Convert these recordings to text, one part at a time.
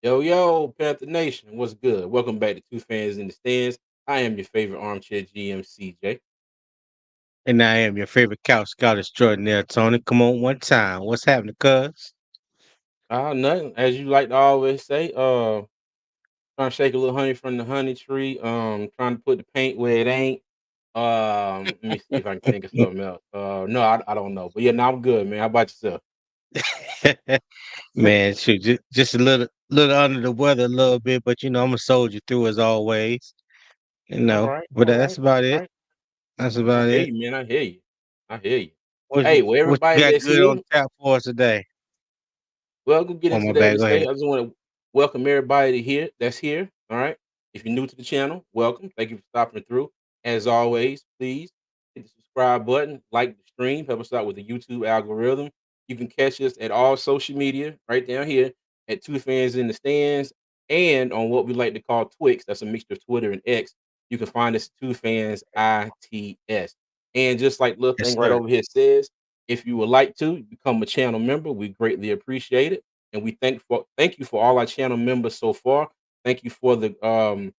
Yo, yo, Panther Nation, what's good? Welcome back to Two Fans in the Stands. I am your favorite armchair GM, CJ. And I am your favorite couch scout extraordinaire, Tony. Come on one time. What's happening, cuz? Nothing, as you like to always say, trying to shake a little honey from the honey tree, trying to put the paint where it ain't. Let me see if I can think of something else. No, I don't know. But yeah, no, I'm good, man. How about yourself? Man, shoot, just a little under the weather a little bit, but I'm gonna soldier through as always. All right, But all that's right, about all it. right. That's I about hear it. you, man. I hear you. I hear you. What Hey, you well, what you everybody got that's good on here, tap for us today? well, go get Oh into my that. bad, To go say, ahead. I just want to welcome everybody here that's here. All right. If you're new to the channel, welcome. Thank you for stopping through. As always, please hit the subscribe button, like the stream, help us out with the YouTube algorithm. You can catch us at all social media right down here at Two Fans in the Stands and on what we like to call Twix. That's a mixture of Twitter and X. You can find us Two Fans ITS. And just like little Yes, thing right sir. over here says, if you would like to become a channel member, we greatly appreciate it. And we thank you for all our channel members so far. Thank you for the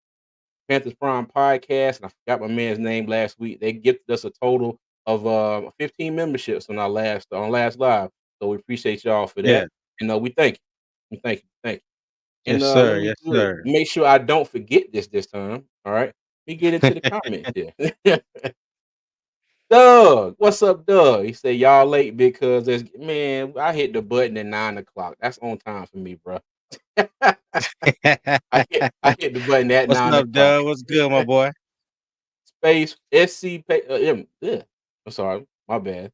Panthers Prime podcast. And I forgot my man's name last week. They gifted us a total of 15 memberships on last live. So we appreciate y'all for Yeah. that. And we thank you. We thank you. Thank you. And Yes, let sir. me Yes, sir. make sure I don't forget this time. All right. Let me get into the comments here. Doug, what's up, Doug? He said, y'all late because there's man, I hit the button at 9 o'clock. That's on time for me, bro. I hit the button at What's nine up, o'clock. Doug? What's good, my boy? Space SC yeah. I'm sorry, my bad.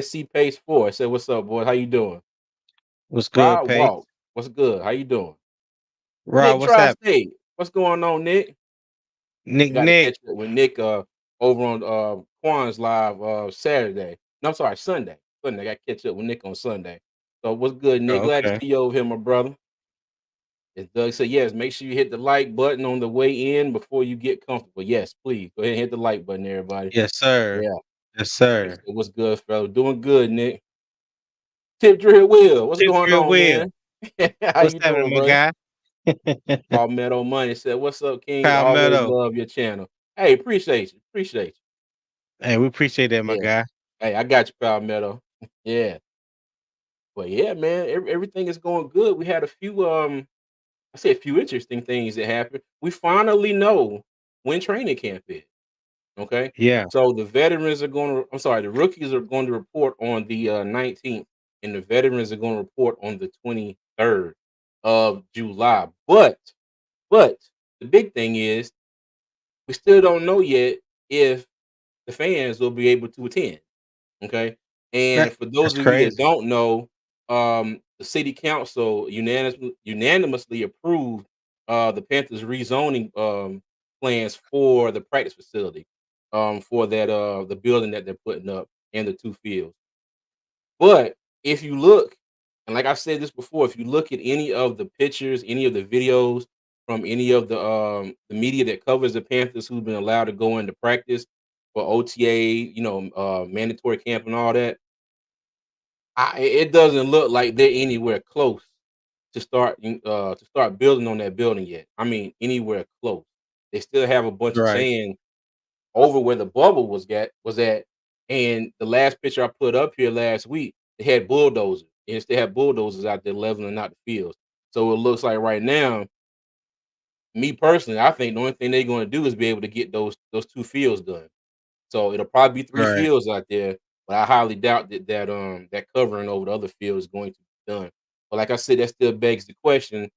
SC Pace 4. I said, what's up, boy? How you doing? What's good, Rod Pace? Walk, what's good? How you doing? Rob, Nick what's happening? Tri-State, what's going on, Nick? I got to Nick. catch up with Nick over on Quan's live Saturday. No, I'm sorry, Sunday. Sunday. I got to catch up with Nick on Sunday. So what's good, Nick? Oh, Glad to okay. see you over here, my brother. As Doug said, yes, make sure you hit the like button on the way in before you get comfortable. Yes, please. Go ahead and hit the like button, everybody. Yes, sir. Yeah. Yes, Nick sir. said, what's good, fellas? Doing good, Nick. Tip Drill Will, what's Tip going drill on, wheel. man? How What's you happening, doing, my bro? guy? Palmetto Money said, what's up, King? Always Palmetto. love your channel. Hey, appreciate you. Appreciate Hey, we appreciate that, my you. Yeah. guy. Hey, I got you, Palmetto. Yeah. But yeah, man, everything is going good. We had a few I say a few interesting things that happened. We finally know when training camp is. Okay. Yeah, So the veterans are going to, I'm sorry, the rookies are going to report on the 19th, and the veterans are going to report on the 23rd of July. But the big thing is, we still don't know yet if the fans will be able to attend. Okay. that, And for that's those of you that crazy. don't know, the city council unanimously approved the Panthers rezoning plans for the practice facility, for that the building that they're putting up and the two fields. But if you look, and like I said this before, if you look at any of the pictures, any of the videos from any of the media that covers the Panthers who've been allowed to go into practice for OTA, mandatory camp and all that, it doesn't look like they're anywhere close to start building on that building yet. I mean, anywhere close. They still have a bunch of Right, sand over where the bubble was at. And the last picture I put up here last week, they had bulldozers. Yes, they had bulldozers out there leveling out the fields. So it looks like right now, me personally, I think the only thing they're going to do is be able to get those two fields done. So it'll probably be three right, fields out there, but I highly doubt that covering over the other field is going to be done. But like I said, that still begs the question,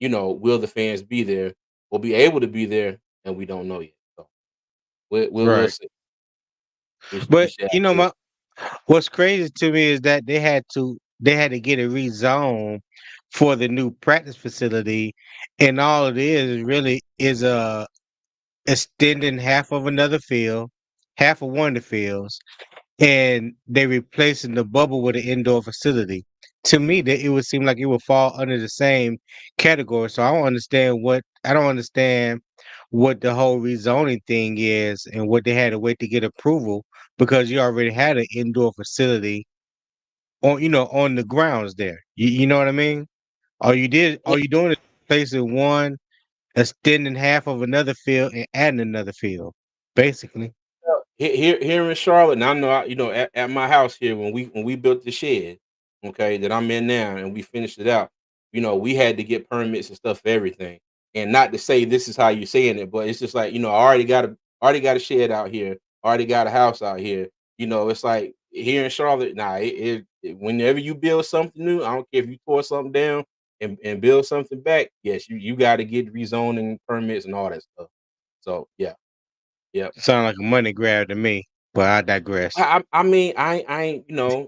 will the fans be there? Will be able to be there, and we don't know yet. So we'll right. see. We But should have to. what's crazy to me is that they had to get a rezone for the new practice facility, and all it is really is extending half of another field, half of one of the fields, and they replacing the bubble with an indoor facility. To me, that it would seem like it would fall under the same category. So I don't understand what the whole rezoning thing is and what they had to wait to get approval because you already had an indoor facility on the grounds there. You know what I mean? All you doing is placing one, extending half of another field and adding another field, basically. Here in Charlotte, and I know at my house here when we built the shed, okay, that I'm in now, and we finished it out. We had to get permits and stuff for everything. And not to say this is how you're saying it, but it's just like I already got a shed out here, already got a house out here. It's like here in Charlotte. Nah, whenever you build something new, I don't care if you tore something down and build something back. Yes, you got to get rezoning permits and all that stuff. So yeah, yeah. Sound like a money grab to me, but I digress. I mean, I ain't,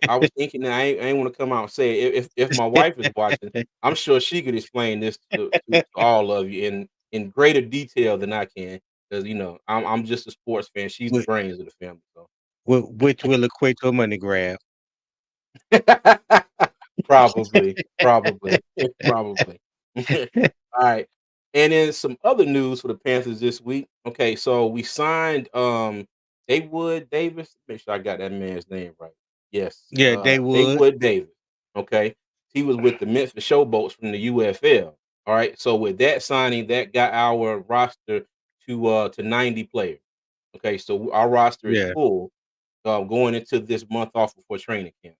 I was thinking that I ain't wanna come out and say it. If my wife is watching, I'm sure she could explain this to all of you in greater detail than I can, 'cause, I'm just a sports fan. She's the Whi- brains of the family, so which will equate to a money grab. probably, probably, probably. Alright, and then some other news for the Panthers this week. Okay, so we signed, David Davis. Make sure I got that man's name right. Yes, Yeah, they would. David Davis. Okay, he was with the Memphis Showboats from the UFL. Alright, so with that signing, that got our roster to 90 players. Okay, so our roster is Yeah, full going into this month off before training camp.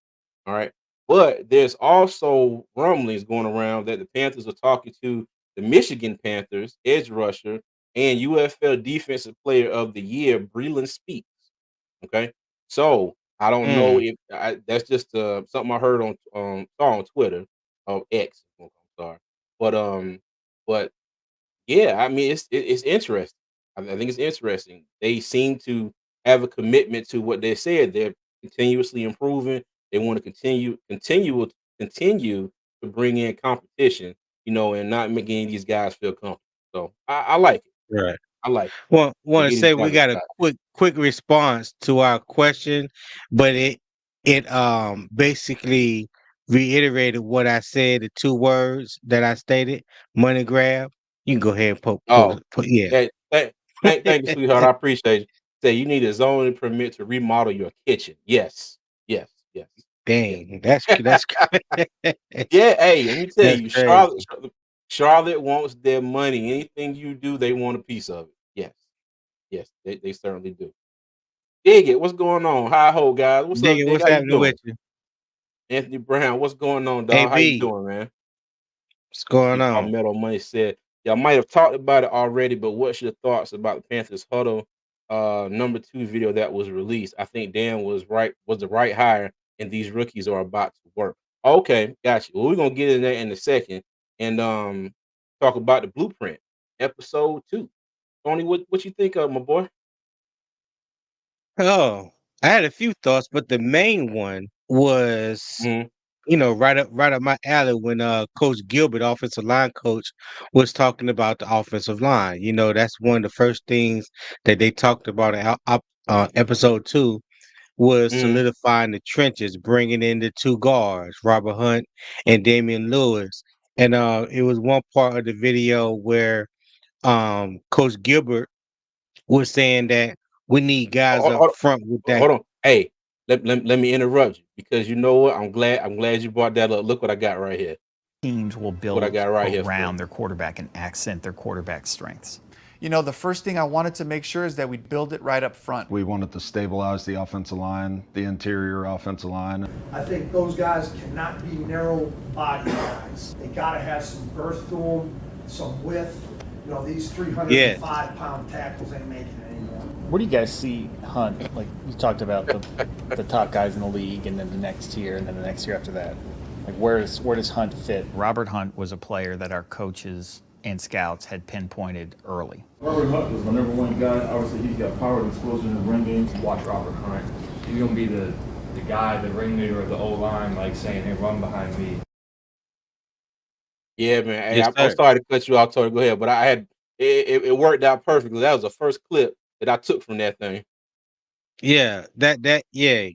All right. But there's also rumblings going around that the Panthers are talking to the Michigan Panthers edge rusher and UFL Defensive Player of the Year, Breland Speaks. Okay. So I don't know mm, if that's just something I heard on saw on Twitter of X. I'm sorry, but but yeah, I mean, it's interesting. I think it's interesting. They seem to have a commitment to what they said. They're continuously improving. They want to continue to bring in competition, and not making these guys feel comfortable. So I like it. right. I like it. Well, They want to get these say we guys a got a shot. quick response to our question, but it basically reiterated what I said, the two words that I stated, money grab. You can go ahead and Oh, put yeah. hey, thank you, sweetheart. I appreciate you. Say you need a zoning permit to remodel your kitchen. Yes, yes, yes, yes. Dang, that's Yeah, hey, let me tell that's you, Charlotte crazy. Charlotte wants their money. Anything you do, they want a piece of it. Yes. Yes, they certainly do. Dig it, what's going on? Hi ho, guys. What's up, Digga, Dig? what's How you happening with doing? you? Anthony Brown, what's going on, dog? How you AB, doing, man? what's Let's going see. on? Palmetto Money said, y'all might have talked about it already, but what's your thoughts about the Panthers huddle #2 video that was released? I think Dan was the right hire, and these rookies are about to work. Okay, got you. Well, we're gonna get in there in a second and talk about the blueprint, Ep.2. Tony, what you think of my boy? Oh, I had a few thoughts, but the main one was, Mhm. right up my alley when Coach Gilbert, offensive line coach, was talking about the offensive line. That's one of the first things that they talked about in episode 2 was Mhm. solidifying the trenches, bringing in the two guards, Robert Hunt and Damian Lewis. And it was one part of the video where Coach Gilbert was saying that we need guys Hold, up hold, front with that. hold on. Hey, let me interrupt you because you know what? I'm glad you brought that up. Look what I got right here. Teams will What I build got right here for around you. their quarterback and accent their quarterback strengths. The first thing I wanted to make sure is that we build it right up front. We wanted to stabilize the offensive line, the interior offensive line. I think those guys cannot be narrow body guys. They got to have some girth to them, some width. These Yes. 305-pound tackles ain't making it anymore. Where do you guys see Hunt? Like you talked about the top guys in the league, and then the next tier, and then the next year after that. Like where does Hunt fit? Robert Hunt was a player that our coaches and scouts had pinpointed early. Robert Hunt was my number one guy. Obviously, he's got power and explosion in the run games. Watch Robert Hunt. He's gonna be the guy, the ringleader of the O line, like saying, "Hey, run behind me." Yeah, man. Hey, Yes, I'm sir. sorry to cut you off, Tony. Go ahead, but I had it worked out perfectly. That was the first clip that I took from that thing. Yeah, yeah.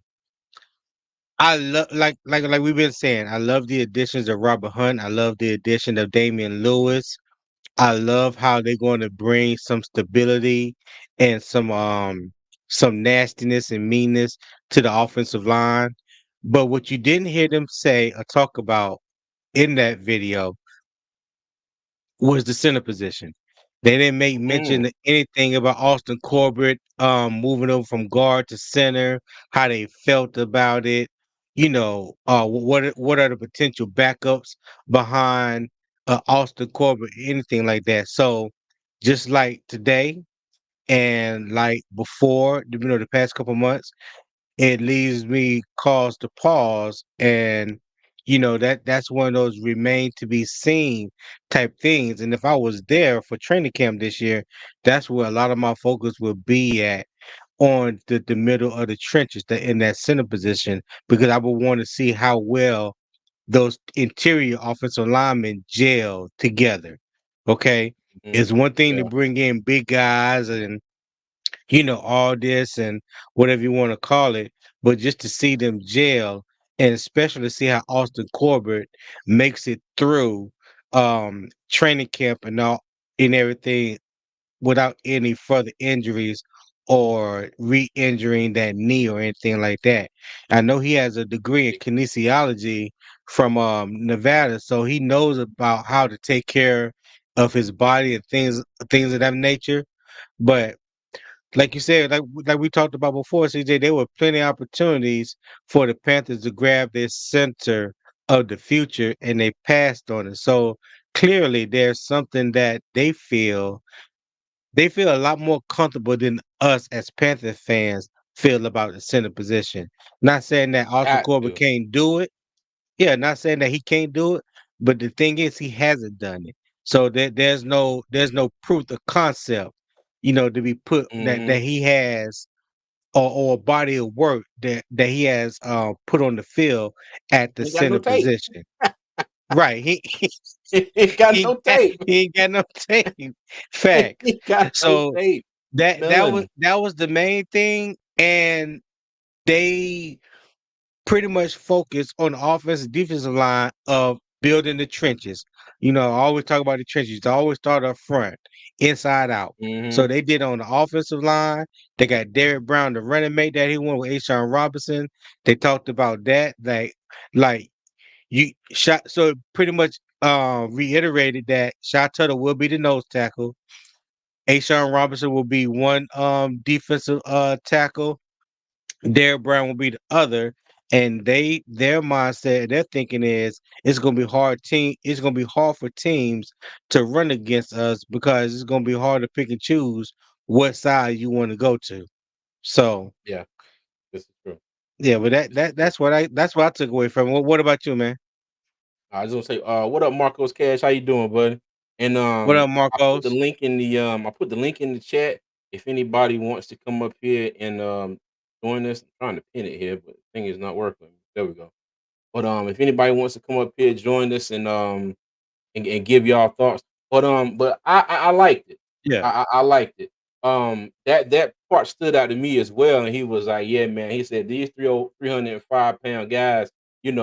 I love like we've been saying. I love the additions of Robert Hunt. I love the addition of Damian Lewis. I love how they're going to bring some stability and some nastiness and meanness to the offensive line. But what you didn't hear them say or talk about in that video was the center position. They didn't make mention Mm, of anything about Austin Corbett moving over from guard to center, how they felt about it. What are the potential backups behind Austin Corbett, anything like that. So just like today and like before, the past couple months, it leaves me cause to pause, and that's one of those remain to be seen type things. And if I was there for training camp this year, that's where a lot of my focus would be at, on the middle of the trenches, in that center position, because I would want to see how well those interior offensive linemen gel together. Okay, mhm, it's one thing to yeah, bring in big guys and all this and whatever you want to call it, but just to see them jail, and especially to see how Austin Corbett makes it through training camp and all and everything without any further injuries or re-injuring that knee or anything like that. I know he has a degree in kinesiology from Nevada, so he knows about how to take care of his body and things of that nature. But like you said, like we talked about before, CJ, there were plenty of opportunities for the Panthers to grab their center of the future, and they passed on it. So clearly, there's something that they feel a lot more comfortable than us as Panther fans feel about the center position. Not saying that Austin got Corbett to. can't do it. Yeah, not saying that he can't do it, but the thing is, he hasn't done it. So there's no proof of concept, to be put that Mhm. he has, or a body of work that he has put on the field at the Ain't got no center tape. position. Right. He Ain't got he no tape. he ain't got no tape. Fact. Ain't got no So tape. that was None. that was the main thing, and they pretty much focus on the offensive defensive line of building the trenches. I always talk about the trenches. They always start up front, inside out. So Mhm. they did on the offensive line. They got Derek Brown, the running mate that he won with Ashawn Robinson. They talked about that. Like you shot. So it pretty much reiterated that Shot Tuttle will be the nose tackle. Ashawn Robinson will be one defensive tackle. Derek Brown will be the other, and their mindset, their thinking is it's gonna be hard for teams to run against us, because it's gonna be hard to pick and choose what side you want to go to. So Yeah, this is true. yeah, but that This is that true. that's what I took away from it. What about you, man? I was gonna say, what up, Marcos Cash? How you doing, buddy? And What up, Marcos? I put the link in the chat. If anybody wants to come up here and join us, I'm trying to pin it here, but the thing is not working. There we go. But if anybody wants to come up here, join us and give y'all thoughts. But I liked it. Yeah. I liked it. That part stood out to me as well. And he was like, "Yeah, man." He said these 305 pound guys, ain't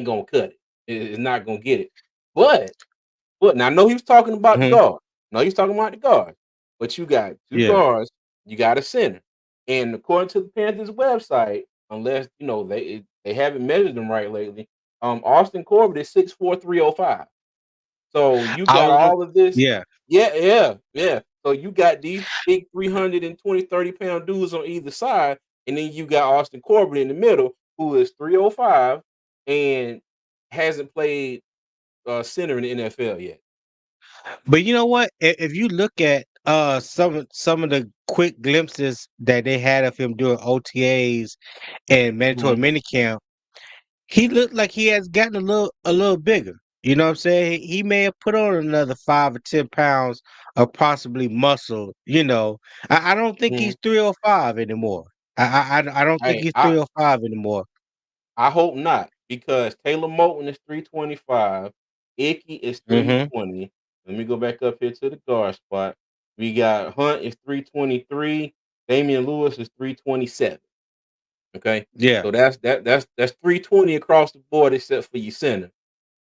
gonna cut it. It's not gonna get it. But now I know he was talking about the Hmm. guard. No, he's talking about the guard. But you got two Yeah. guards. You got a center. And according to the Panthers website, unless they haven't measured them right lately, Austin Corbett is 6'4", 305. So you I got was gonna, all of this. yeah. Yeah, yeah, yeah. So you got these big 320, 30-pound dudes on either side, and then you got Austin Corbett in the middle, who is 305 and hasn't played center in the NFL yet. But you know what? If you look at some of the quick glimpses that they had of him doing OTAs and mandatory Mhm. minicamp, he looked like he has gotten a little bigger. You know what I'm saying? He may have put on another 5 or 10 pounds of possibly muscle. I don't think he's Mhm. 305 anymore. I don't think Hey, he's 305 anymore. I hope not, because Taylor Moton is 325, Ickey is Mm-hmm. 320. Let me go back up here to the guard spot. We got Hunt is 323, Damian Lewis is 327. Okay. Yeah. So that's 320 across the board except for your center,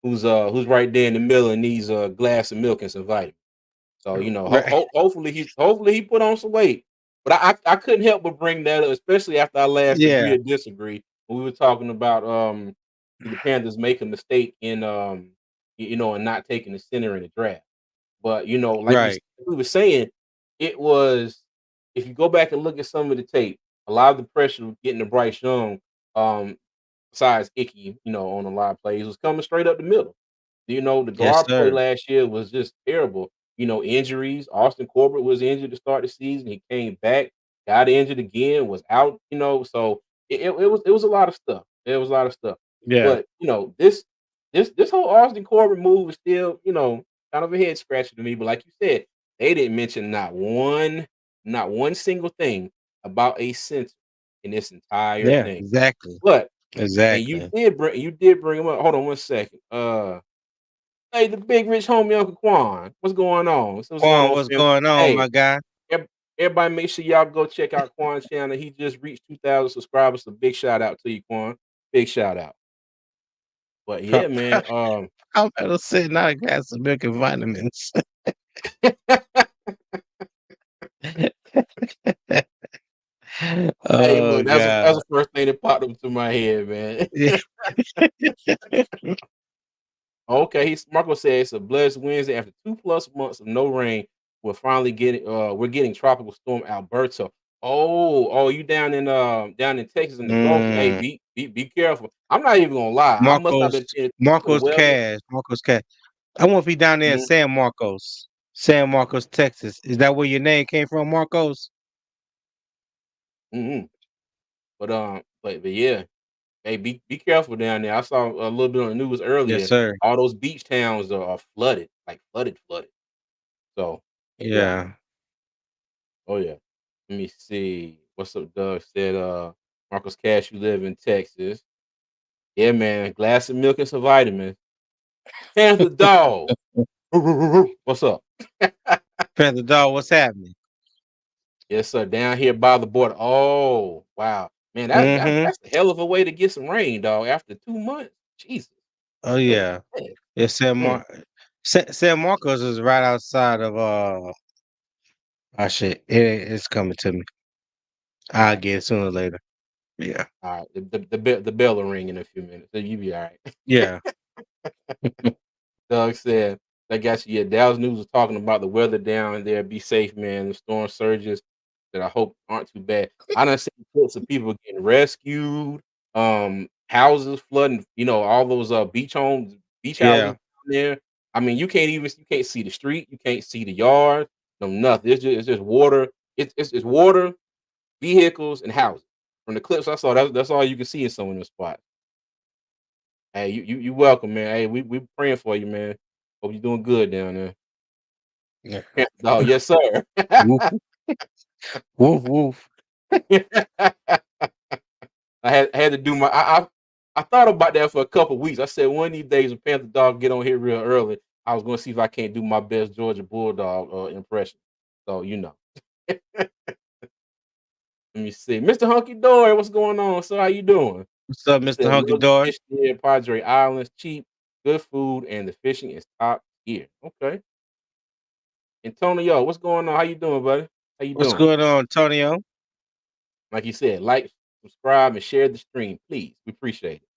who's right there in the middle and needs a glass of milk and some vitamins. So Right. hopefully he put on some weight. But I couldn't help but bring that up, especially after I last agree Yeah. or disagree when we were talking about the Panthers make a mistake in and not taking the center in the draft. But like Right. we were saying, it was if you go back and look at some of the tape, a lot of the pressure of getting to Bryce Young, um, besides Ickey, on a lot of plays, was coming straight up the middle. The Yes, guard play sir. last year was just terrible. Injuries. Austin Corbett was injured to start the season. He came back, got injured again, was out. So it was a lot of stuff. It was a lot of stuff. Yeah. But this whole Austin Corbett move is still kind of a head scratcher to me. But like you said, they didn't mention not one single thing about a center in this entire Yeah. thing. Exactly. But and you Exactly. did bring him up. Hold on one second. Hey, the big rich homie Uncle Quan. What's going on? So what's going Quan, on, what's fam? going on, Hey, my guy? ev- everybody make sure y'all go check out Quan's channel. He just reached 2,000 subscribers. So big shout out to you, Quan. Big shout out. But yeah, man. I'm gonna sit now a glass of milk and vitamins. Hey, Oh look, that's God. the first thing that popped up into my head, man. Yeah. Okay, Marco said it's a blessed Wednesday after 2+ months of no rain. We're getting tropical storm Alberto. Oh, you down in Texas in the Gulf. Hey, Mm. be careful. I'm not even gonna lie. I must not Marcos been paying attention to the Marcos weather. Cash. Marcos Cash. I wonder if he down there in Mhm, San Marcos. San Marcos, Texas. Is that where your name came from, Marcos? mhm. But yeah. Hey, be careful down there. I saw a little bit on the news Yes, earlier. sir. All those beach towns are flooded, like flooded. So yeah. Yeah. Oh yeah. Let me see. What's up, Doug? Said Marcus Cash, you live in Texas. Yeah, man. Glass of milk and some vitamins. Panther dog. What's up? Panther Dog, what's happening? Yes, sir. Down here by the border. Oh, wow. Man, that's Mm-hmm. that's a hell of a way to get some rain, dog, after 2 months. Jesus. Oh Good yeah. man. Yeah, Mm, San Marcos is right outside of oh shit. It's coming to me. I'll gotcha. get it sooner or later. Yeah. All right. The bell will ring in a few minutes. So you be all right. Yeah. Doug said, I got you. Yeah, Dallas News was talking about the weather down there. Be safe, man. The storm surges that I hope aren't too bad. I done seen clips of people getting rescued, houses flooding, all those beach houses Yeah. down there. I mean, you can't see the street, you can't see the yard, no nothing. It's just water. It's water, vehicles, and houses. From the clips I saw, that's all you can see in some of them spots. Hey, you welcome, man. Hey, we praying for you, man. Hope you're doing good down there. Yeah. Oh, yes, sir. Woof, woof, woof. I had to do I thought about that for a couple weeks. I said one of these days when Panther Dog get on here real early, I was going to see if I can't do my best Georgia Bulldog impression. So let me see, Mr. Hunky Dory, what's going on? So how you doing? What's up, He Mr. said, Hunky "Love the Dory? fish there, Padre Islands, cheap, good food, and the fishing is top tier." Okay. Antonio, what's going on? How you doing, buddy? How you What's doing? going on, Antonio? Like you said, like, subscribe, and share the stream, please. We appreciate it.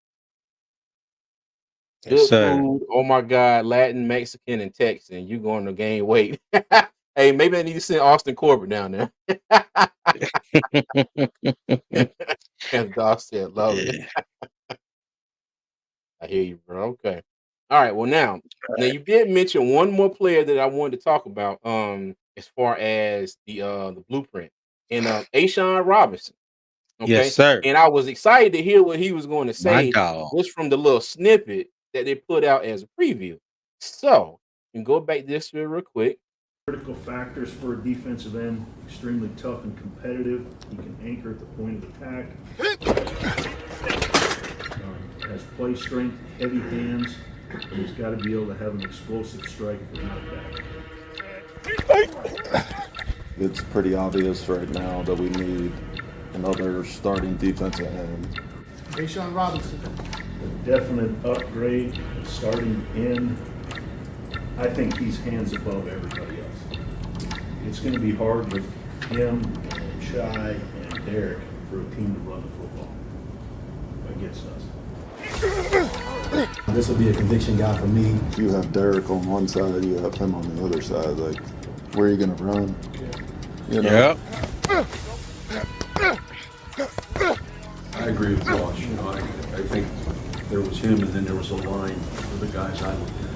Yes, Good sir. food. Oh my God, Latin, Mexican, and Texan. You going to gain weight? Hey, maybe I need to send Austin Corbett down there. And Doc said, "Love it." Yeah. I hear you, bro. Okay. All right. Well, now you did mention one more player that I wanted to talk about. As far as the blueprint and Ashawn Robinson. Yes, Okay. sir. And I was excited to hear what he was going to My say dog. just from the little snippet that they put out as a preview. So you can go back to this real quick. Critical factors for a defensive end, extremely tough and competitive. He can anchor at the point of attack. Has play strength, heavy hands. He's got to be able to have an explosive strike for impact. It's pretty obvious right now that we need another starting defensive end. Ashawn Robinson. A definite upgrade, starting end. I think he's hands above everybody else. It's going to be hard with him and Shai and Derek for a team to run the football against us. This will be a conviction guy for me. You have Derek on one side, you have him on the other side. Like, where are you going to run? You know? Yep. I agree with Josh. You know, I think there was him, and then there was a line of the guys I looked at.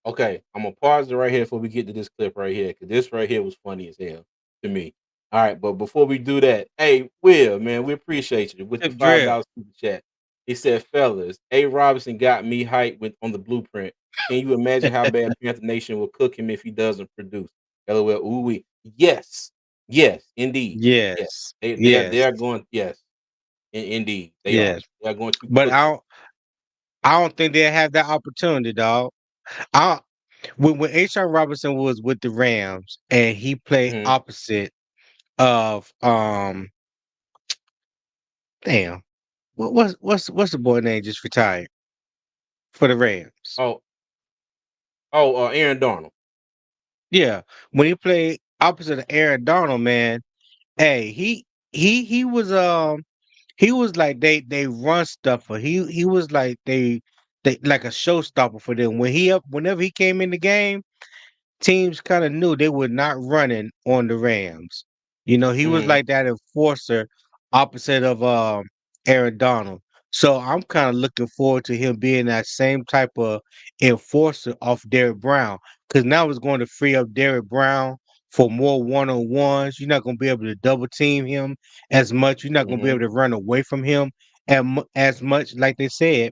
Okay, I'm gonna pause it right here before we get to this clip right here, because this right here was funny as hell to me. All right, but before we do that, hey, Will, man, we appreciate you with the $5 super chat. He said, fellas, A. Robinson got me hyped on the blueprint. Can you imagine how bad Panther Nation will cook him if he doesn't produce? LOL. Ooh, we. Yes, indeed. Yes. They Yes. are going. Yes, indeed, they are. Yes. They are going to But cook him. I don't think they have that opportunity, dog. I when H.R. Robinson was with the Rams and he played Mhm. opposite of damn, what's the boy name just retired for the Rams? Aaron Donald. Yeah, when he played opposite of Aaron Donald, man, hey, he was like they run stuffer. He was like they like a showstopper for them. Whenever he came in the game, teams kind of knew they were not running on the Rams. You know, he was Mhm. like that enforcer opposite of Aaron Donald. So I'm kind of looking forward to him being that same type of enforcer off Derrick Brown. Because now it's going to free up Derrick Brown for more one-on-ones. You're not going to be able to double team him as much. You're not going to be Mhm. able to run away from him as much, like they said.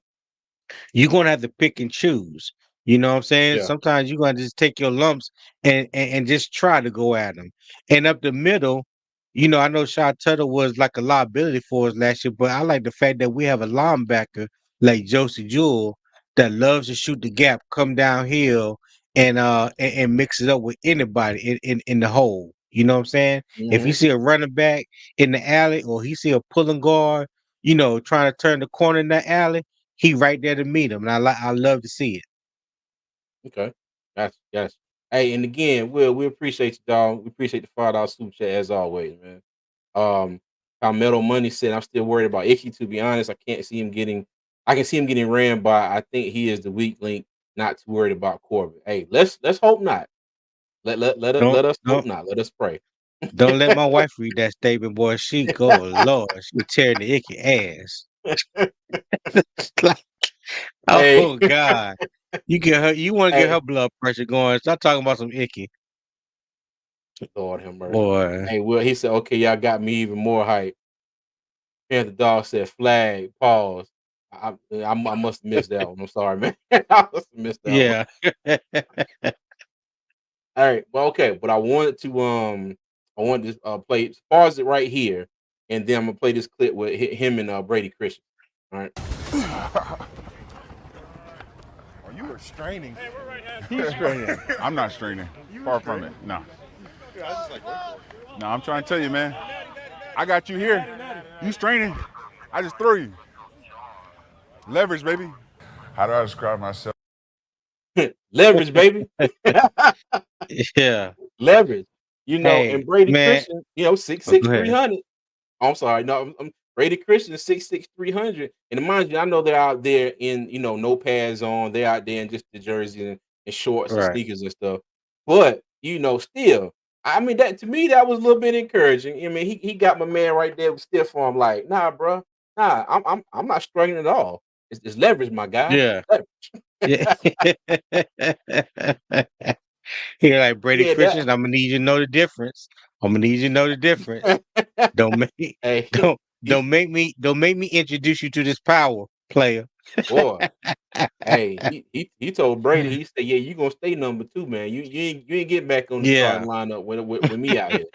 You're gonna have to pick and choose. You know what I'm saying? Yeah. Sometimes you're gonna just take your lumps and just try to go at them. And up the middle, you know, I know Shot Tuttle was like a liability for us last year, but I like the fact that we have a linebacker like Josie Jewell that loves to shoot the gap, come downhill, and mix it up with anybody in the hole. You know what I'm saying? If you Mhm. see a running back in the alley or he see a pulling guard, you know, trying to turn the corner in that alley, he right there to meet him, and I love to see it. Okay. Yes. Hey, and again, Will, we appreciate you, dog. We appreciate the $5 super chat as always, man. Palmetto Money said, I'm still worried about Ickey. To be honest, I can see him getting ran by. I think he is the weak link. Not too worried about Corbin. Hey, let's hope not. Don't Let us hope don't not. Let us pray. don't let my wife read that statement, boy. She go, Lord, she tearing the icky ass. Like, Hey, oh God, you want to get hey, her blood pressure going? Stop talking about some icky, Lord have mercy. boy. Hey, Will, he said, okay, y'all got me even more hype. And the dog said, flag, pause. I must have missed that one. I'm sorry, man. I must have missed that one. Yeah, All right, well, okay, but I wanted to pause it right here, and then I'm gonna play this clip with him and Brady Christian. All right. You are straining. He's straining. I'm not straining. Far from it. No. No, I'm trying to tell you, man. I got you here. You straining. I just threw you. Leverage, baby. How do I describe myself? Leverage, baby. yeah. Leverage. You know, and Hey, Brady man. Christian, you know, Oh, 6'6", go ahead. 300. I'm sorry, no, Brady Christian is 6'6", 300. And mind you, I know they're out there in, you know, no pads on. They're out there in just the jersey and shorts and Right. sneakers and stuff. But, you know, still, I mean, that to me, that was a little bit encouraging. I mean, he got my man right there with stiff arm, like, nah, bro, nah, I'm not struggling at all. It's leverage, my guy. Yeah. Leverage. Yeah. He like Brady Yeah, Christian. I'm gonna need you to know the difference. I'm gonna need you to know the difference. that Don't make hey, he don't make me introduce you to this power player. boy. Hey, he told Brady, he said, "Yeah, you gonna stay number 2, man. You ain't getting back on the Yeah. starting lineup with me out here."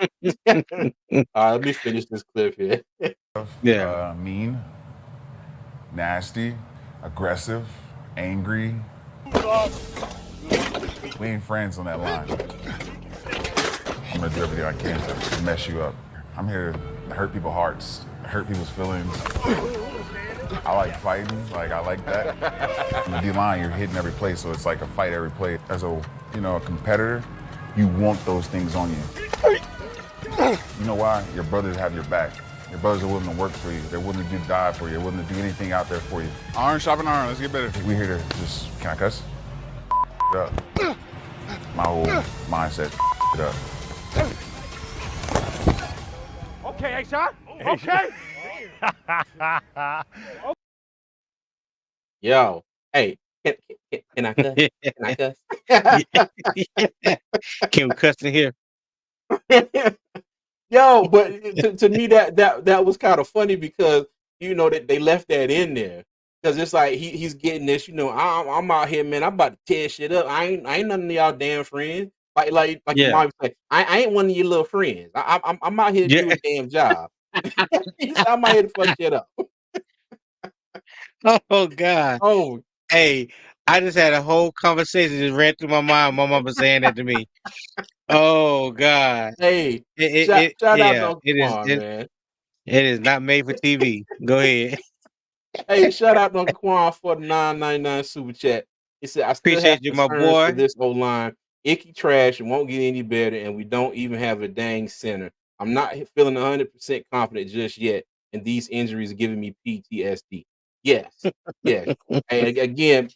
Let me finish this clip here. Yeah. Mean, nasty, aggressive, angry. We ain't friends on that line. I'm gonna do everything I can to mess you up. I'm here to hurt people's hearts, hurt people's feelings. I like fighting, like I like that. On the D-line, you're hitting every play, so it's like a fight every play. As a competitor, you want those things on you. You know why? Your brothers have your back. Your brothers are willing to work for you. They're willing to die for you. They're willing to do anything out there for you. Iron sharpen iron. Let's get better. We here to just, can I cuss? Up. My whole mindset it up. Okay, A-Shot. Okay. Yo, hey, can I cuss? Can I cuss? Can we cuss in here? Yo, but to me that was kind of funny because that they left that in there because it's like he's getting this. I'm out here, man. I'm about to tear shit up. I ain't none of y'all damn friends. Like your Yeah. mom said, I ain't one of your little friends. I'm out here to do Yeah. a damn job. He said, I'm out here to fuck shit up. Oh God. Oh, Hey, I just had a whole conversation just ran through my mind. My mama saying that to me. Oh God. hey, It shout out to yeah. Uncle Quan, man. It is not made for TV. Go ahead. Hey, shout out to Uncle Quan for the $9.99 super chat. He said, I still have Appreciate you, my concerns for boy. this O-line. Icky trash and won't get any better, and we don't even have a dang center. I'm not feeling 100% confident just yet, and these injuries are giving me PTSD. Yes, yes. Hey, again,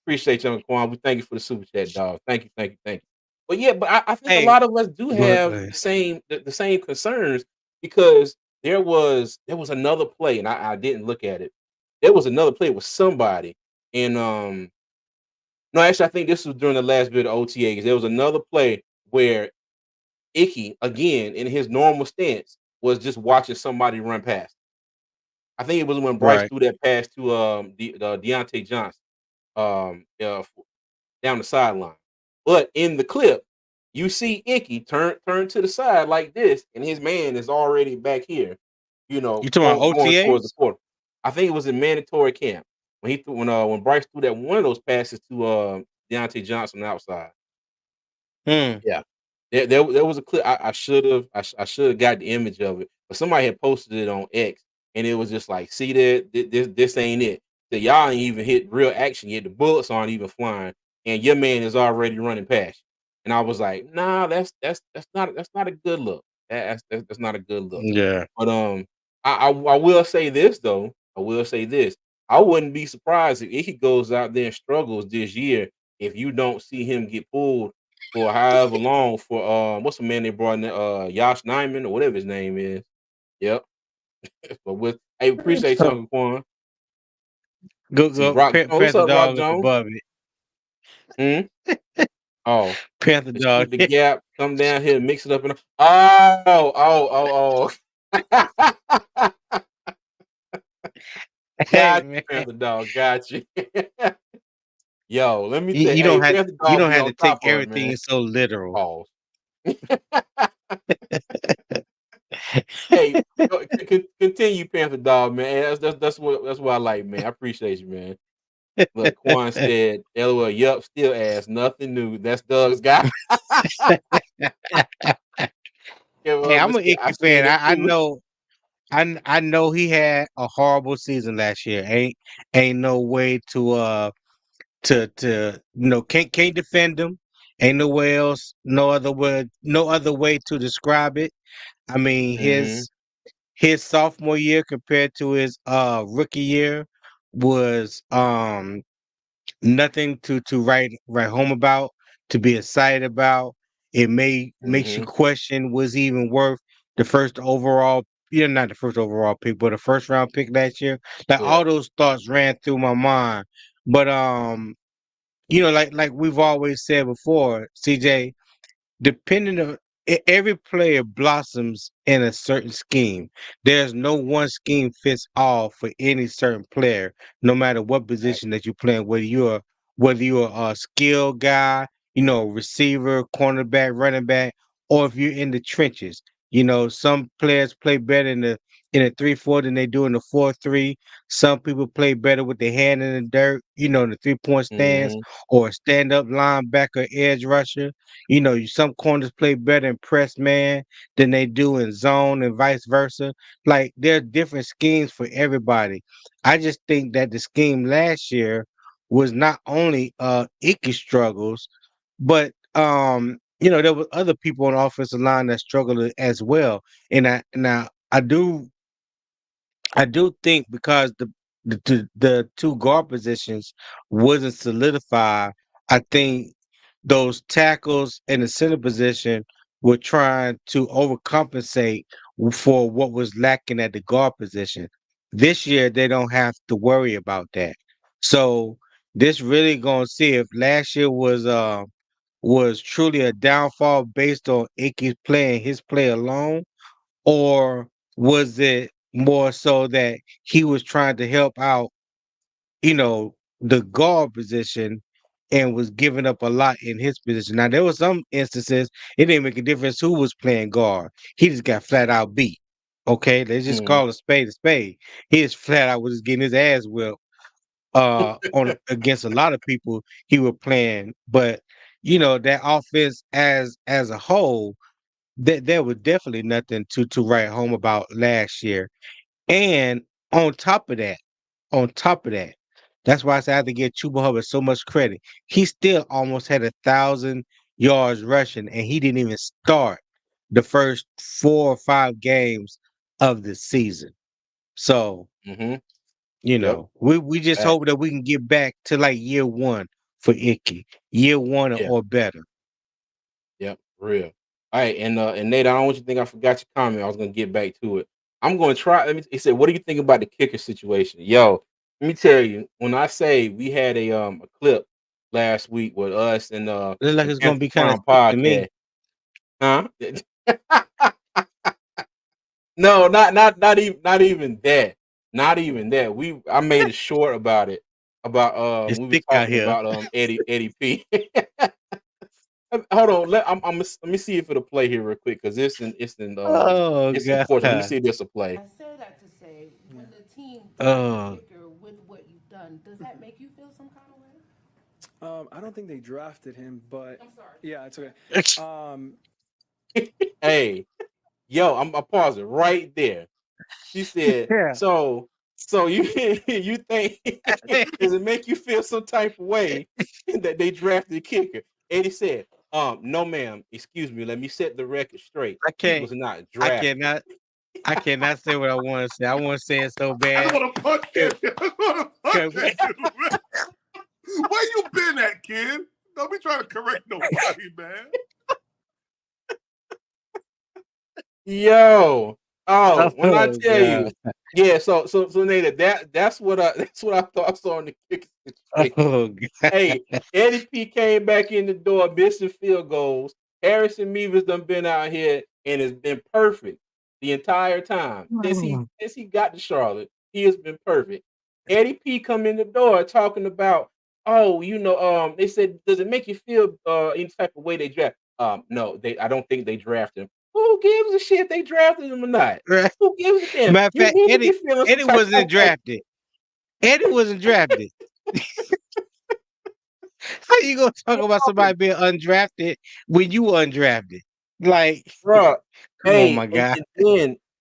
appreciate you, Uncle Quan. We thank you for the super chat, dog. Thank you, thank you, thank you. But yeah, but I think a Hey, lot of us do go have ahead. the same concerns because there was another play, and I didn't look at it. There was another play with somebody, and no, actually, I think this was during the last bit of OTAs. There was another play where Ickey, again in his normal stance, was just watching somebody run past. I think it was when Bryce Right. threw that pass to Deontay Johnson down the sideline. But in the clip, you see Ickey turn to the side like this, and his man is already back here, You talking about going towards the OTAs? quarter. I think it was in mandatory camp when Bryce threw that one of those passes to Deontay Johnson outside. Hmm. Yeah. There was a clip. I should have got the image of it, but somebody had posted it on X, and it was just like, see that this ain't it. So y'all ain't even hit real action yet. The bullets aren't even flying, and your man is already running past you. And I was like, nah, that's not a good look. That's not a good look. Yeah. But I will say this though. I will say this. I wouldn't be surprised if he goes out there and struggles this year if you don't see him get pulled for however long for what's the man they brought in Josh Nyman or whatever his name is. Yep. But with I appreciate you, Uncle Quan. See Go Rock Jones. What's Panther up, Rock Dog up Jones? above it. Hmm? Oh, Panther just shoot Dog. the gap, come down here, mix it up and oh. Hey Got you, man. Panther Dog. Got you. Yo, let me You, tell you, you hey, don't have Panther you Dog don't be have on to take top of it, man. everything so literal. Pause. Hey, continue, Panther Dog, man. Hey, that's what I like, man. I appreciate you, man. Look, Quan said, "LOL, yup, still ass, nothing new." That's Doug's guy. Yeah, Hey, well, I'm an I Icky said fan. it I too. know I know he had a horrible season last year. Ain't no way to can't defend him. Ain't nowhere else, no other way to describe it. I mean, Hmm. his sophomore year compared to his rookie year was nothing to write home about, to be excited about. It makes you Hmm. question was he even worth the first overall, not the first overall pick, but the first round pick last year. Like Yeah. all those thoughts ran through my mind. But like we've always said before, CJ, depending on every player blossoms in a certain scheme. There's no one scheme fits all for any certain player, no matter what Right. position that you play, whether you're a skill guy, receiver, cornerback, running back, or if you're in the trenches. Some players play better in a 3-4 than they do in the 4-3. Some people play better with their hand in the dirt, in the 3-point stance, Hmm. or a stand-up linebacker, edge rusher. Some corners play better in press man than they do in zone and vice versa. Like there are different schemes for everybody. I just think that the scheme last year was not only Ickey struggles, but there were other people on the offensive line that struggled as well. And I I do think because the two guard positions wasn't solidified. I think those tackles in the center position were trying to overcompensate for what was lacking at the guard position. This year they don't have to worry about that. So this really gonna see if last year was truly a downfall based on Ickey's play and his play alone, or was it more so that he was trying to help out, the guard position and was giving up a lot in his position? Now, there were some instances it didn't make a difference who was playing guard. He just got flat out beat. Okay, let's just Mhm. call a spade a spade. He just flat out was just getting his ass whipped on against a lot of people he was playing. But that offense as a whole, there was definitely nothing to write home about last year. And on top of that, on top of that, that's why I said I have to give Chuba Hubbard so much credit. He still almost had 1,000 yards rushing, and he didn't even start the first 4 or 5 games of the season. So, Mhm. Yep. we just Fact. hope that we can get back to like year one for Ickey, year one Yeah. or better. Yep. Real. All right, and Nate, I don't want you to think I forgot your comment. I was gonna get back to it. I'm gonna try. He said, "What do you think about the kicker situation?" Yo, let me tell you. When I say we had a clip last week with us Looks like and it's gonna Panther be kind of Prime sick to me. podcast, huh? No, not even that. Not even that. I made a short about it. About It's we were thick out talking here. about Eddie P. Hold on, let me see if it'll play here real quick because Oh it's important. Let me God. see if this will play. I say that to say, when the team drafts a Oh. kicker with what you've done, does that make you feel some kind of way? I don't think they drafted him, but I'm sorry. yeah, it's okay. Hey, yo, I'm pause it right there. She said, Yeah. so you you think does it make you feel some type of way that they drafted a kicker? Eddie said, no, ma'am. Excuse me. Let me set the record straight. I He can't. was not I drafted. cannot. I cannot say what I want to say. I want to say it so I'm bad. gonna punch you. I'm gonna punch Cause you, man. Where you been at, kid? Don't be trying to correct nobody, man. Yo, when I oh tell God. you, yeah. So Nate, that's what I that's what I thought I saw in the kicker situation. Oh God. Hey, Eddie P came back in the door, missing field goals. Harrison Meavis done been out here and has been perfect the entire time. Since he got to Charlotte, he has been perfect. Eddie P come in the door talking about, oh, they said, does it make you feel any type of way they draft? No, I don't think they drafted him. Who gives a shit if they drafted him or not? Right. Who gives a damn? Matter of You fact, need to be Eddie feeling some Eddie type wasn't of way. drafted. Eddie wasn't drafted. How you gonna talk about somebody being undrafted when you undrafted? Like, Bruh, come on, hey, my guy.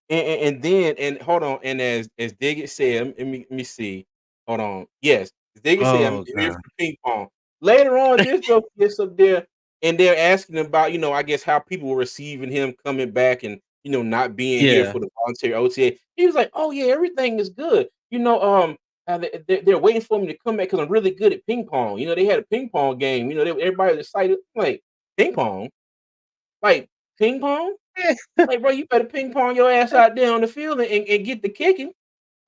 and hold on, and as Diggett said, let me see. Hold on. Yes, Diggett said, I'm Oh here God. for ping pong. Later on, this joke gets up there, and they're asking him about, I guess how people were receiving him coming back and not being here Yeah. for the voluntary OTA. He was like, "Oh yeah, everything is good. They're waiting for me to come back because I'm really good at ping pong. They had a ping pong game. Everybody was excited. Like ping pong, like ping pong." Like, bro, you better ping pong your ass out there on the field and get the kicking.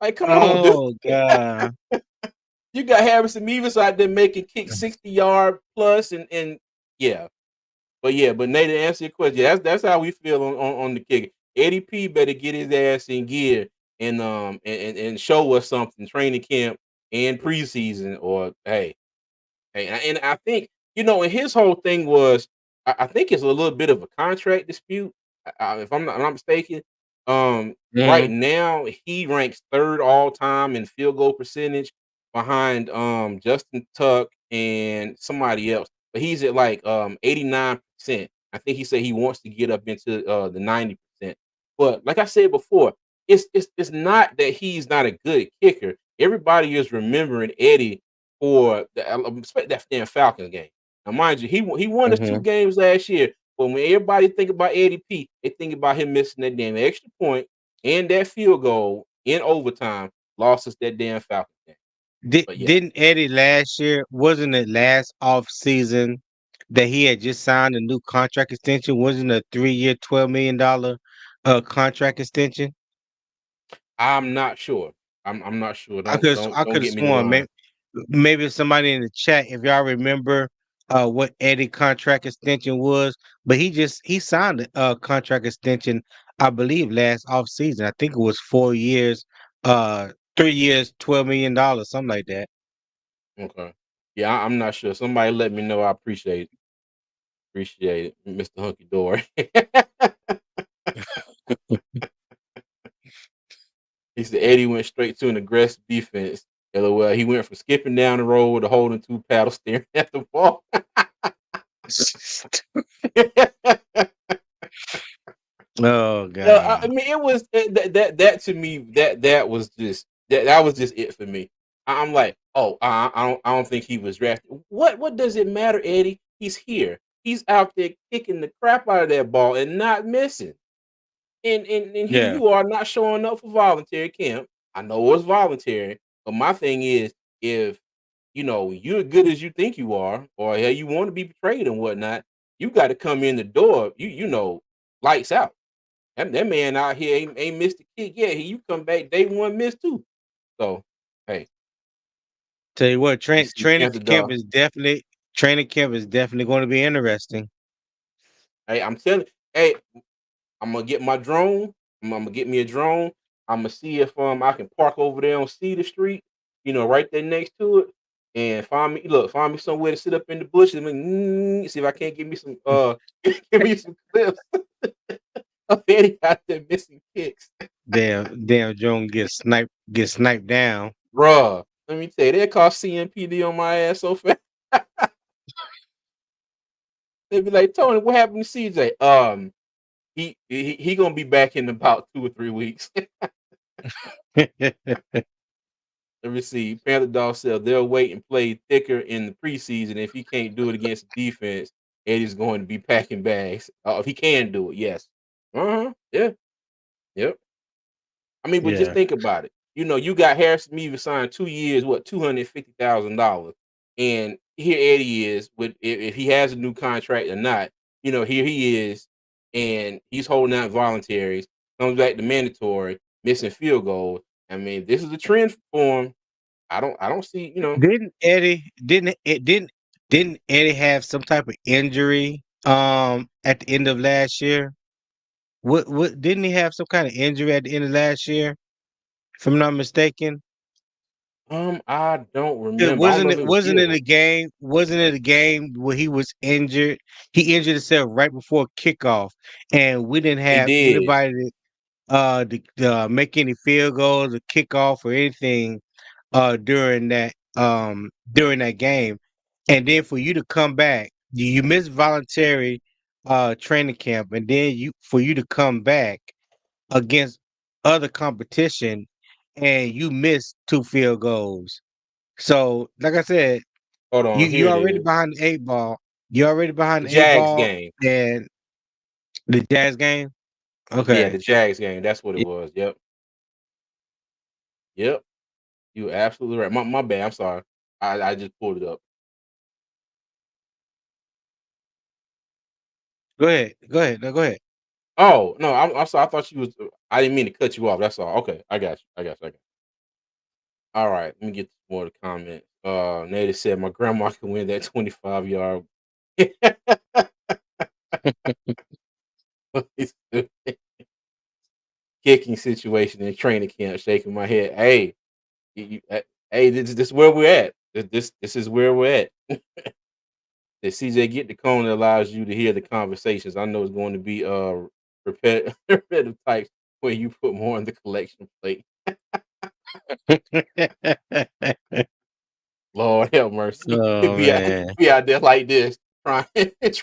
Like, come on, dude. Oh God. You got Harrison Meavis out there making kicks 60-yard plus and yeah. But Nate, to answer your question, that's how we feel on the kicker. Eddie P better get his ass in gear and show us something training camp and preseason or hey, and I think and his whole thing was, I think it's a little bit of a contract dispute. If I'm not mistaken, right Mhm. now he ranks third all time in field goal percentage behind Justin Tuck and somebody else, but he's at like 89%. I think he said he wants to get up into the 90%. But like I said before, it's not that he's not a good kicker. Everybody is remembering Eddie for that damn Falcons game. Now, mind you, he won us 2 Mhm. games last year, but when everybody think about Eddie P, they think about him missing that damn extra point and that field goal in overtime lost us that damn Falcons game. But yeah, Didn't Eddie last year? Wasn't it last off season that he had just signed a new contract extension? Wasn't it a 3-year, $12 million contract extension? I'm not sure. I'm not sure. I Don't could don't I don't could have get me in the sworn line. maybe somebody in the chat, if y'all remember what Eddie contract extension was, but he signed a contract extension, I believe, last off season. I think it was 4 years, 3 years, $12 million, something like that. Okay. Yeah, I'm not sure. Somebody let me know. I appreciate it, Mr. Hunky Dory. He said Eddie went straight to an aggressive defense. LOL. He went from skipping down the road to holding two paddles, staring at the ball. Oh No, I God. mean it was that to me that was just that was just it for me. I'm like, oh, I don't think he was drafted. What does it matter, Eddie? He's here. He's out there kicking the crap out of that ball and not missing. And here Yeah. you are not showing up for voluntary camp. I know it's voluntary, but my thing is, if you're as good as you think you are, or hell, you want to be betrayed and whatnot, you got to come in the door. Lights out. That man out here ain't missed a kick yet. You come back day one, miss two. So hey, Tell you what, you see Panther camp dog. is definitely going to be interesting. Hey, I'm telling. Hey, I'm gonna get my drone. I'm gonna get me a drone. I'm gonna see if I can park over there on Cedar Street, right there next to it, and find me somewhere to sit up in the bushes and see if I can't give me some give me some clips of Eddie out there missing kicks. Damn, Joan get sniped down. Bruh, let me tell you, they call CMPD on my ass so fast. They be like, Tony, what happened to CJ? He gonna be back in about 2 or 3 weeks. Let me see. Panther Dog said they'll wait and play thicker in the preseason. If he can't do it against the defense, Eddie's going to be packing bags. If he can do it, yes. Yeah. Yep. I mean, but just Yeah. think about it. You got Harrison Meaver signed 2 years, what, $250,000, and here Eddie is with if he has a new contract or not. Here he is, and he's holding out voluntaries, comes back to mandatory, missing field goals. I mean, this is a trend for him. I don't see. Didn't Eddie have some type of injury at the end of last year? What didn't he have some kind of injury at the end of last year? If I'm not mistaken. I don't It remember. I don't wasn't know if it it was wasn't here or it a not. game? Wasn't it a game where he was injured? He injured himself right before kickoff, and we didn't He have did. anybody to make any field goals or kickoff or anything during that game. And then for you to come back, you missed voluntary training camp, and then you to come back against other competition, and you missed 2 field goals. So, like I said, Hold you on. Here you it already is. behind the 8 ball. You're already behind The the 8 ball, Jags game. and the Jazz game. Yeah, Okay. the Jags game. That's what it was. Yep. Yep. You absolutely right. My bad. I'm sorry. I just pulled it up. Go ahead. Go ahead. No, go ahead. Oh no, I'm sorry. I thought you was. I didn't mean to cut you off. That's all. Okay, I got you. I got you. All right, let me get more of the comment. Native said my grandma can win that 25-yard kicking situation in training camp. Shaking my head. Hey, hey, this is where we're at. This is where we're at. The CJ get the cone that allows you to hear the conversations. I know it's going to be repetitive types where you put more on the collection plate. Lord have mercy. Oh man. Be out there like this, trying to get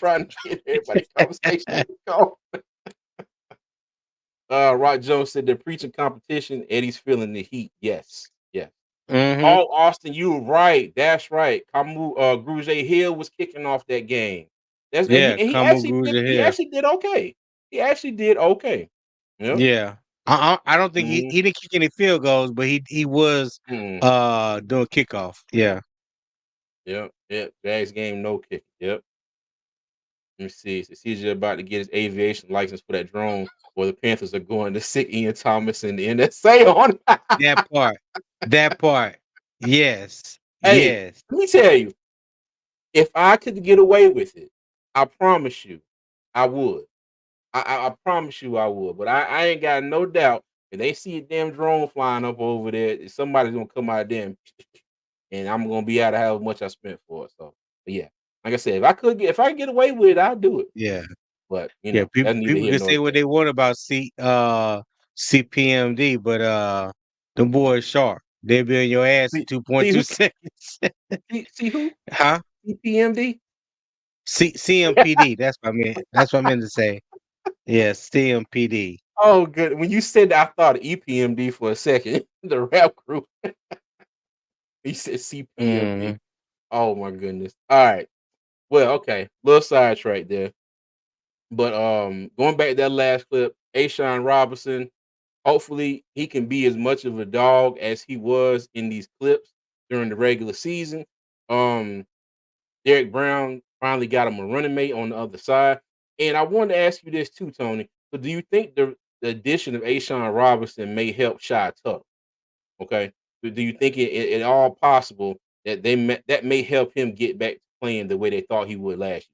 everybody conversation going. Rock Jones said they're preaching competition. Eddie's feeling the heat. Yes, yes. Mm-hmm. Oh, Austin, you were right. That's right. Camus Grugier Hill was kicking off that game. And Yeah, he Kamu actually did. Grugier He here. actually did okay. He actually did okay. Yep. Yeah. I don't think Mhm. he didn't kick any field goals, but he was Mm. doing kickoff. Yeah. Yep. Yep. Jags game, no kick. Yep. Let me see. Is CJ about to get his aviation license for that drone, or the Panthers are going to sick Ian Thomas and the NSA on? That part. That part. Yes. Hey, Yes. let me tell you, if I could get away with it, I promise you, I would. I promise you I would. But I ain't got no doubt if they see a damn drone flying up over there, somebody's gonna come out there and I'm gonna be out of how much I spent for it. So, but yeah, like I said, if I could get away with it, I'd do it. Yeah. But Yeah. People that's neither people here can nor say what there. they want about CPMD, but them boys sharp. They be in your ass in See, two point see two who? seconds. See who? Huh? CPMD. CMPD. That's what I meant. That's what I meant to say. Yeah, CMPD. Oh, good. When you said that, I thought EPMD for a second. The rap group. He said CPMD. Mhm. Oh my goodness. All right. Well, okay. Little sidetrack there. But going back to that last clip, Ashawn Robinson, hopefully he can be as much of a dog as he was in these clips during the regular season. Um, Derek Brown finally got him a running mate on the other side. And I wanted to ask you this too, Tony. So do you think the addition of Ashawn Robinson may help Shy Tuttle? Okay. Do you think it all possible that that may help him get back to playing the way they thought he would last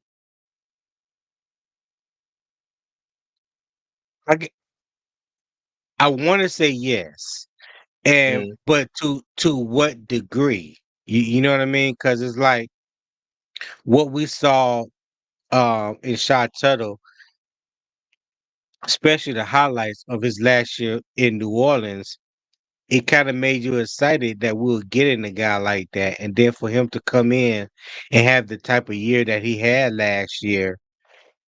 I want to say yes, year? and but to what degree? You know what I mean? Because it's like what we saw in Shot Tuttle, especially the highlights of his last year in New Orleans. It kind of made you excited that we were getting a guy like that, and then for him to come in and have the type of year that he had last year,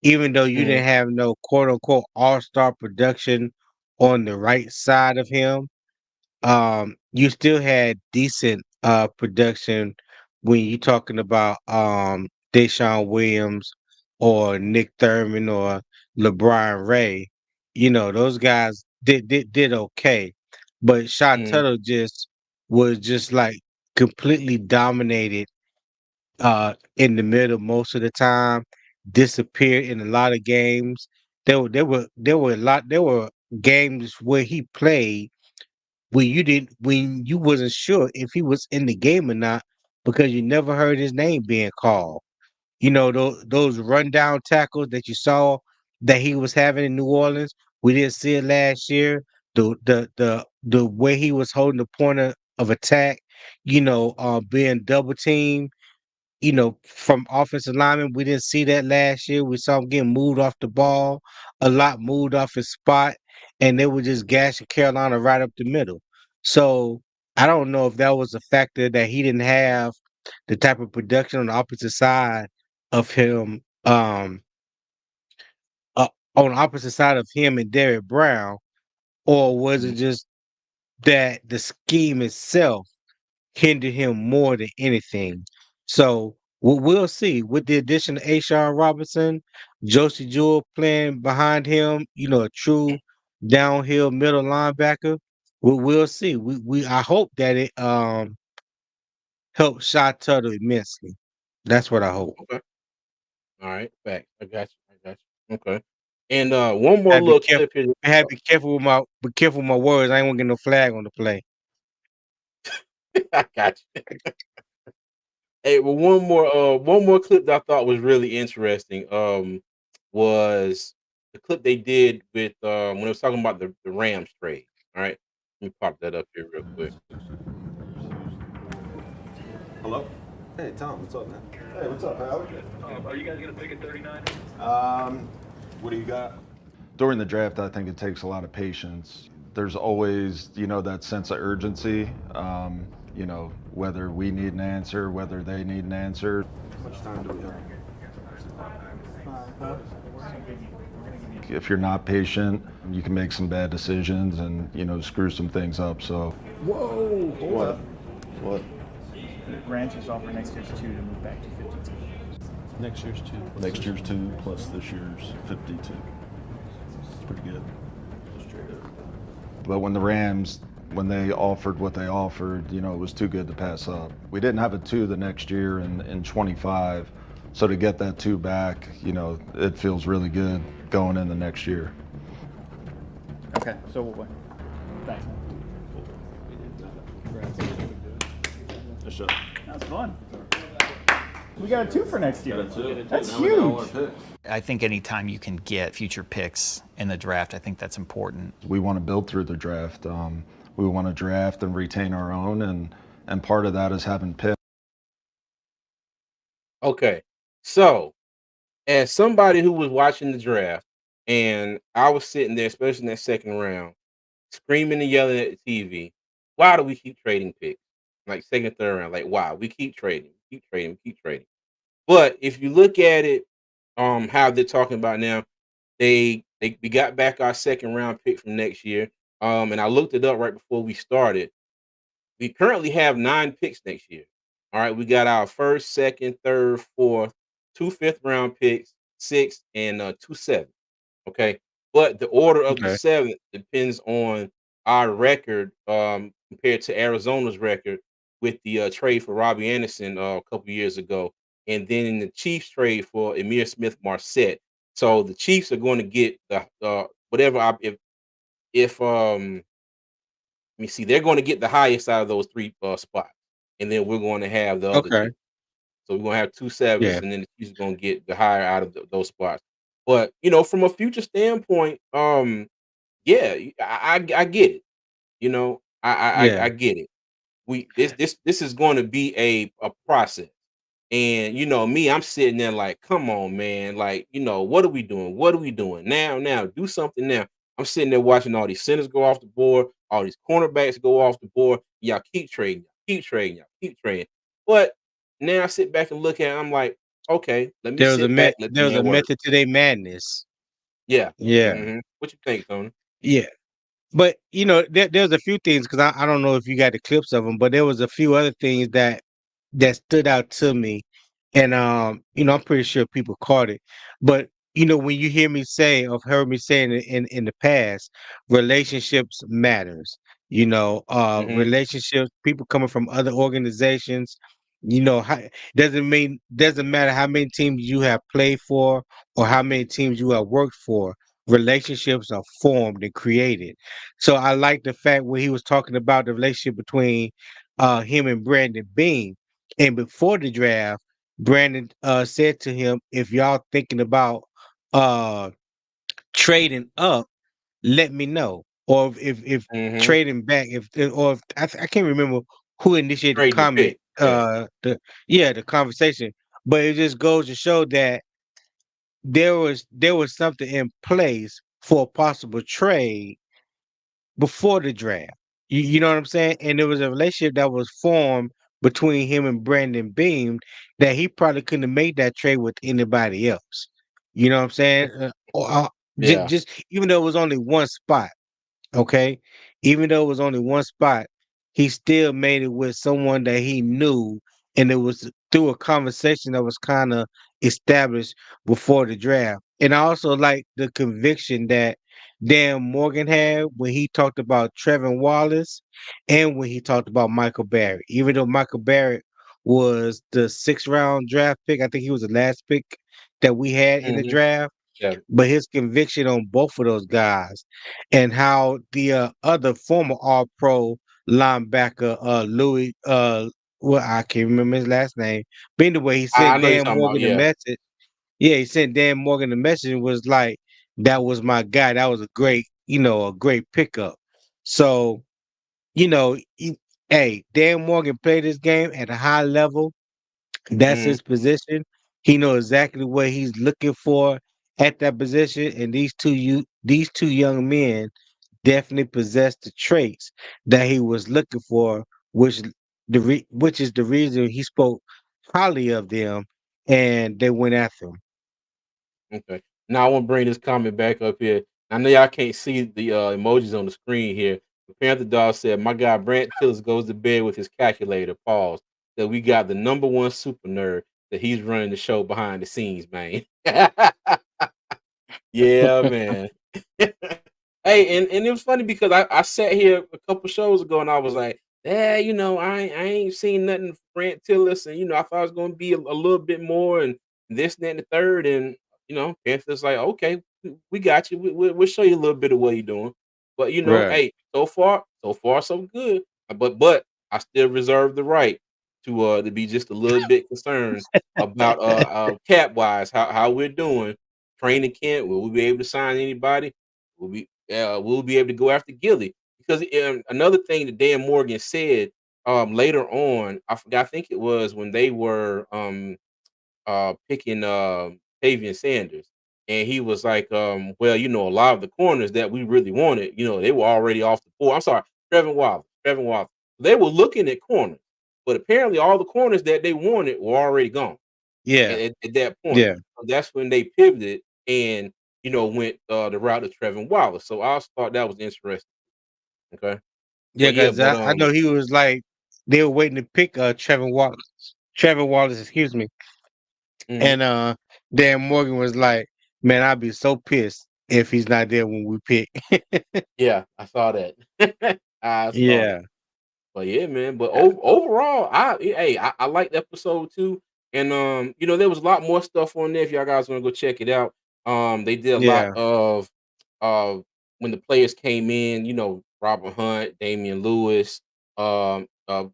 even though you Mhm. didn't have no quote unquote all-star production on the right side of him, you still had decent production when you talking about Deshaun Williams or Nick Thurman or LeBron Ray. You know, those guys did okay. But Shot Mhm. Tuttle just was just like completely dominated in the middle most of the time, disappeared in a lot of games. There were games where he played when you wasn't sure if he was in the game or not because you never heard his name being called. You know, those rundown tackles that you saw that he was having in New Orleans, we didn't see it last year. The way he was holding the point of attack, being double teamed, from offensive linemen. We didn't see that last year. We saw him getting moved off the ball, a lot moved off his spot, and they were just gashing Carolina right up the middle. So I don't know if that was a factor that he didn't have the type of production on the opposite side of him, on the opposite side of him and Derek Brown, or was it Mhm. just that the scheme itself hinder him more than anything. So we'll see. With the addition of Ashawn Robinson, Josie Jewell playing behind him, a true downhill middle linebacker. We'll see. I hope that it helps Shy Tuttle immensely. That's what I hope. Okay. All right. Back. I got you. I got you. Okay. And one I more be little careful. clip here. I have to be careful with my words. I ain't gonna get no flag on the play. I got you. Hey, well, one more clip that I thought was really interesting. Was the clip they did with when they was talking about the Rams trade. All right. Let me pop that up here real quick. Hello? Hey, Tom, what's up, man? Hey, what's up, Howard? Are you guys going to pick at 39? What do you got? During the draft, I think it takes a lot of patience. There's always, that sense of urgency, whether we need an answer, whether they need an answer. How much time do we have? If you're not patient, you can make some bad decisions and, screw some things up, so. Whoa! Hold up. What? Grants was offered next year's 2 to move back to 52. Next year's 2. Next year's 2 plus this year's 52. It's pretty good. But when they offered what they offered, it was too good to pass up. We didn't have a 2 the next year in 25. So to get that 2 back, it feels really good going in the next year. Okay, so thanks. That's fun. We got a 2 for next year. That's huge. I think anytime you can get future picks in the draft, I think that's important. We want to build through the draft. We want to draft and retain our own, and part of that is having picks. Okay, so as somebody who was watching the draft, and I was sitting there, especially in that second round, screaming and yelling at the TV, why do we keep trading picks? Like second, third round, like why? We keep trading, keep trading, keep trading. But if you look at it, how they're talking about now, we got back our second round pick from next year. And I looked it up right before we started. We currently have 9 picks next year. All right, we got our first, second, third, fourth, 2 fifth-round picks, 6, and 2 7th. Okay, but the order of the Okay. 7th depends on our record compared to Arizona's record with the trade for Robbie Anderson a couple years ago, and then in the Chiefs trade for Emir Smith Marset. So the Chiefs are going to get the whatever if let me see, they're going to get the highest out of those 3 spots, and then we're going to have the other Okay. 2. So we're gonna have 2 sevens, Yeah. and then the Chiefs are gonna get the higher out of those spots. But from a future standpoint, yeah, I get it. I Yeah. get it. This is going to be a process. And me, I'm sitting there like, come on, man. Like, what are we doing? What are we doing? Now, do something now. I'm sitting there watching all these centers go off the board, all these cornerbacks go off the board. Y'all keep trading, y'all keep trading. But now I sit back and look at it, I'm like, okay, let me sit back, let the There was a man work. method to their madness. Yeah. Yeah. What you think, Tony? Yeah. But there's a few things because I don't know if you got the clips of them, but there was a few other things that stood out to me, and I'm pretty sure people caught it. But when you hear me say, or heard me saying it in the past, relationships matters. Hmm. Relationships, people coming from other organizations. Doesn't matter how many teams you have played for or how many teams you have worked for. Relationships are formed and created. So I like the fact where he was talking about the relationship between him and Brandon Beam. And before the draft, Brandon said to him, if y'all thinking about uh trading up, let me know. Or if Hmm. trading back, I can't remember who initiated the Trading the comment, pick. Yeah. the conversation. But it just goes to show that there was something in place for a possible trade before the draft. You know what I'm saying? And there was a relationship that was formed between him and Brandon Beam that he probably couldn't have made that trade with anybody else. You know what I'm saying? Yeah. Just even though it was only one spot. Okay. Even though it was only one spot, he still made it with someone that he knew. And it was through a conversation that was kind of established before the draft. And I also like the conviction that Dan Morgan had when he talked about Trevor Wallace and when he talked about Michael Barrett. Even though Michael Barrett was the 6th-round draft pick, I think he was the last pick that we had in the Hmm. draft, Yeah. but his conviction on both of those guys and how the other former All Pro linebacker Louis well, I can't remember his last name, but anyway, he I sent know you're Dan talking about. Morgan a Yeah. message. Yeah, he sent Dan Morgan a message and was like, that was my guy. That was a great pickup. So, you know, he- hey, Dan Morgan played this game at a high level. That's Hmm. his position. He knows exactly what he's looking for at that position, and these two young men definitely possess the traits that he was looking for, which is the reason he spoke highly of them, and they went after him. Okay. Now I want to bring this comment back up here. I know y'all can't see the emojis on the screen here. The Panther Dog said, "My guy Brant Tillis goes to bed with his calculator." Pause. That we got the number one super nerd that he's running the show behind the scenes, man. Yeah, man. Hey, and it was funny because I sat here a couple shows ago and I was like, yeah, I ain't seen nothing from Grant Tillis, and I thought it was gonna be a little bit more and this, and that, and the third, and Panthers like, okay, we got you. We'll show you a little bit of what you're doing. But Right. hey, so far so good. But I still reserve the right to be just a little bit concerned about cap wise, how we're doing. Training camp, will we be able to sign anybody? We'll be able to go after Gilly, because another thing that Dan Morgan said later on, I forgot, I think it was when they were picking Tavian Sanders, and he was like, well, a lot of the corners that we really wanted, they were already off the board. I'm sorry, Trevor Wallace. They were looking at corners, but apparently all the corners that they wanted were already gone Yeah. at that point. Yeah. So that's when they pivoted and went the route of Trevor Wallace. So I also thought that was interesting. Okay, Yeah, but yeah, because but I know he was like they were waiting to pick Trevor Wallace. Trevor Wallace, excuse me. mhm. And Dan Morgan was like, man, I'd be so pissed if he's not there when we pick. Yeah, I saw that. I saw that. Yeah. But yeah, man. But overall, I liked episode 2, and there was a lot more stuff on there. If y'all guys want to go check it out, they did a lot Yeah. of uh when the players came in. Robert Hunt, Damian Lewis, the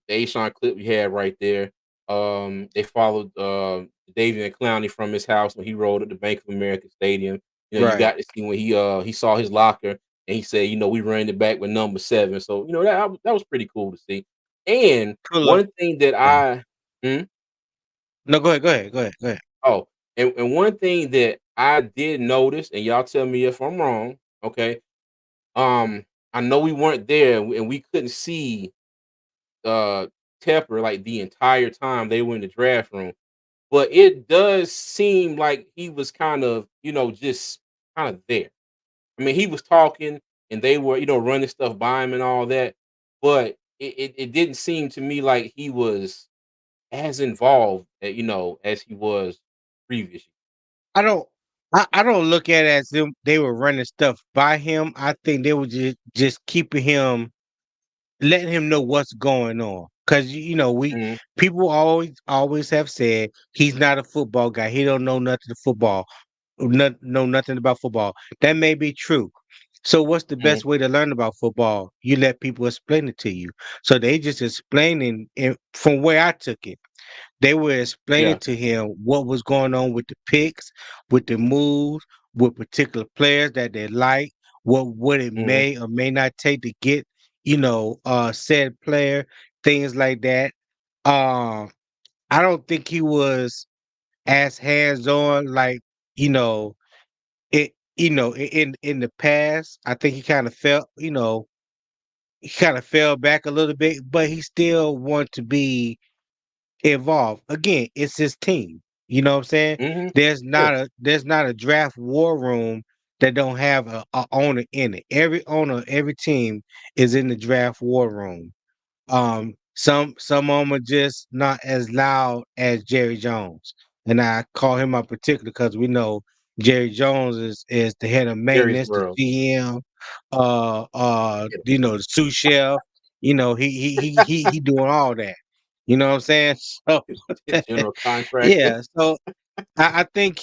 Ashawn clip we had right there. They followed Davian Clowney from his house when he rode at the Bank of America Stadium. You Right. got to see when he saw his locker and he said, we ran it back with number 7. So, that was pretty cool to see. And Pull up. one thing that Hmm? No, go ahead. Go ahead. Go ahead. Go ahead. Oh, and one thing that I did notice, and y'all tell me if I'm wrong, okay? I know we weren't there and we couldn't see Tepper like the entire time they were in the draft room, but it does seem like he was kind of, just kind of there. I mean, he was talking and they were, running stuff by him and all that, but it didn't seem to me like he was as involved, as he was previously. I don't I don't look at it as them they were running stuff by him. I think they were just keeping him, letting him know what's going on. Cause we Mhm, people always have said he's not a football guy. He don't know nothing of football. Know nothing about football. That may be true. So what's the mhm, best way to learn about football? You let people explain it to you. So they just explaining it from where I took it. They were explaining yeah, to him what was going on with the picks, with the moves, with particular players that they like, what it mhm, may or may not take to get, said player, things like that. Um, I don't think he was as hands on like, you know, in the past. I think he kind of felt, he kind of fell back a little bit, but he still wanted to be involved. Again, it's his team. You know what I'm saying? mhm, yeah, There's not a draft war room that don't have a owner in it. Every owner, every team is in the draft war room. Some of them are just not as loud as Jerry Jones, and I call him out particular because we know Jerry Jones is the head of Jerry's maintenance, the World. GM, Get the sous chef. He doing all that. You know what I'm saying? So general contractor. yeah, so I think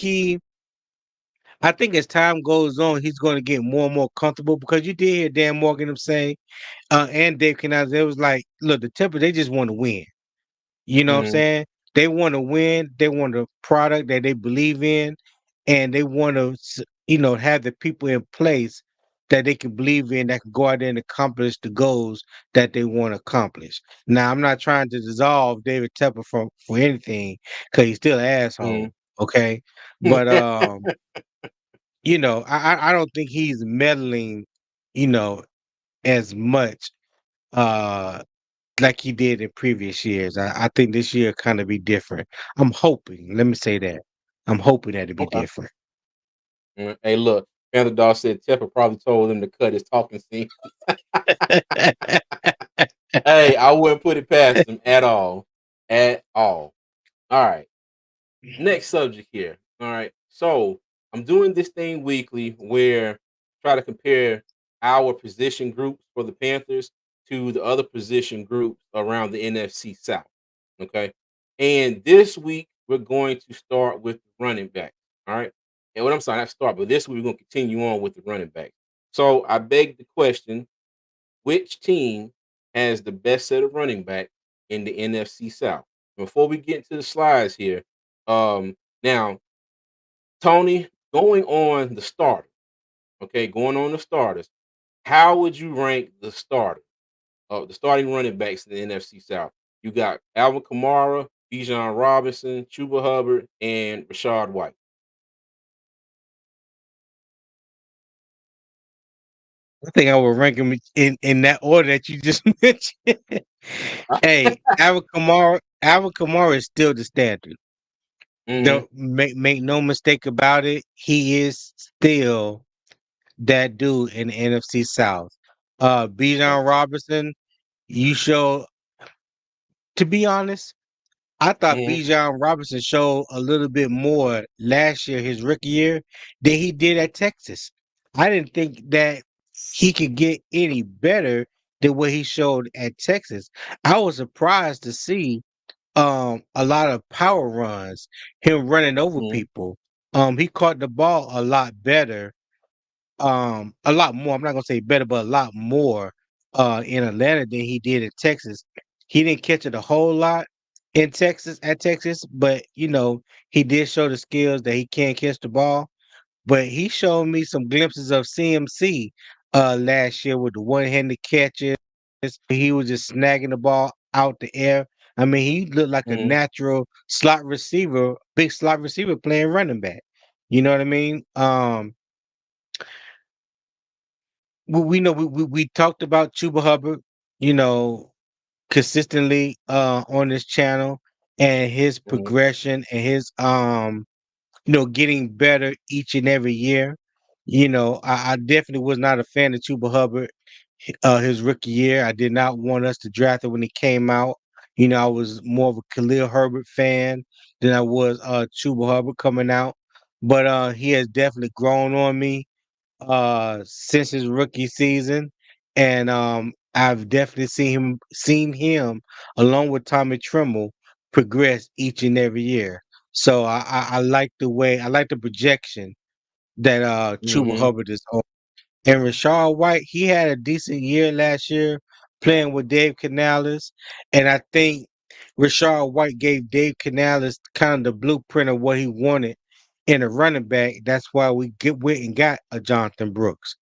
I think as time goes on, he's going to get more and more comfortable because you did hear Dan Morgan him say, and Dave Canales, it was like, look, the Temple, they just want to win. You know what I'm Mhm, saying? They want to win. They want a product that they believe in, and they want to, have the people in place that they can believe in that can go out there and accomplish the goals that they want to accomplish. Now, I'm not trying to dissolve David Tepper for anything because he's still an mhm. asshole. Okay, but I don't think he's meddling, you know, as much. Like he did in previous years. I think this year kind of be different. I'm hoping. Let me say that. I'm hoping that it be Okay. different. Hey, look, Panther Dog said Tepper probably told him to cut his talking scene. Hey, I wouldn't put it past him at all. At all. All right. Next subject here. All right. So I'm doing this thing weekly where try to compare our position groups for the Panthers to the other position groups around the NFC South. Okay. And this week, we're going to start with the running back. All right. And what I'm sorry, not start, but this week, we're going to continue on with the running back. So I beg the question, which team has the best set of running back in the NFC South? Before we get into the slides here, now, Tony, going on the starter, okay, going on the starters, how would you rank the starter? The starting running backs in the NFC South. You got Alvin Kamara, Bijan Robinson, Chuba Hubbard, and Rashad White. I think I would rank him in that order that you just mentioned. Hey, Alvin Kamara is still the standard. Mhm. Don't make no mistake about it. He is still that dude in the NFC South. Okay. Bijan Robinson, you show. To be honest, I thought Mhm. Bijan Robinson showed a little bit more last year, his rookie year, than he did at Texas. I didn't think that he could get any better than what he showed at Texas. I was surprised to see a lot of power runs, him running over Mhm. people. He caught the ball a lot better, a lot more. I'm not gonna say better, but a lot more in Atlanta than he did in Texas. He didn't catch it a whole lot in Texas at Texas, but he did show the skills that he can catch the ball. But he showed me some glimpses of CMC last year with the one-handed catches. He was just snagging the ball out the air. I mean, he looked like a Mhm. natural slot receiver, big slot receiver playing running back. You know what I mean? We know we talked about Chuba Hubbard, you know, consistently on this channel and his Mhm. progression and his getting better each and every year. I definitely was not a fan of Chuba Hubbard his rookie year. I did not want us to draft it when he came out. I was more of a Khalil Herbert fan than I was Chuba Hubbard coming out. But he has definitely grown on me since his rookie season, and I've definitely seen him along with Tommy Tremble progress each and every year. So I like I like the projection that Chuba Mhm. Hubbard is on. And Rashad White, he had a decent year last year playing with Dave Canales, and I think Rashad White gave Dave Canales kind of the blueprint of what he wanted in a running back. That's why went and got a Jonathan Brooks.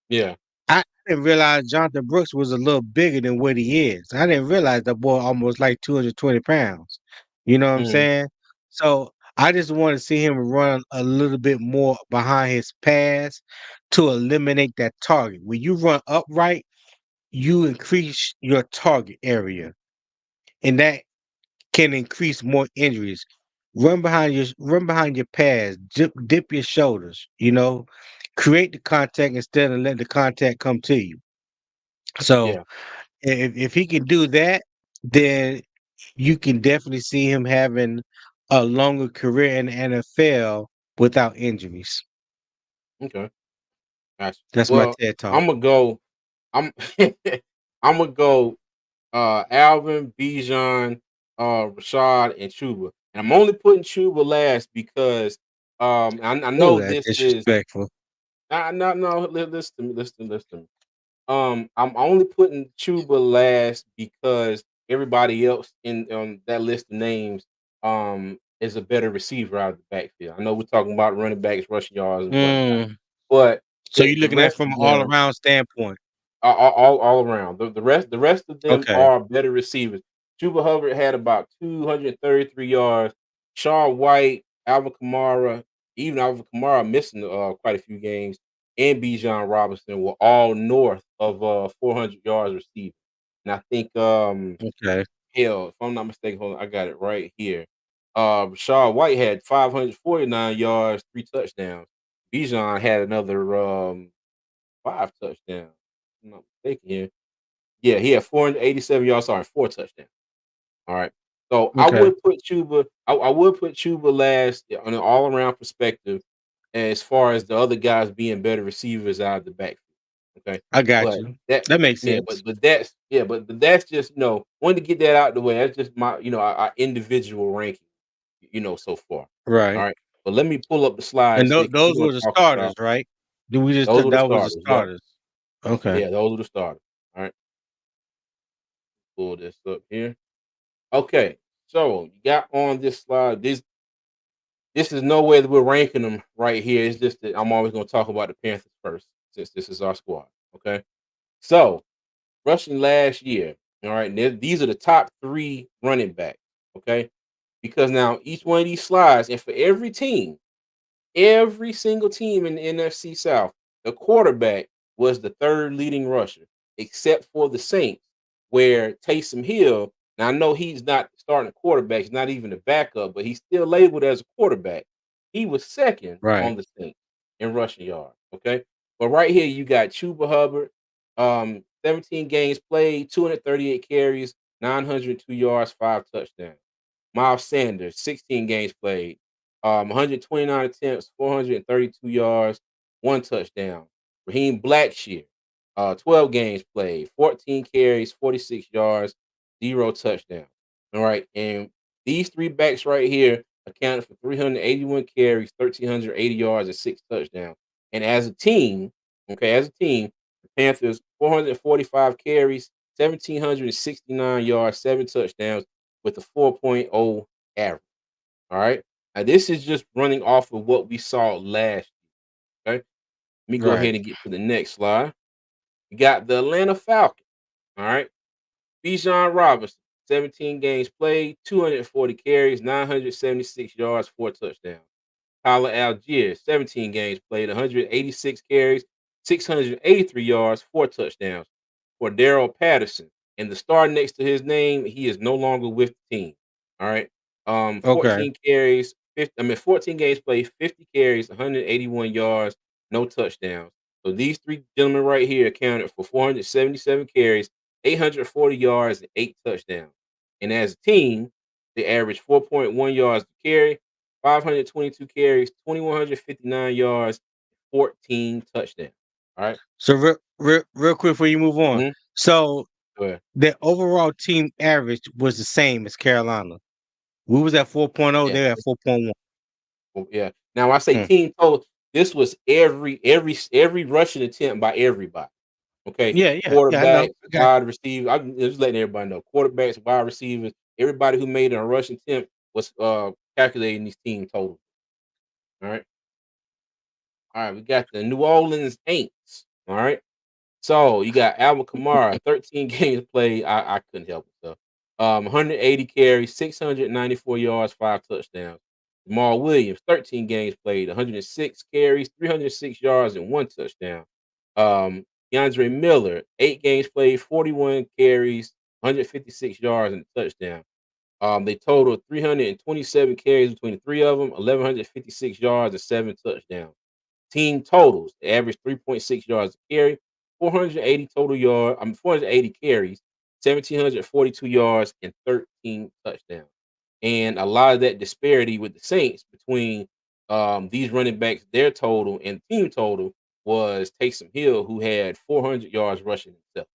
Yeah. I didn't realize Jonathan Brooks was a little bigger than what he is. I didn't realize the boy almost like 220 pounds. You know what I'm Mhm. saying? So I just want to see him run a little bit more behind his pass to eliminate that target. When you run upright, you increase your target area, and that can increase more injuries. Run behind your pads, dip your shoulders, create the contact instead of letting the contact come to you. So Yeah. if he can do that, then you can definitely see him having a longer career in the NFL without injuries. Okay. Gotcha. That's my Well, TED talk. I'm gonna go. I'm I'm gonna go. Alvin, Bijan, Rashad, and Chuba. And I'm only putting Chuba last because I Oh, know that's this is disrespectful. no. Listen to me. Listen to me. I'm only putting Chuba last because everybody else in that list of names is a better receiver out of the backfield. I know we're talking about running backs, rushing yards, and whatnot, Mm. but So you're the looking at it rest from of an all them around standpoint. all around. The rest of them Okay. are better receivers. Chuba Hubbard had about 233 yards. Shaw White, Alvin Kamara, even Alvin Kamara missing quite a few games, and Bijan Robinson were all north of 400 yards receiving. And I think Okay. hell, if I'm not mistaken, hold on, I got it right here. Shaw White had 549 yards, 3 touchdowns. Bijan had another 5 touchdowns. If I'm not mistaken here. Yeah, he had 487 yards, sorry, 4 touchdowns. All right. So I Okay. would put Chuba, I would put Chuba last on an all around perspective as far as the other guys being better receivers out of the backfield. Okay, I got but you. that That makes yeah, sense. but that's just wanted to get that out the way. That's just my our individual ranking, so far. All Right. right, but let me pull up the And slides here 'cause we're those gonna were the talk starters, about right? Do we just those were the that was the starters. Yep, starters? Okay. yeah, those are the starters. All right, pull this up here. Okay, so you got on this slide. This is no way that we're ranking them right here. It's just that I'm always going to talk about the Panthers first, since this is our squad. Okay, so rushing last year. All right, these are the top 3 running backs. Okay, because now each one of these slides, and for every team, every single team in the NFC South, the quarterback was the third leading rusher, except for the Saints, where Taysom Hill. Now I know he's not starting quarterback; he's not even a backup, but he's still labeled as a quarterback. He was second Right. on the Saints in rushing yards. Okay, but right here you got Chuba Hubbard, 17 games played, 238 carries, 902 yards, 5 touchdowns. Miles Sanders, 16 games played, 129 attempts, 432 yards, 1 touchdown. Raheem Blackshear, 12 games played, 14 carries, 46 yards, 0 touchdowns. All right. And these 3 backs right here accounted for 381 carries, 1,380 yards, and 6 touchdowns. And as a team, the Panthers, 445 carries, 1,769 yards, 7 touchdowns with a 4.0 average. All right. Now, this is just running off of what we saw last year. Okay. Let me go Right. ahead and get to the next slide. You got the Atlanta Falcons. All right. Bijan Robinson, 17 games played, 240 carries, 976 yards, 4 touchdowns. Tyler Algier, 17 games played, 186 carries, 683 yards, 4 touchdowns. For Daryl Patterson, and the star next to his name, he is no longer with the team. All right. Okay. 14 carries, 14 games played, 50 carries, 181 yards, no touchdowns. So these 3 gentlemen right here accounted for 477 carries, 840 yards, and 8 touchdowns. And as a team, they averaged 4.1 yards to carry, 522 carries, 2,159 yards, 14 touchdowns. All right. So real quick before you move on. Mhm. So Go ahead. the overall team average was the same as Carolina. We was at 4.0, Yeah. they were at 4.1. Yeah. Now I say Hmm. team total. This was every rushing attempt by everybody. Okay. Yeah, I know. Quarterback, I got wide receiver. I'm just letting everybody know. Quarterbacks, wide receivers, everybody who made a rushing attempt was calculating these team totals. All right. All right. We got the New Orleans Aints. All right. So you got Alvin Kamara, 13 games played. I couldn't help it. So 180 carries, 694 yards, 5 touchdowns. Jamal Williams, 13 games played, 106 carries, 306 yards, and 1 touchdown. DeAndre Miller, 8 games played, 41 carries, 156 yards, and a touchdown. They totaled 327 carries between the 3 of them, 1,156 yards, and 7 touchdowns. Team totals, they averaged 3.6 yards a carry, 480 carries, 1,742 yards, and 13 touchdowns. And a lot of that disparity with the Saints between these running backs, their total and team total was Taysom Hill, who had 400 yards rushing himself.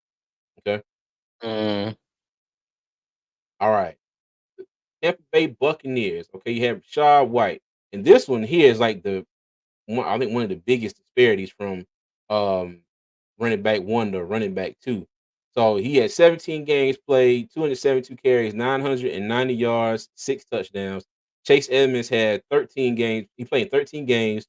Okay. Mm. All right. Tampa Bay Buccaneers. Okay. You have Rashad White. And this one here is like I think one of the biggest disparities from um, running back 1 to running back 2. So he had 17 games played, 272 carries, 990 yards, 6 touchdowns. Chase Edmonds had 13 games. He played 13 games,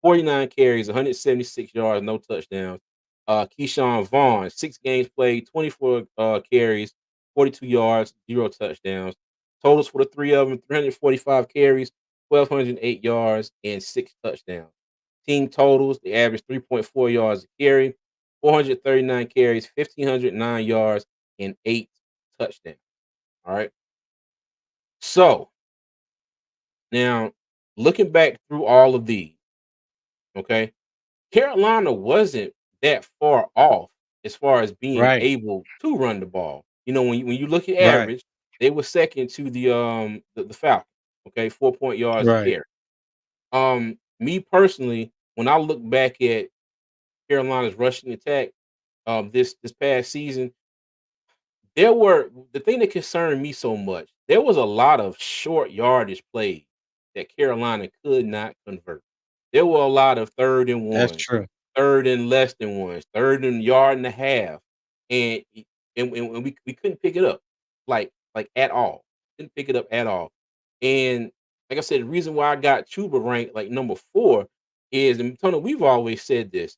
49 carries, 176 yards, no touchdowns. Keyshawn Vaughn, 6 games played, 24 carries, 42 yards, 0 touchdowns. Totals for the 3 of them: 345 carries, 1,208 yards, and 6 touchdowns. Team totals, they averaged 3.4 yards a carry, 439 carries, 1,509 yards, and 8 touchdowns. All right. So now looking back through all of these, okay, Carolina wasn't that far off as far as being Right. able to run the ball. When you look at Right. average, they were second to the Falcons. Okay, 4 yards a Right. carry. Me personally, when I look back at Carolina's rushing attack this past season, the thing that concerned me so much, there was a lot of short yardage plays that Carolina could not convert. There were a lot of third and That's ones, true. third and less than ones, third and yard and a half, and we couldn't pick it up, like at all. Couldn't pick it up at all. And like I said, the reason why I got Chuba ranked like number 4 is, and Tony, we've always said this: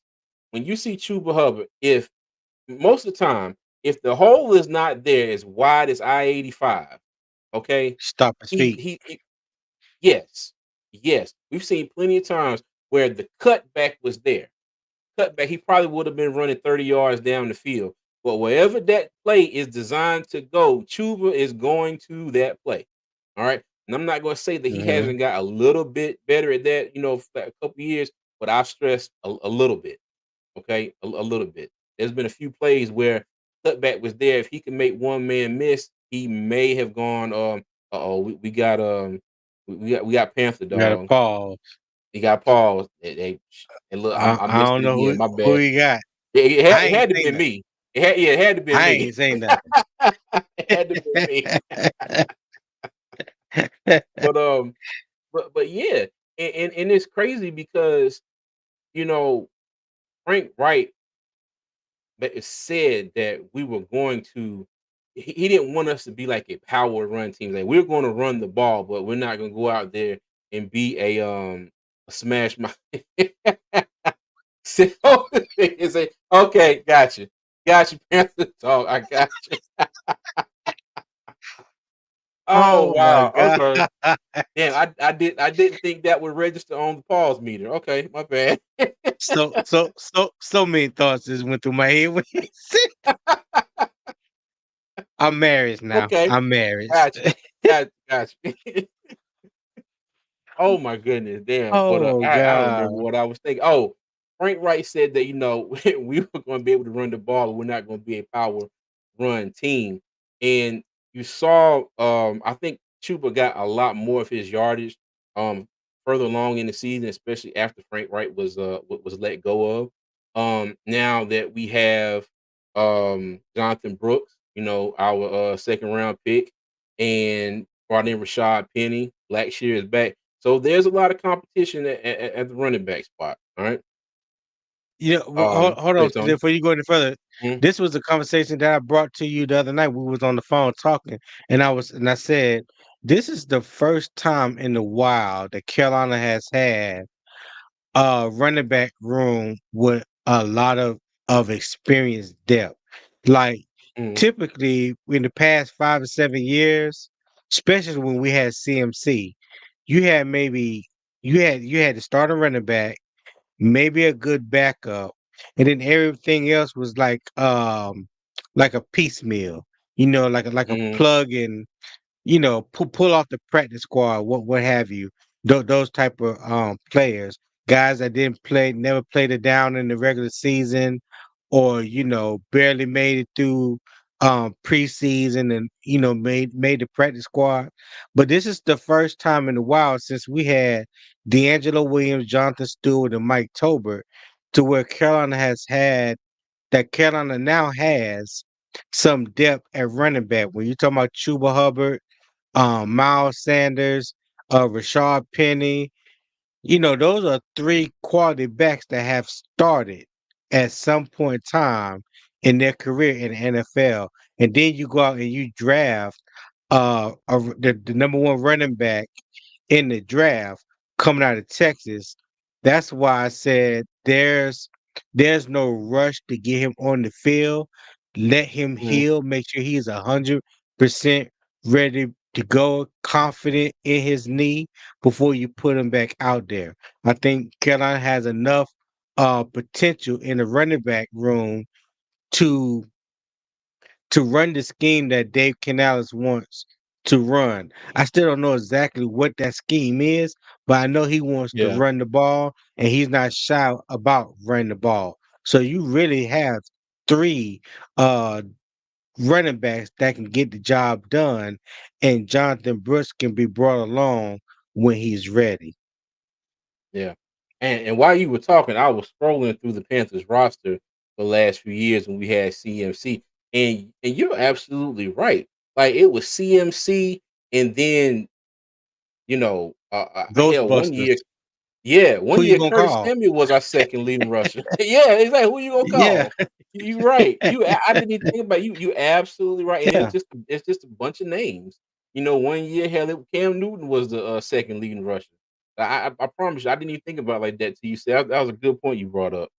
when you see Chuba Hubbard, if most of the time, if the hole is not there as wide as I-85, okay, Stop his feet. yes, yes, we've seen plenty of times where the cutback was there. Cutback, he probably would have been running 30 yards down the field. But wherever that play is designed to go, Chuba is going to that play. All right. And I'm not going to say that he Mhm. hasn't got a little bit better at that, for a couple of years, but I stress a little bit. Okay, a little bit. There's been a few plays where cutback was there. If he can make one man miss, he may have gone. We got we got Panther You gotta dog. pause. He got paused. And look, I I missed don't it know again. My who bad. he got. It I it ain't had to saying been nothing. me. It had to been I me. ain't saying nothing. It had to been me. But but yeah, and it's crazy because you know Frank Wright that it said that we were going to he didn't want us to be like a power run team. Like we're going to run the ball, but we're not going to go out there and be a smash mouth. So it's a okay, got you, Panther talk. I got you. Oh Oh my wow, god. okay. Damn, I didn't think that would register on the pause meter. Okay, my bad. So many thoughts just went through my head when he said I'm married now. Okay, I'm married. got you, got you. Oh my goodness, damn. But Oh I remember god. what I was thinking. Oh, Frank Wright said that we were going to be able to run the ball. We're not going to be a power run team. And you saw, I think Chuba got a lot more of his yardage further along in the season, especially after Frank Wright was let go of. Now that we have Jonathan Brooks, our second round pick, and brought in Rashad Penny. Blackshear is back. So there's a lot of competition at the running back spot. All right. Hold Go on ahead, Tony. before you go any further. Mhm, This was a conversation that I brought to you the other night. We was on the phone talking, and I said, this is the first time in a while that Carolina has had a running back room with a lot of experienced depth. Like mhm, typically in the past 5 or 7 years, especially when we had CMC, you had maybe you had to start a running back, maybe a good backup, and then everything else was like a piecemeal, like a mhm, plug and pull off the practice squad, what have you. Those type of players, guys that didn't play, never played it down in the regular season, or barely made it through preseason and made the practice squad. But this is the first time in a while since we had D'Angelo Williams, Jonathan Stewart, and Mike Tolbert, to where Carolina now has some depth at running back. When you talking about Chuba Hubbard, Miles Sanders, Rashad Penny. Those are three quality backs that have started at some point in time in their career in the NFL. And then you go out and you draft the number one running back in the draft coming out of Texas. That's why I said there's no rush to get him on the field. Let him mhm. heal. Make sure he's 100% ready to go, confident in his knee before you put him back out there. I think Carolina has enough potential in the running back room to run the scheme that Dave Canales wants to run. I still don't know exactly what that scheme is, but I know he wants to Yeah, run the ball and he's not shy about running the ball. So you really have three uh running backs that can get the job done, and Jonathan Brooks can be brought along when he's ready. yeah. And while you were talking, I was scrolling through the Panthers roster the last few years when we had CMC, and you're absolutely right. Like it was CMC, and then hell, one Ghostbusters. year, yeah, one Who you year gonna Curtis call? Samuel was our second leading rusher. Yeah, it's like who you gonna Yeah. call? You right. I didn't even think about you. You absolutely right. And Yeah. it's just a bunch of names. One year hell, Cam Newton was the second leading rusher. I promise you, I didn't even think about it like that till you said that was a good point you brought up.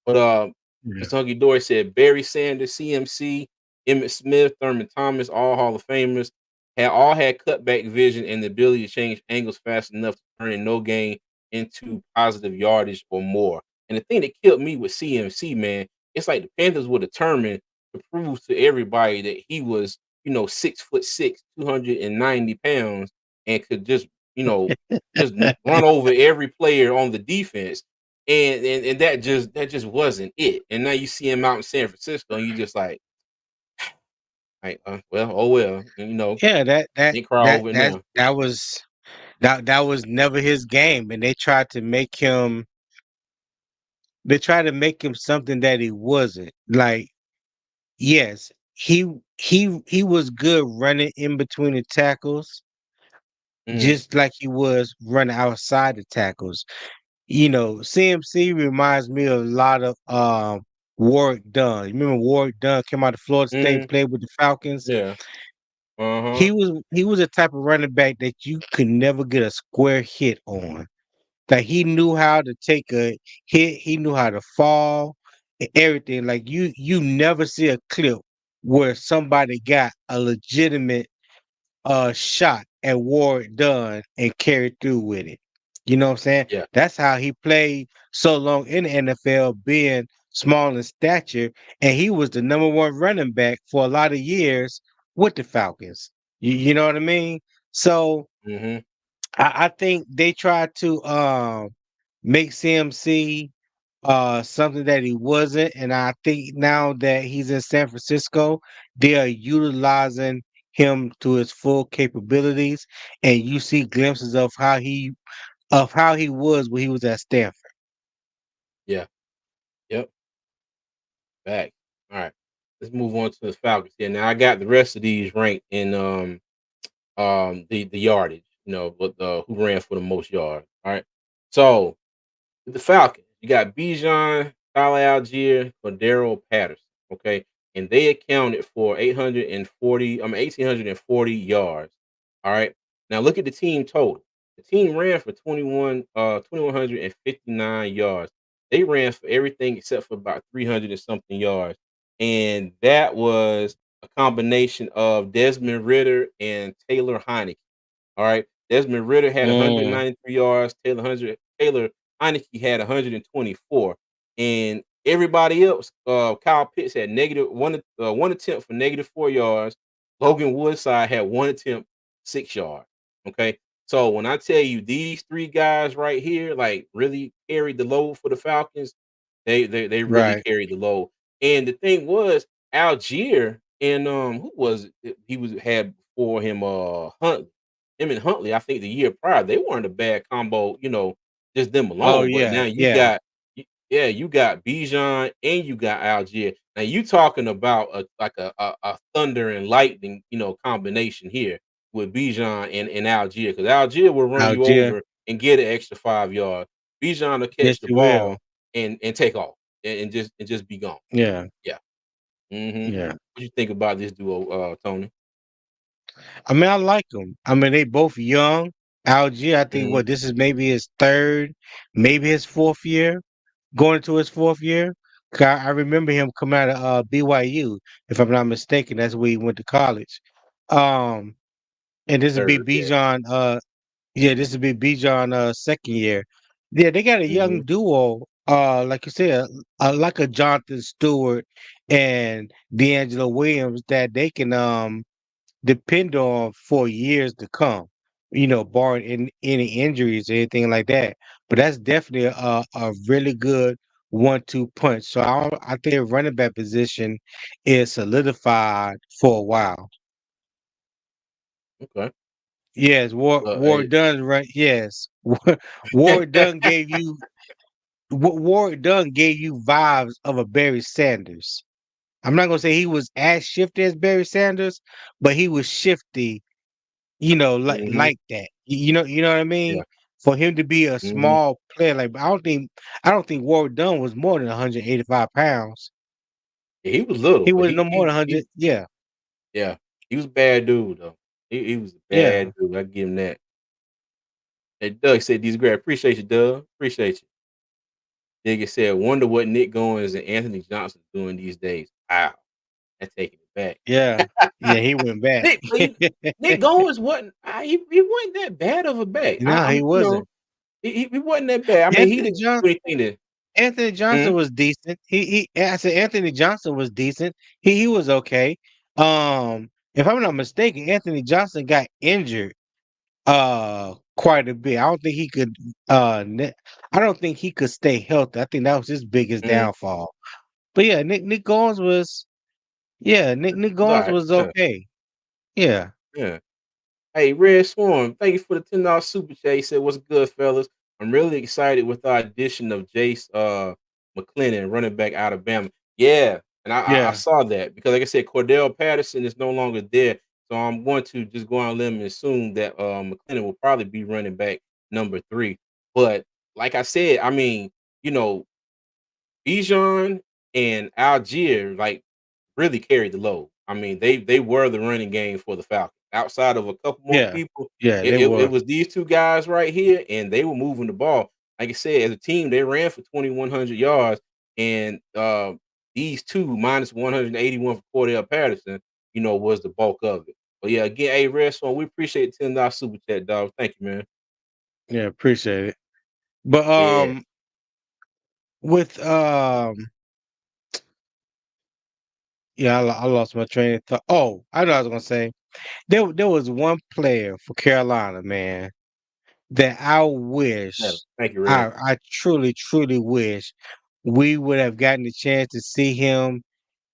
But Yeah. Mr. Hunky Dory said Barry Sanders, CMC, Emmett Smith, Thurman Thomas, all Hall of Famers, had cutback vision and the ability to change angles fast enough to turn in no gain into positive yardage or more. And the thing that killed me with CMC, man, it's like the Panthers were determined to prove to everybody that he was, 6'6", 290 pounds, and could just run over every player on the defense. And that just wasn't it. And now you see him out in San Francisco, and you just like, well, oh well, and, Yeah, they cry over it now. that was never his game, and they tried to make him something that he wasn't. Like, yes, he was good running in between the tackles, Mhm. just like he was running outside the tackles. CMC reminds me of a lot of Warwick Dunn. You remember Warwick Dunn came out of Florida State, Mhm. played with the Falcons. Yeah. Uh-huh. He was a type of running back that you could never get a square hit on. Like he knew how to take a hit, he knew how to fall, and everything. Like you never see a clip where somebody got a legitimate shot at Ward Dunn and carried through with it. You know what I'm saying? Yeah. That's how he played so long in the NFL, being small in stature, and he was the number one running back for a lot of years with the Falcons. You know what I mean? So Mhm. I think they tried to make CMC something that he wasn't, and I think now that he's in San Francisco, they are utilizing him to his full capabilities, and you see glimpses of how he was when he was at Stanford. Yeah. Yep. Back. All right. Let's move on to the Falcons here. Now I got the rest of these ranked in the yardage, but who ran for the most yards. All right. So with the Falcons, you got Bijan, Tyler Algier, Cordero Patterson. Okay. And they accounted for 1,840 yards. All right. Now look at the team total. The team ran for 2,159 yards. They ran for everything except for about 300 and something yards. And that was a combination of Desmond Ritter and Taylor Heineke. All right. Desmond Ritter had Mm, 193 yards. Taylor Heineke had 124. And everybody else, Kyle Pitts had one attempt for -4 yards. Logan Woodside had one attempt, 6 yards. Okay. So when I tell you these three guys right here, like really carried the load for the Falcons, they really right. carried the load. And the thing was, Algier and who was it? He was had before him, Huntley. Him and Huntley, I think the year prior, they weren't a bad combo, just them Oh alone. But yeah, now yeah. you got Bijan and you got Algier. Now you talking about a thunder and lightning, combination here with Bijan and Algier, because Algier will run you Algier, over and get an extra 5 yards. Bijan will yes, catch the you will. ball and take off and just be gone. Yeah, Yeah. Mhm. yeah. What you think about this duo, Tony? I mean, I like them. I mean, they both young. Algier, I think Mhm. what this is maybe his third, maybe his fourth year, going into his fourth year. 'Cause I remember him coming out of BYU, if I'm not mistaken. That's where he went to college. Um, and this would be Third, yeah. Bijan. Yeah, this would be Bijan second year. Yeah, they got a young Mhm. duo. Like you said, like a Jonathan Stewart and D'Angelo Williams that they can depend on for years to come. Barring any injuries or anything like that. But that's definitely a really good 1-2 punch. So I think their running back position is solidified for a while. Okay. Yes, Ward Dunn, right? Yes, Ward Dunn gave you Ward Dunn gave you vibes of a Barry Sanders. I'm not gonna say he was as shifty as Barry Sanders, but he was shifty, Mhm. like that. You know what I mean? Yeah. For him to be a Mhm. small player, like I don't think Ward Dunn was more than 185 pounds. Yeah, he was little, He but was no more than 100. Yeah, yeah, he was a bad dude though. He was a yeah, bad dude. I give him that. And Doug said, "These great. Appreciate you, Doug. Appreciate you." Nigga said, "Wonder what Nick Goins and Anthony Johnson doing these days." Wow, that's taking it back. yeah, yeah. He went back. Nick Goins wasn't. He wasn't that bad of a back. No, he wasn't. He wasn't that bad. I mean, he Anthony didn't Johnson. do anything to. Anthony Johnson Mhm. was decent. I said Anthony Johnson was decent. He was okay. If I'm not mistaken, Anthony Johnson got injured quite a bit. I don't think he could stay healthy. I think that was his biggest Mhm. downfall. But yeah, Nick Goins was Nick It's all Goins right. was Yeah, okay. Yeah. yeah. Hey, Red Swarm, thank you for the $10 super chat. He said, "What's good, fellas? I'm really excited with the addition of Jace McClellan, running back out of Bama." Yeah, and I Yeah. saw that because, like I said, Cordell Patterson is no longer there, so I'm going to just go on a limb and assume that McClellan will probably be running back number 3. But like I said, I mean, you know, Bijan and Algier like really carried the load. I mean, they were the running game for the Falcons. Outside of a couple more Yeah. people, Yeah, it, they it, it were. was these two guys right here, and they were moving the ball. Like I said, as a team, they ran for 2,100 yards, and these two minus 181 for Cordell Patterson, was the bulk of it. But yeah, again, hey, Redstone, we appreciate the $10 super chat, dog. Thank you, man. Yeah, appreciate it. But Yeah. with yeah, I lost my train of thought. Oh, I know what I was gonna say. There was one player for Carolina, man, that I Yeah. wish, Thank you, Red. I truly, truly wish we would have gotten the chance to see him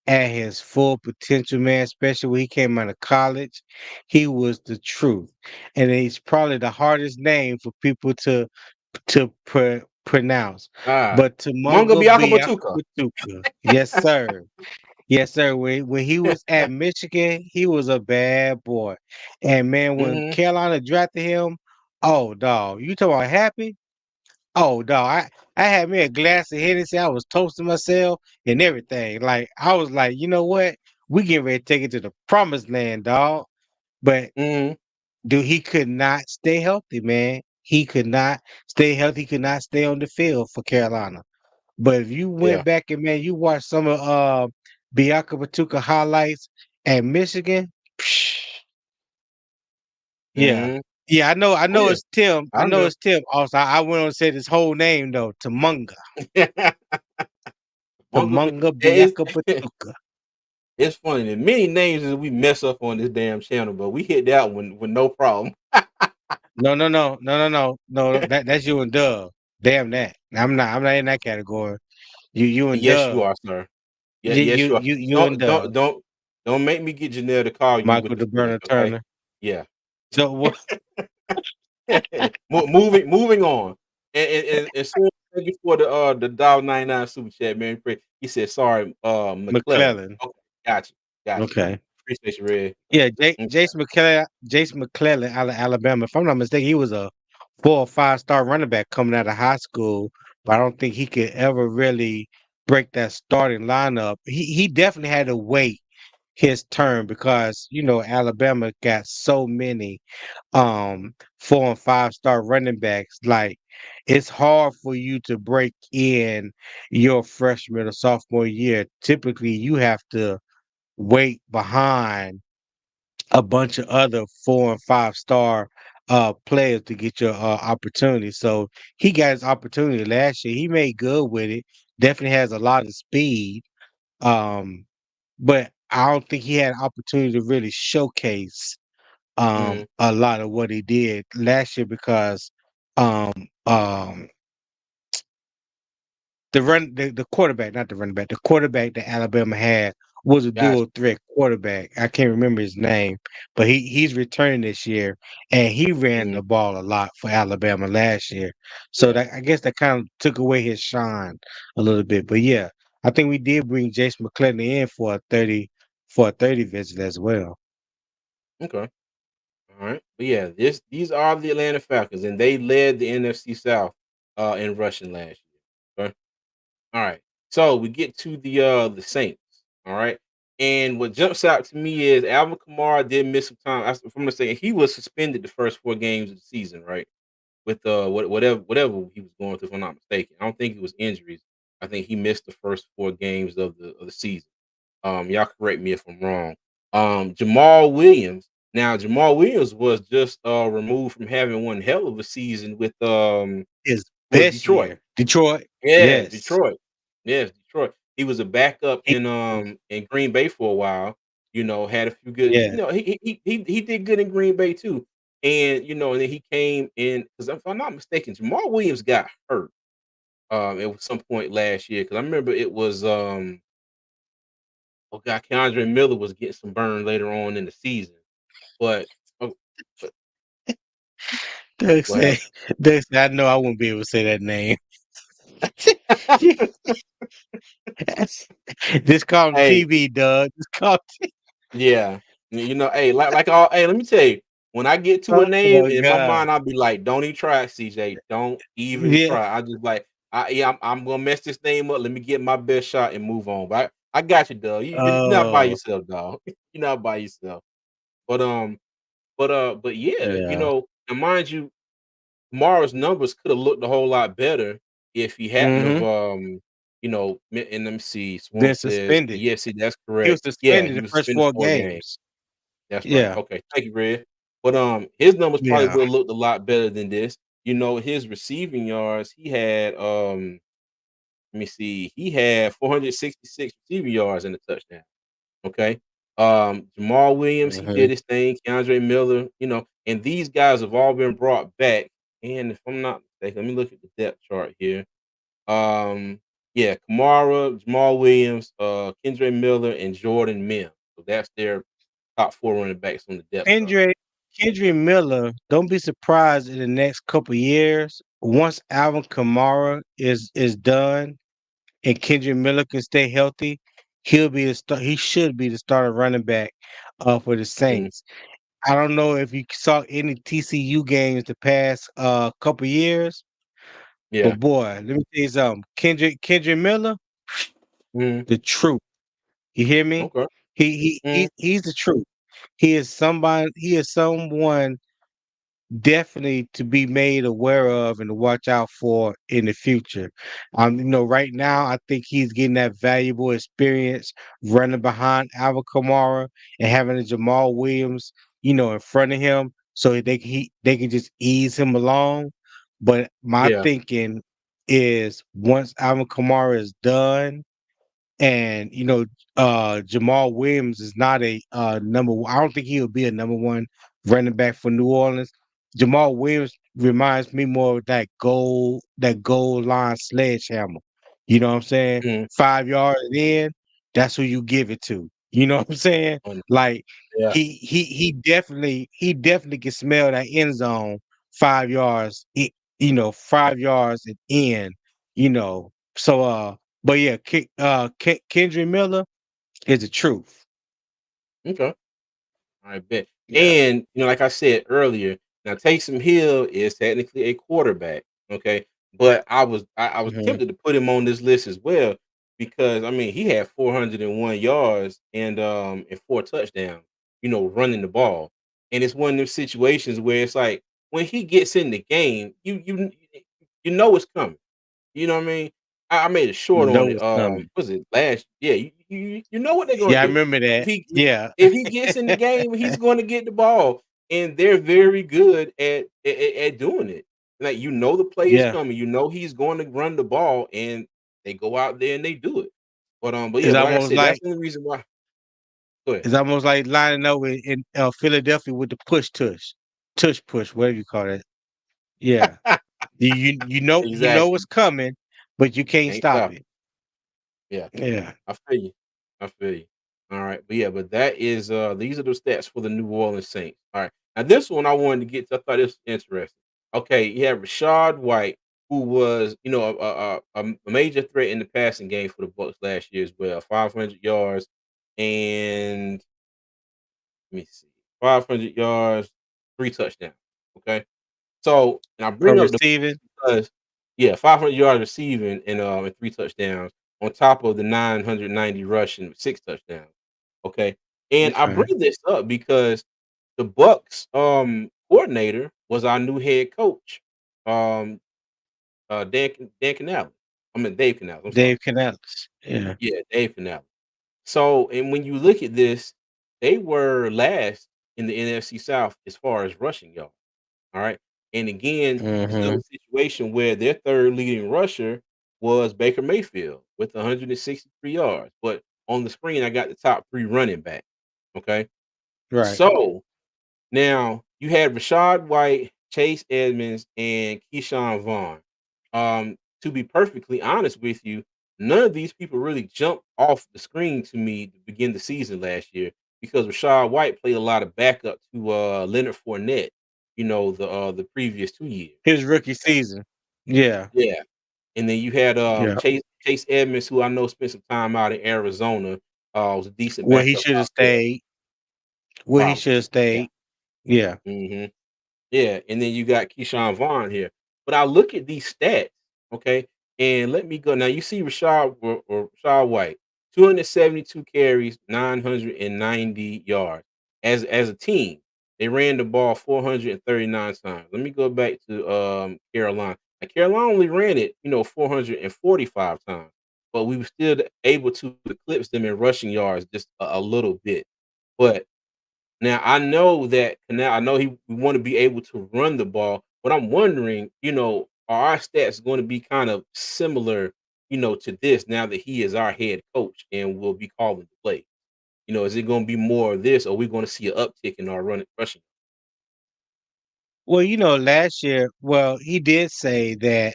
at his full potential, man, especially when he came out of college. He was the truth. And he's probably the hardest name for people to pronounce. But Munga Tumunga Biaka Matuka. Biakabatuka. Yes, sir. Yes, sir. When he was at Michigan, he was a bad boy. And man, when Mhm. Carolina drafted him, oh dog, you talking about happy? Oh dog, I had me a glass of Hennessy. I was toasting myself and everything. Like I was like, you know what? We getting ready to take it to the promised land, dog. But Mhm. dude, he could not stay healthy, man. He could not stay healthy. He could not stay on the field for Carolina. But if you Yeah. went back and man, you watched some of Biaka Batuka highlights at Michigan. Psh, yeah. Mhm. Yeah, I Oh know yeah. it's Tim. I I know remember. it's Tim. Also, I went on and said his whole name though, Tumunga. Munga Bi Tumunga it's Biaka Batuka. it's funny. There's many names that we mess up on this damn channel, but we hit that one with no problem. No, no, no, no, no, no, no. That's you and Dub. Damn that. I'm not in that category. You and Yes, you Dub. are, sir. Yeah, You yes, you you are. you you and Don't Dub. don't don't don't make me get Janelle to call you with Michael the finish, DeBurner okay? Turner. Yeah. So what? Moving on. And so thank you for the $1.99 super chat, man. He said, "Sorry, McClellan." McClellan. Okay, got you. Okay. Appreciate you, Red. Yeah, Okay. Jace McClellan out of Alabama. If I'm not mistaken, he was a 4 or 5 star running back coming out of high school, but I don't think he could ever really break that starting lineup. He definitely had to wait his turn because Alabama got so many 4 and 5 star running backs. Like it's hard for you to break in your freshman or sophomore year. Typically, you have to wait behind a bunch of other 4 and 5 star players to get your opportunity. So he got his opportunity last year. He made good with it. Definitely has a lot of speed. Um, but I don't think he had an opportunity to really showcase Mhm. a lot of what he did last year because um um the quarterback, not the running back, the quarterback that Alabama had was a Gotcha. dual threat quarterback. I can't remember his name, but he's returning this year, and he ran Mhm. the ball a lot for Alabama last year. So Yeah. that I guess that kind of took away his shine a little bit. But yeah, I think we did bring Jason McClellan in for a 30 visit as well. Okay. All right. But yeah, these are the Atlanta Falcons, and they led the NFC South in rushing last year. Okay. All right. So we get to the Saints. All right. And what jumps out to me is Alvin Kamara did miss some time. From the saying he was suspended the first 4 games of the season, right? With whatever he was going through, if I'm not mistaken. I don't think it was injuries. I think he missed the first 4 games of the season. Y'all correct me if I'm wrong. Jamal Williams. Now, Jamal Williams was just removed from having one hell of a season His with best Detroit. year, Detroit. Yeah, Yes. Detroit. Yes, Detroit. He was a backup He- in Green Bay for a while. Had a few good. yeah. He did good in Green Bay too. And then he came in because if I'm not mistaken, Jamal Williams got hurt at some point last year because I remember it was oh god, Keandre Miller was getting some burn later on in the season. But oh, but Doug what said, Doug said, I know I wouldn't be able to say that name. happened? Just call him Hey, TB, Doug. Just call him yeah. Hey, like all hey, let me tell you, when I get to a Oh name my in my God. mind, I'll be like, don't even try it, CJ. Don't even Yeah. try. I just like I'm gonna mess this name up. Let me get my best shot and move on. But I got you, dog. You're not by Oh, yourself, dog. You're not by yourself. But but yeah, yeah. and mind you, Kamara's numbers could have looked a whole lot better if he hadn't of Mm-hmm. and let me see. Swarm Been says, suspended. yes, see, that's He was correct. Yeah, suspended he the was first suspended 4 4 games. games. That's right. Yeah. Okay. Thank you, Red. But his numbers probably Yeah. would have looked a lot better than this. His receiving yards, he had let me see, he had 466 receiving yards in the touchdown. Okay. Jamal Williams, he Mm-hmm. did his thing, Keandre Miller, and these guys have all been brought back. And if I'm not mistaken, let me look at the depth chart here. Yeah, Kamara, Jamal Williams, Kendre Miller, and Jordan Mims. So that's their top 4 running backs on the depth chart. Kendrick, Kendrick Miller, don't be surprised in the next couple years, once Alvin Kamara is done and Kendrick Miller can stay healthy, he should be the starter running back for the Mhm. Saints. I don't know if you saw any TCU games the past couple years, Yeah. but boy, let me tell you something. Kendrick Miller, Mhm. the truth. You hear me? Okay. He's the truth. He is someone definitely to be made aware of and to watch out for in the future. Right now I think he's getting that valuable experience running behind Alvin Kamara and having a Jamal Williams, in front of him so they can just ease him along. But my Yeah. thinking is once Alvin Kamara is done and Jamal Williams is not a number one. I don't think he'll be a number one running back for New Orleans. Jamal Williams reminds me more of that goal line sledgehammer. You know what I'm saying? Mhm. 5 yards in, that's who you give it to. You know what I'm saying? Um, Like yeah. he definitely can smell that end zone 5 yards. 5 yards and in. So but yeah, Kendrick Miller is the truth. Okay. I bet. Yeah. And like I said earlier, now Taysom Hill is technically a quarterback. Okay. But I was Mhm. tempted to put him on this list as well because I mean he had 401 yards and 4 touchdowns, running the ball. And it's one of those situations where it's like when he gets in the game, you know it's coming. You know what I mean? I made a You short on know it. what's coming. Was it last? Yeah, you know what they're gonna Yeah, I do. remember If that. he Yeah. if he gets in the game, he's going to get the ball, and they're very good at doing it. Like the play is Yeah. coming. He's going to run the ball, and they go out there and they do it. But yeah, It's but like I almost said, that's like the only reason why. Go ahead. it's almost like lining up in Philadelphia with the tush push, whatever you call it. Yeah. You know what's Exactly. coming, but you can't Can't stop stop it. it. Yeah, Yeah. I feel you. I feel you. All right, but yeah, but that is these are the stats for the New Orleans Saints. All right, now this one I wanted to get to. I thought this was interesting. Okay, you have Rashad White, who was a major threat in the passing game for the Bucks last year as well. 500 yards and let me see, 500 yards, 3 touchdowns. Okay, so and I For bring up the receiving. because yeah, 500 yards receiving and 3 touchdowns on top of the 990 rushing, 6 touchdowns. Okay. And I Okay. bring this up because the Bucks coordinator was our new head coach. Um Dan Canales. I mean Dave Canales, I'm sorry. Dave Canales. Yeah. Yeah, Dave Canales. So and when you look at this, they were last in the NFC South as far as rushing yards. All right. And again, you still have Mm-hmm. a situation where their third leading rusher was Baker Mayfield with 163 yards. But on the screen, I got the top three running back. Okay. Right. So now you had Rashad White, Chase Edmonds, and Keyshawn Vaughn. To be perfectly honest with you, none of these people really jumped off the screen to me to begin the season last year because Rashad White played a lot of backup to Leonard Fournette, the previous 2 years. His rookie season. Yeah. Yeah. And then you had Yeah. Chase Edmonds, who I know spent some time out in Arizona, was a decent Where he backup should have out there, stayed. Where he should probably. have Yeah. stayed. Yeah. hmm Yeah, and then you got Keyshawn Vaughn here. But I look at these stats, okay, and let me go. Now you see Rashad White, 272 carries, 990 yards. As a team, they ran the ball 439 times. Let me go back to Carolina. Now Carolina only ran it, 445 times, but we were still able to eclipse them in rushing yards just a little bit. But now I know that now I know we want to be able to run the ball, but I'm wondering, are our stats going to be kind of similar, to this now that he is our head coach and will be calling the play? Is it going to be more of this, or are we going to see an uptick in our running rushing? Well, last year, he did say that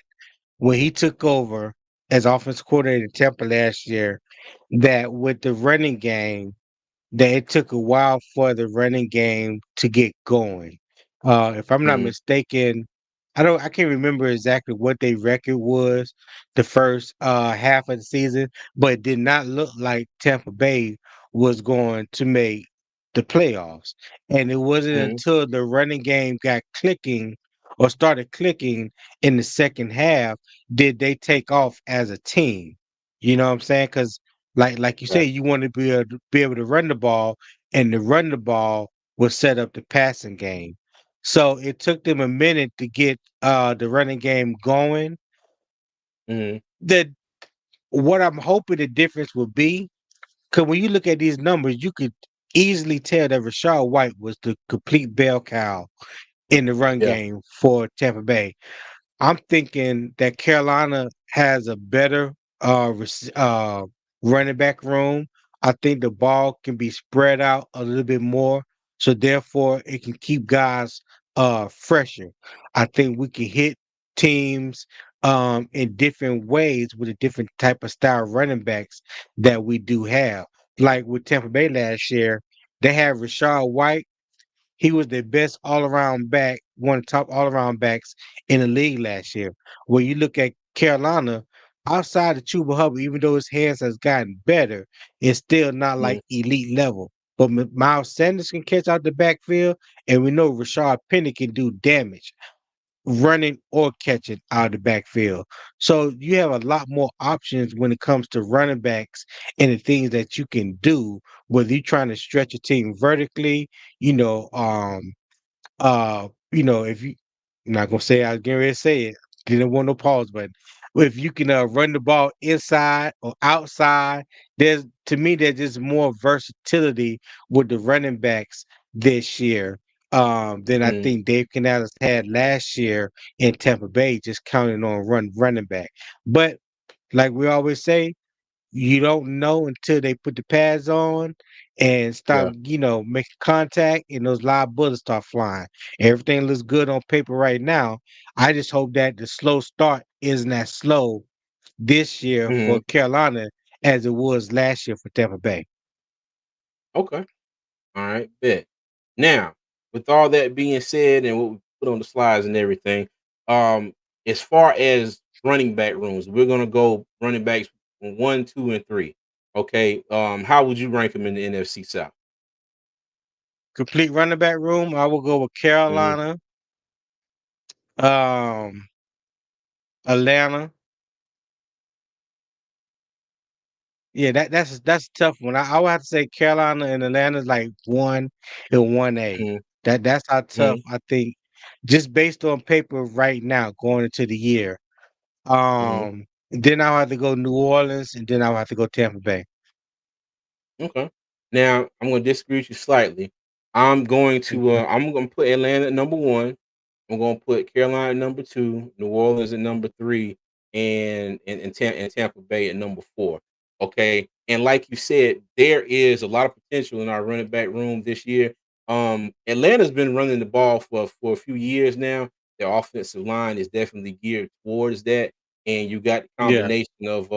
when he took over as offensive coordinator in Tampa last year, that with the running game, that it took a while for the running game to get going. If I'm not Mhm, mistaken, I can't remember exactly what their record was the first half of the season, but it did not look like Tampa Bay was going to make the playoffs. And it wasn't mhm, until the running game got clicking or started clicking in the second half did they take off as a team. You know what I'm saying? Because like you say, right, you want to be able to run the ball, and to run the ball will set up the passing game. So it took them a minute to get the running game going. mhm, The What I'm hoping the difference will be, because when you look at these numbers, you could easily tell that Rashad White was the complete bell cow in the run yeah, game for Tampa Bay. I'm thinking that Carolina has a better running back room. I think the ball can be spread out a little bit more, so therefore it can keep guys fresher. I think we can hit teams in different ways with a different type of style running backs that we do have. Like with Tampa Bay last year, they had Rashad White. He was the best all around back, one of the top all around backs in the league last year. When you look at Carolina, outside of Chuba Hubbard, even though his hands has gotten better, it's still not mhm, like elite level. But Miles Sanders can catch out the backfield, and we know Rashad Penny can do damage running or catching out of the backfield. So you have a lot more options when it comes to running backs and the things that you can do, whether you're trying to stretch a team vertically, you know, um, if you, I'm not gonna say, I was getting ready to say it, didn't want no pause, but if you can run the ball inside or outside, to me there's just more versatility with the running backs this year than I mhm, think Dave Canales had last year in Tampa Bay, just counting on running back. But like we always say, you don't know until they put the pads on and start, yeah, making contact, and those live bullets start flying. Everything looks good on paper right now. I just hope that the slow start isn't as slow this year for mhm. Carolina as it was last year for Tampa Bay. Okay. All right. Bet. Now, with all that being said, and what we put on the slides and everything, um, as far as running back rooms, we're gonna go running backs 1, 2, and 3. Okay. How would you rank them in the NFC South? Complete running back room. I will go with Mhm. Carolina, um, Atlanta. Yeah, that's a tough one. I would have to say Carolina and Atlanta is like 1 and 1A. Mhm. That's how tough Mhm. I think, just based on paper right now going into the year. Mhm. Then I'll have to go New Orleans, and then I'll have to go Tampa Bay. Okay. Now I'm gonna disagree with you slightly. I'm gonna put Atlanta at number 1. I'm gonna put Carolina at number 2, New Orleans at number 3, and Tampa Bay at number 4. Okay. And like you said, there is a lot of potential in our running back room this year. Atlanta's been running the ball for a few years now. Their offensive line is definitely geared towards that. And you got the Yeah, combination of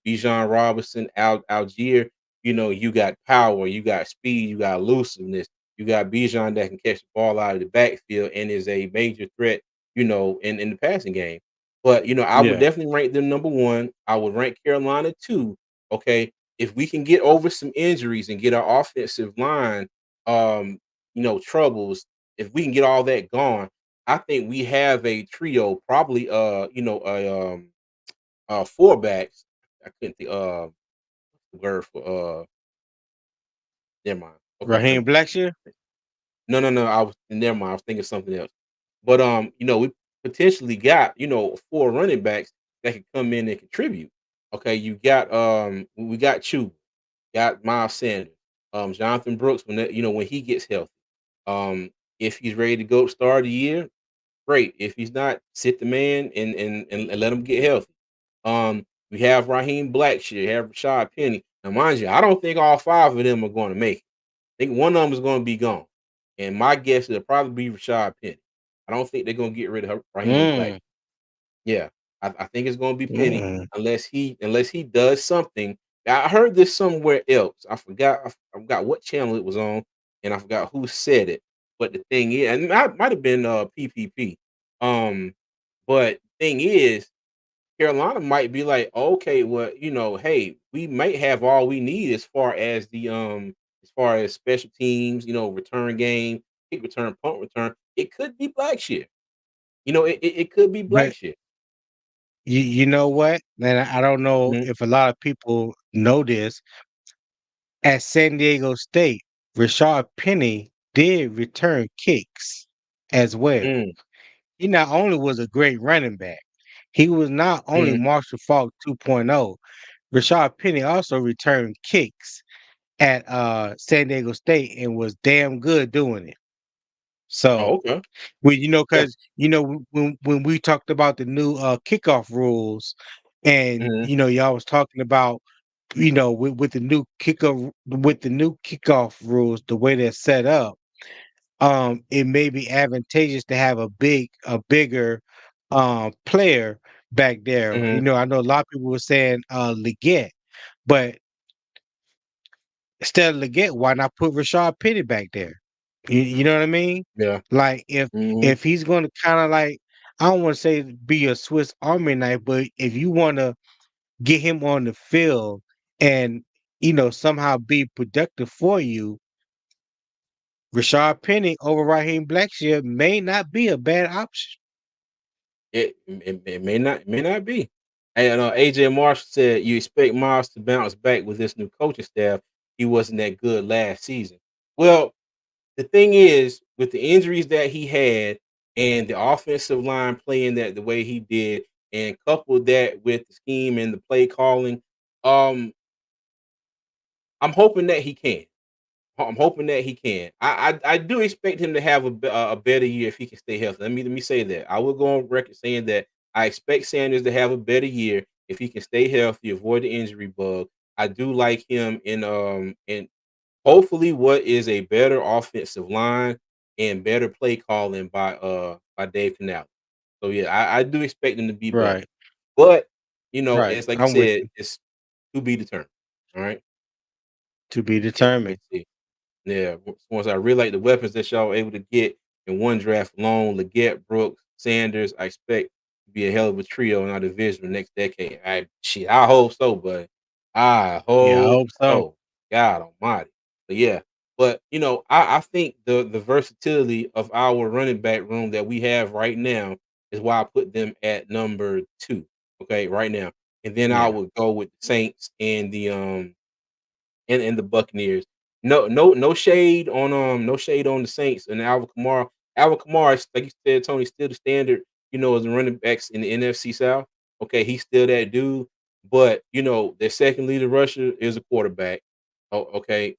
Bijan Robinson, Algier. You got power, you got speed, you got elusiveness. You got Bijan that can catch the ball out of the backfield and is a major threat, in the passing game. But I would yeah. definitely rank them number 1. I would rank Carolina 2. Okay. If we can get over some injuries and get our offensive line troubles, if we can get all that gone, I think we have a trio, probably four backs. I couldn't think the word for never mind. Okay, never Raheem mind. Blackshear. No. I was never mind. I was thinking something else. But we potentially got, four running backs that can come in and contribute. Okay, we got Chew, got Miles Sanders, Jonathan Brooks when he gets healthy. If he's ready to go start of the year, great. If he's not, sit the man and let him get healthy. We have Raheem Blackshear, have Rashad Penny. Now, mind you, I don't think all five of them are going to make it. I think one of them is going to be gone. And my guess is it'll probably be Rashad Penny. I don't think they're going to get rid of Raheem Black. Mm, Yeah, I think it's going to be Penny mm. unless he does something. I heard this somewhere else. I forgot what channel it was on, and I forgot who said it. But the thing is, and it might have been PPP. Um, but thing is, Carolina might be like, okay, well, hey, we might have all we need as far as special teams, return game, kick return, punt return. It could be Blackshear. It could be But Blackshear. you know what? And I don't know Mhm. if a lot of people know this. At San Diego State, Rashad Penny did return kicks as well. Mm, He not only was a great running back, he was not only mhm, Marshall Faulk 2.0. Rashad Penny also returned kicks at San Diego State and was damn good doing it. oh, So, okay. Yeah. because when we talked about the new kickoff rules, and Mhm, y'all was talking about with the new kickoff rules, the way they're set up, it may be advantageous to have a bigger player back there. mhm. I know a lot of people were saying Leggett, but instead of Leggett, why not put Rashad Penny back there? You know what I mean? Yeah. Like Mhm, if he's going to kind of like, I don't want to say be a Swiss Army knife, but if you want to get him on the field and somehow be productive for you, Rashad Penny over Raheem Blackshear may not be a bad option. it may not be. And AJ Marshall said you expect Miles to bounce back with this new coaching staff. He wasn't that good last season. Well, the thing is, with the injuries that he had and the offensive line playing that the way he did, and coupled that with the scheme and the play calling, um, I'm hoping that he can. I'm hoping that he can. I do expect him to have a better year if he can stay healthy. Let me say that. I will go on record saying that I expect Sanders to have a better year if he can stay healthy, avoid the injury bug. I do like him in hopefully what is a better offensive line and better play calling by Dave Canal. So yeah, I do expect him to be better. Right, But right. it's like you I'm with said, you. it's to be determined. All right. To be Yeah, we'll determined. see. Yeah, once I really like the weapons that y'all were able to get in one draft alone, Leggett, Brooks, Sanders, I expect to be a hell of a trio in our division the next decade. I hope so, but I Yeah, I hope hope so. so. God almighty. But yeah. But I think the versatility of our running back room that we have right now is why I put them at number 2. Okay, right now. And then I Yeah. would go with the Saints and the Buccaneers. No shade on no shade on the Saints and Alvin Kamara. Alvin Kamara, like you said, Tony, still the standard, as the running backs in the NFC South. Okay, he's still that dude. But their second leading rusher is a quarterback. Oh, okay,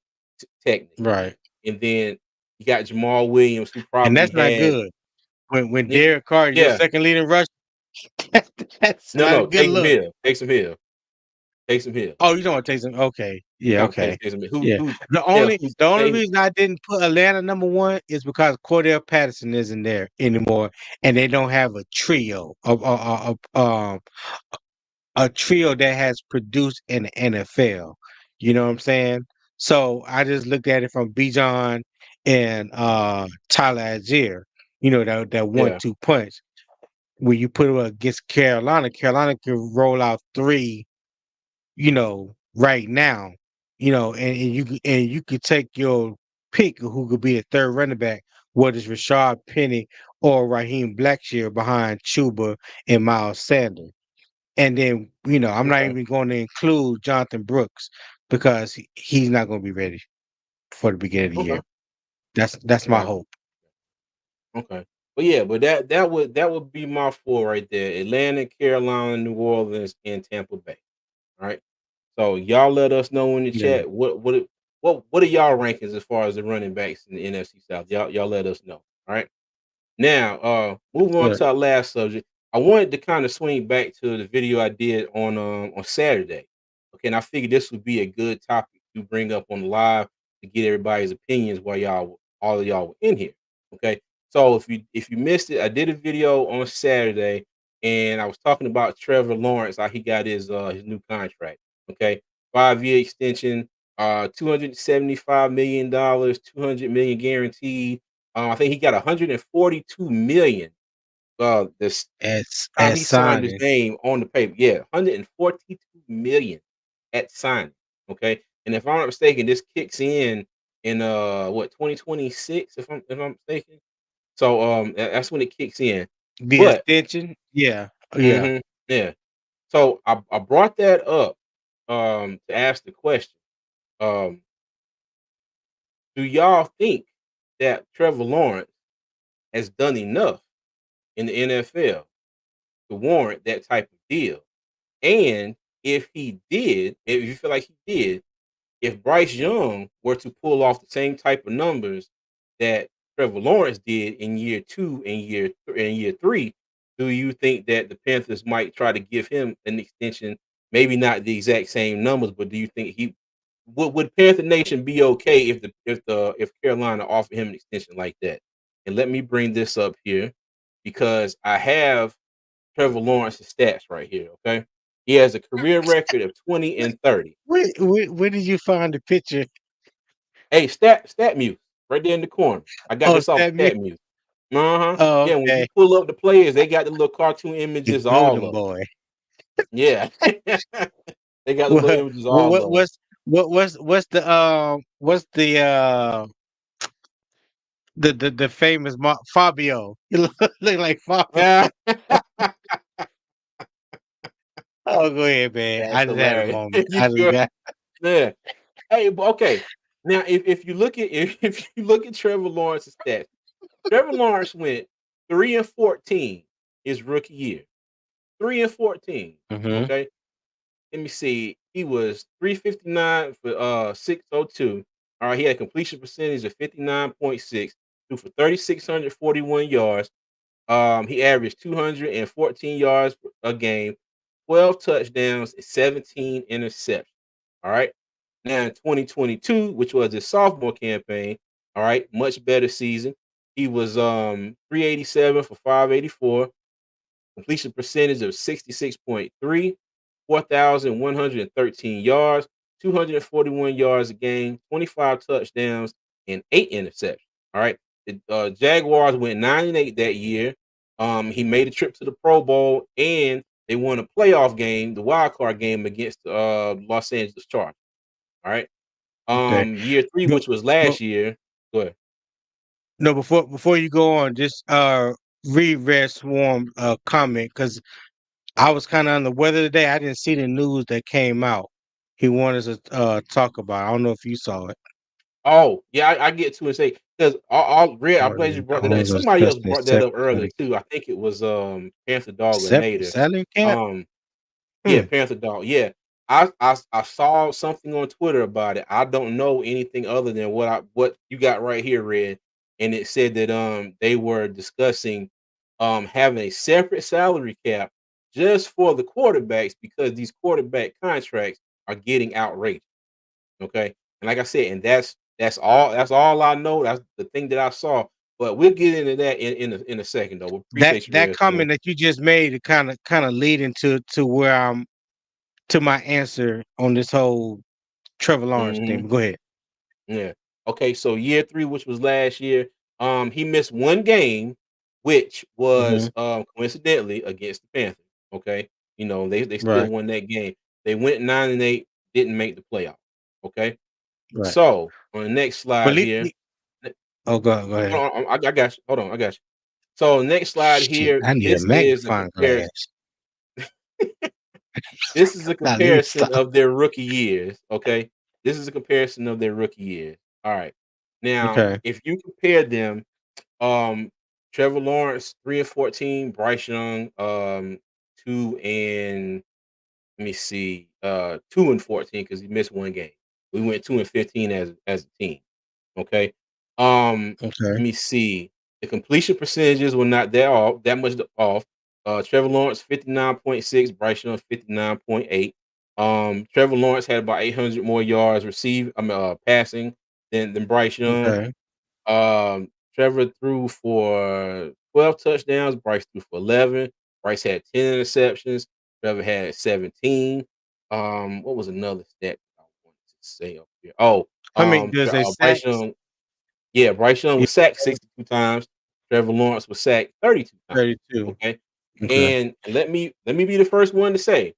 technically. Right. And then you got Jamal Williams, who And probably that's not had good. When yeah, Derek Carr is your yeah. second leading rusher, that's not a No, good take him look. here. Take some here. Take some here. Oh, you don't want to take some? Okay, yeah, No, okay, take some here. yeah. Who's The yeah, only who's the only stay reason I didn't put Atlanta number one is because Cordell Patterson isn't there anymore, and they don't have a trio a trio that has produced in the NFL. You know what I'm saying? So I just looked at it from Bijan and Tyler Algier. That yeah. 1-2 punch. When you put it against Carolina, Carolina can roll out 3, right now, and you could take your pick of who could be the third running back, whether it's Rashad Penny or Raheem Blackshear behind Chuba and Miles Sanders. And then, I'm not Okay. even going to include Jonathan Brooks because he's not going to be ready for the beginning of the Okay. year. That's my Okay. hope. Okay. But yeah, but that would be my 4 right there. Atlanta, Carolina, New Orleans, and Tampa Bay. All right. So y'all let us know in the Yeah. chat what are y'all rankings as far as the running backs in the NFC South. Y'all let us know. All right. Now, moving on Yeah. to our last subject, I wanted to kind of swing back to the video I did on Saturday. Okay, and I figured this would be a good topic to bring up on the live to get everybody's opinions while all of y'all were in here. Okay, so if you missed it, I did a video on Saturday, and I was talking about Trevor Lawrence, how he got his new contract. Okay, 5-year extension, $275 million, 200 million guaranteed. I think he got 142 million. This time At he signed his signing. name on the paper. Yeah, 142 million at signing. Okay, and if I'm not mistaken, this kicks in what 2026, if I'm mistaken. So that's when it kicks in. The But extension. Yeah. Yeah. yeah. So I brought that up to ask the question. Um, do y'all think that Trevor Lawrence has done enough in the NFL to warrant that type of deal? And if he did, if you feel like he did, if Bryce Young were to pull off the same type of numbers that Trevor Lawrence did in year 2 and year 3, do you think that the Panthers might try to give him an extension? Maybe not the exact same numbers, but do you think he would Panther Nation be okay if Carolina offered him an extension like that? And let me bring this up here because I have Trevor Lawrence's stats right here. Okay, he has a career record of 20 and 30. Where did you find the picture? Hey, stat muse right there in the corner. I got Oh, this off that me. stat muse. Uh-huh. Oh, Yeah, when you okay. pull up the players, they got the little cartoon The images, all Golden of them. Boy. Yeah. They got the little What images, all of them. what's the famous Fabio? He look like Fabio. Yeah. Oh, go ahead, man. That's I just had a hilarious. moment. You I just good? got Yeah. Hey, but okay. Now, if you look at if you look at Trevor Lawrence's stats, Trevor Lawrence went 3-14 his rookie year. 3-14. Mhm. Okay. Let me see. He was 359 for 602. All right, he had a completion percentage of 59.6, threw for 3,641 yards. He averaged 214 yards a game, 12 touchdowns, and 17 interceptions. All right. Now in 2022, which was his sophomore campaign, all right, much better season. He was 387 for 584, completion percentage of 66.3, 4,113 yards, 241 yards a game, 25 touchdowns, and 8 interceptions. All right. The Jaguars went 9-8 that year. He made a trip to the Pro Bowl, and they won a playoff game, the wild card game against the Los Angeles Chargers. All right. Okay. Year 3, But, which was but last year. Go ahead. no, before you go on, just read Red Swarm comment, because I was kind of under the weather today. I didn't see the news that came out. He wanted us to talk about it. I don't know if you saw it. Oh, yeah, I get to and say because all Red. I'm glad you brought that up. And Owns us somebody else testing brought that up earlier separate too. I think it was Panther Dog or separate Nader. salary cap. Um, Hmm. Yeah, Panther Dog. Yeah, I saw something on Twitter about it. I don't know anything other than what you got right here, Red, and it said that they were discussing having a separate salary cap just for the quarterbacks because these quarterback contracts are getting outrageous. Okay, and like I said, and that's all I know. That's the thing that I saw. But we'll get into that in a second, though. We appreciate you, That Red. comment that you just made, it kind of leading to where I'm to my answer on this whole Trevor Lawrence thing. Mhm. But go ahead. Yeah. Okay, so year 3, which was last year, he missed 1 game, which Hmm. was, coincidentally against the Panthers, okay? They still Right. won that game. They went 9-8, didn't make the playoff, okay? Right. So, on the next But slide here oh, go ahead. hold on, I got you. Hold on, I got you. So, next slide Shit, here, I need a this is a magnifying comparison. glass. This is a Nah, let me comparison stop. of their rookie years, okay? This is a comparison of their rookie years. Alright. Now, Okay. if you compare them, um, Trevor Lawrence 3-14, Bryce Young 2 and let me see, 2-14 because he missed 1 game. We went 2-15 as a team. Okay. Let Okay. me see. The completion percentages were not that much off. Trevor Lawrence 59.6, Bryce Young 59.8. Trevor Lawrence had about 800 more yards passing than Bryce Young. Okay. Trevor threw for 12 touchdowns. Bryce threw for 11. Bryce had 10 interceptions. Trevor had 17. What was another stat I wanted to say up here? Oh, How many does they Bryce sacks? Young. Yeah, Bryce Young Yeah, was sacked 62 times. Trevor Lawrence was sacked 32 times. 32. Okay, Okay. and let me be the first one to say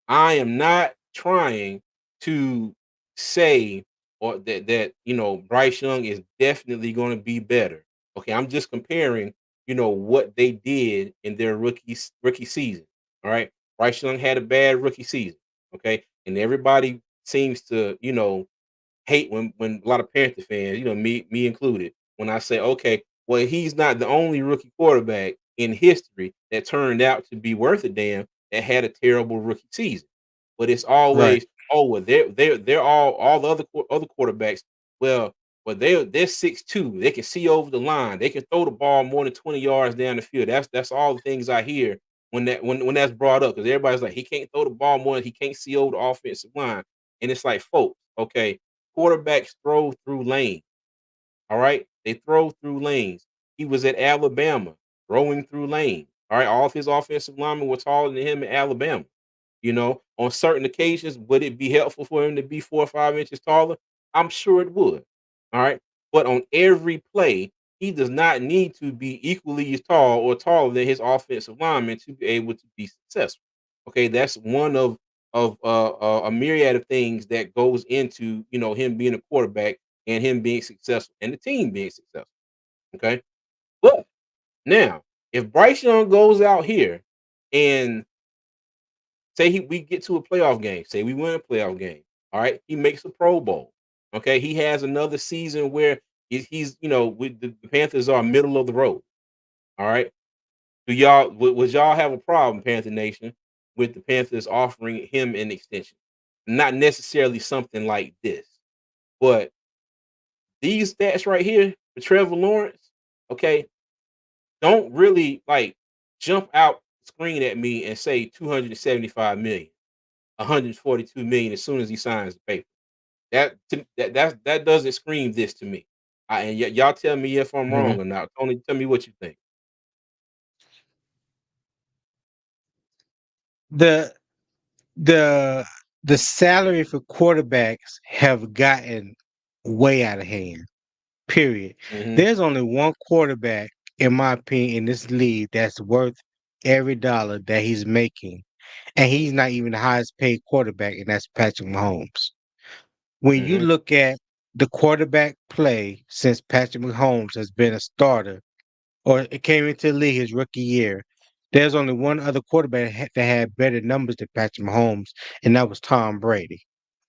I am not trying to say or that Bryce Young is definitely going to be better. Okay, I'm just comparing what they did in their rookie season. All right, Bryce Young had a bad rookie season. Okay, and everybody seems to hate when a lot of Panther fans, me included, when I say, okay, well, he's not the only rookie quarterback in history that turned out to be worth a damn that had a terrible rookie season. But it's Right. always, oh, well, they're all the other quarterbacks. Well, they're 6'2". They can see over the line. They can throw the ball more than 20 yards down the field. That's all the things I hear when that's brought up because everybody's like, he can't throw the ball more, he can't see over the offensive line. And it's like, folks, okay, quarterbacks throw through lanes. All right. They throw through lanes. He was at Alabama throwing through lanes. All right. All of his offensive linemen were taller than him in Alabama. On certain occasions, would it be helpful for him to be 4 or 5 inches taller? I'm sure it would. All right. But on every play, he does not need to be equally as tall or taller than his offensive lineman to be able to be successful. Okay. That's one of a myriad of things that goes into him being a quarterback and him being successful and the team being successful. Okay. But now, if Bryce Young goes out here and say we get to a playoff game, say we win a playoff game, all right, he makes a Pro Bowl. Okay, he has another season where he's with the Panthers are middle of the road. All right. Would y'all have a problem, Panther Nation, with the Panthers offering him an extension? Not necessarily something like this, but these stats right here for Trevor Lawrence, okay, don't really like jump out screen at me and say 275 million, 142 million as soon as he signs the paper. That doesn't scream this to me. Y'all tell me if I'm Mhm. wrong or not. Tony, tell me what you think. The the the salary for quarterbacks have gotten way out of hand. Period. Mhm. There's only one quarterback, in my opinion, in this league that's worth every dollar that he's making, and he's not even the highest paid quarterback, and that's Patrick Mahomes. When you Mhm. look at the quarterback play since Patrick Mahomes has been a starter, or it came into the league his rookie year, there's only one other quarterback that had better numbers than Patrick Mahomes, and that was Tom Brady.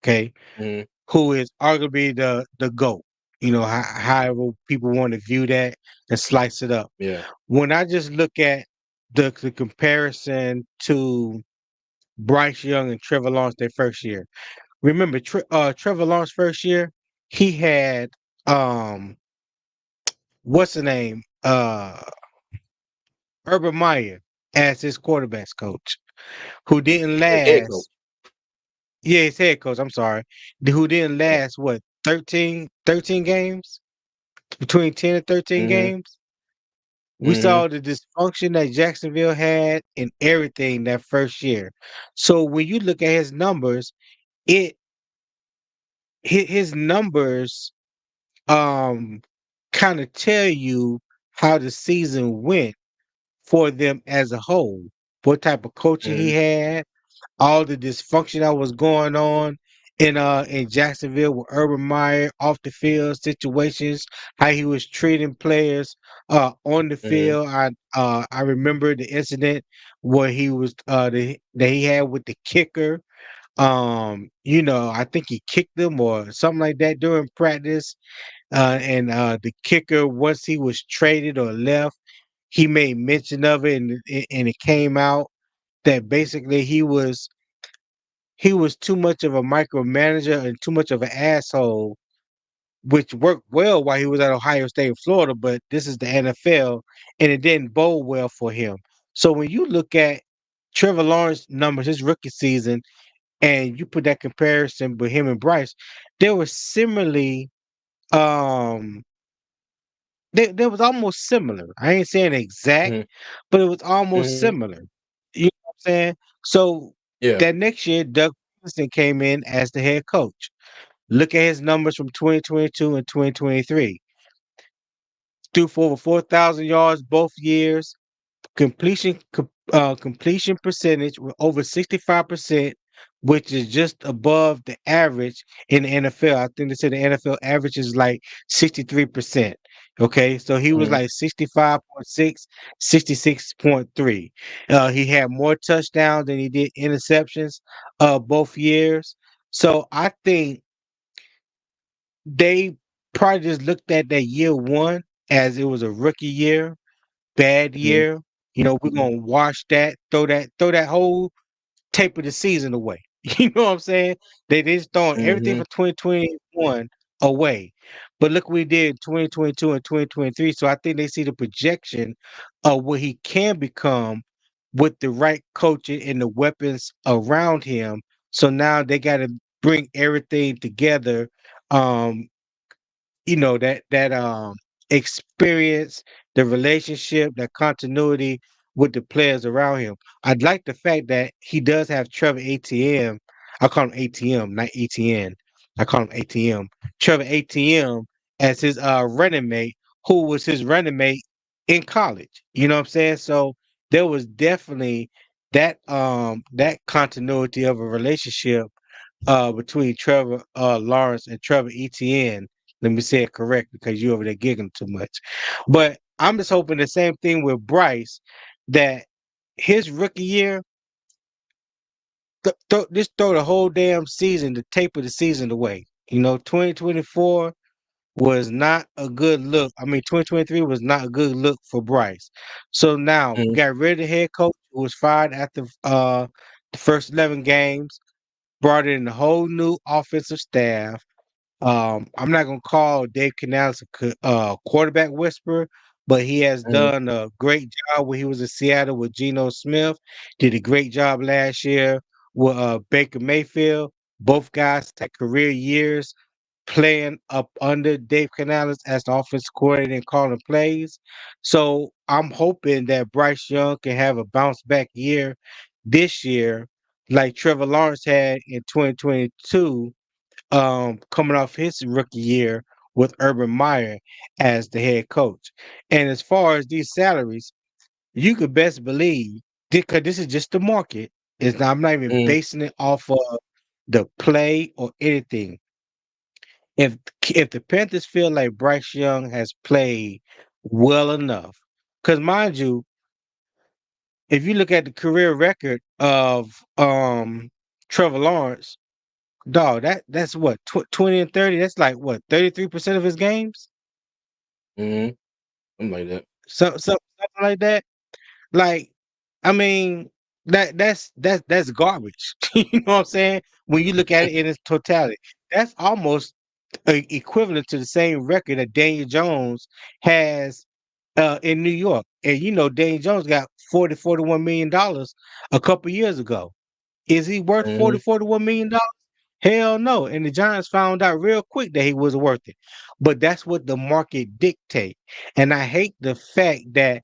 Okay, Mhm. who is arguably the GOAT. You know, however people want to view that and slice it up. Yeah. When I just look at the comparison to Bryce Young and Trevor Lawrence their first year. Remember, Trevor Lawrence first year, he had what's the name? Urban Meyer as his quarterbacks coach, who didn't His head coach. last. Yeah, his head coach. I'm sorry, who didn't Yeah. last what 13 games, between 10 and 13 Mhm. games. We Mhm. saw the dysfunction that Jacksonville had and everything that first year. So when you look at his numbers, it his numbers um kind of tell you how the season went for them as a whole. What type of coaching he Mhm. had, all the dysfunction that was going on in Jacksonville with Urban Meyer off the field situations, how he was treating players on the Mhm. field. I remember the incident where he was that he had with the kicker. You know, I think he kicked them or something like that during practice. And the kicker, once he was traded or left, he made mention of it, and it came out that basically he was too much of a micromanager and too much of an asshole, which worked well while he was at Ohio State and Florida, but this is the NFL, and it didn't bode well for him. So when you look at Trevor Lawrence numbers his rookie season, and you put that comparison with him and Bryce, they were similarly um they was almost similar. I ain't saying exact, Mhm. but it was almost Mhm. similar. You know what I'm saying? So Yeah. that next year, Doug Peterson came in as the head coach. Look at his numbers from 2022 and 2023. Threw for over 4,000 yards both years. Completion percentage with over 65%, which is just above the average in the NFL. I think they said the NFL average is like 63%. Okay, so he was Mhm. like 65.6, 66.3. He had more touchdowns than he did interceptions both years. So I think they probably just looked at that year one as it was a rookie year, bad Mhm. year. You know, we're gonna wash that, throw that whole tape of the season away. You know what I'm saying? They just throwing everything Mhm. from 2021 away. But look what we did 2022 and 2023. So I think they see the projection of what he can become with the right coaching and the weapons around him. So now they gotta bring everything together. Um, that experience, the relationship, that continuity with the players around him. I'd like the fact that he does have Trevor ATM. I call him ATM, not ATN. I call him ATM. Trevor ATM as his running mate, who was his running mate in college. You know what I'm saying? So there was definitely that continuity of a relationship between Trevor Lawrence and Trevor Etienne. Let me say it correct because you over there giggling too much. But I'm just hoping the same thing with Bryce, that his rookie year, just throw the whole damn season, the tape of the season away. You know, 2024 was not a good look. I mean, 2023 was not a good look for Bryce. So now we Mhm. got rid of the head coach who was fired after the first 11 games, brought in a whole new offensive staff. I'm not gonna call Dave Canales a quarterback whisperer, but he has Mhm. done a great job when he was in Seattle with Geno Smith. Did a great job last year with Baker Mayfield. Both guys had career years playing up under Dave Canales as the offensive coordinator and calling plays. So I'm hoping that Bryce Young can have a bounce back year this year, like Trevor Lawrence had in 2022, coming off his rookie year with Urban Meyer as the head coach. And as far as these salaries, you could best believe, because this is just the market. I'm not even Mm, basing it off of the play or anything. If if the Panthers feel like Bryce Young has played well enough, because mind you, if you look at the career record of Trevor Lawrence, dog, that's what 20 and 30. That's like what 33% of his games, mm, something like that. something like that. Like, I mean, that's garbage. You know what I'm saying? When you look at it in its totality, that's almost equivalent to the same record that Daniel Jones has in New York. And you know, Daniel Jones got 41 million dollars a couple years ago. Is he worth Mhm. 41 million dollars? Hell no. And the Giants found out real quick that he was worth it. But that's what the market dictate. And I hate the fact that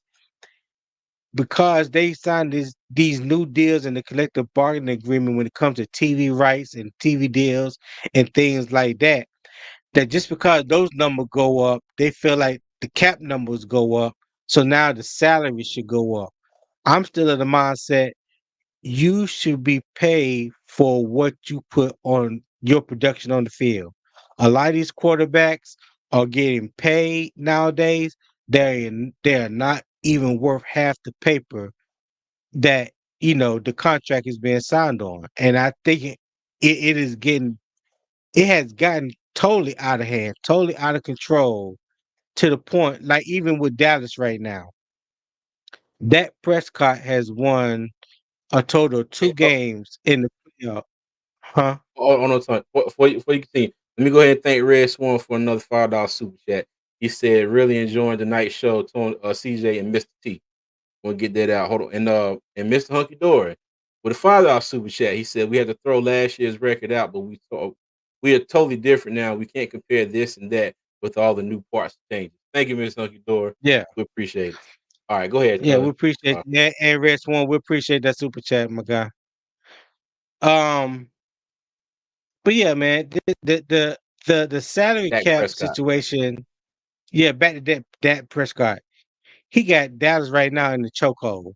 because they signed these new deals in the collective bargaining agreement when it comes to TV rights and TV deals and things like that, that just because those numbers go up, they feel like the cap numbers go up. So now the salary should go up. I'm still of the mindset you should be paid for what you put on your production on the field. A lot of these quarterbacks are getting paid nowadays. They're not even worth half the paper that the contract is being signed on. And I think it is getting it has gotten totally out of hand, totally out of control to the point, like even with Dallas right now, Dak Prescott has won a total of Hey, 2 games in the playoff. Huh? no time. Before you continue, let me go ahead and thank Red Swan for another $5 super chat. He said, "Really enjoying the night show, Tony, CJ and Mr. T." We'll get that out. Hold on, and Mr. Hunky Dory with a $5 super chat. He said, "We had to throw last year's record out, but we are totally different now. We can't compare this and that with all the new parts changes." Thank you, Mr. Hunky Dory. Yeah. We appreciate it. All right, go ahead. Yeah, we appreciate that. And Red Swan, we appreciate that super chat, my guy. Um, but yeah, man, the salary Dak cap Prescott. situation, yeah, back to that Prescott. He got Dallas right now in the chokehold.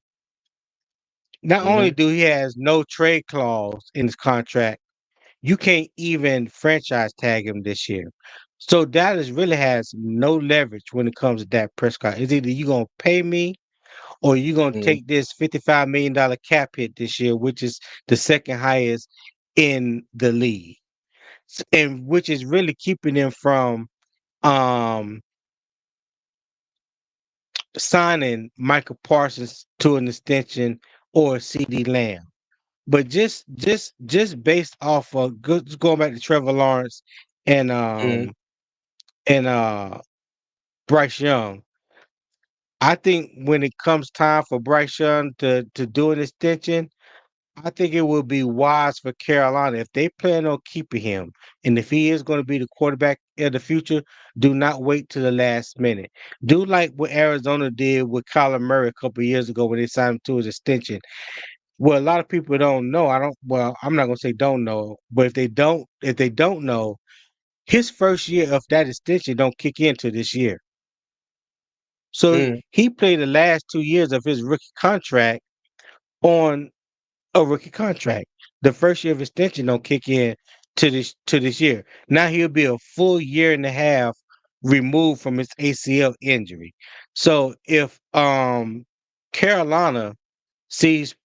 Not only Mhm. do he has no trade clause in his contract, you can't even franchise tag him this year. So Dallas really has no leverage when it comes to Dak Prescott. It's either you gonna pay me or you gonna Mhm. take this $55 million cap hit this year, which is the second highest in the league, and which is really keeping them from um signing Michael Parsons to an extension or CD Lamb. But just based off of just going back to Trevor Lawrence and Mhm. and Bryce Young, I think when it comes time for Bryce Young to do an extension, I think it would be wise for Carolina if they plan on keeping him, and if he is going to be the quarterback of the future, do not wait to the last minute. Do like what Arizona did with Kyler Murray a couple of years ago when they signed him to his extension. Well, a lot of people don't know. I don't. Well, I'm not gonna say don't know, but if they don't know, his first year of that extension don't kick into this year. So Mhm. he played the last 2 years of his rookie contract on a rookie contract. The first year of extension don't kick in to this year. Now he'll be a full year and a half removed from his ACL injury. So if Carolina sees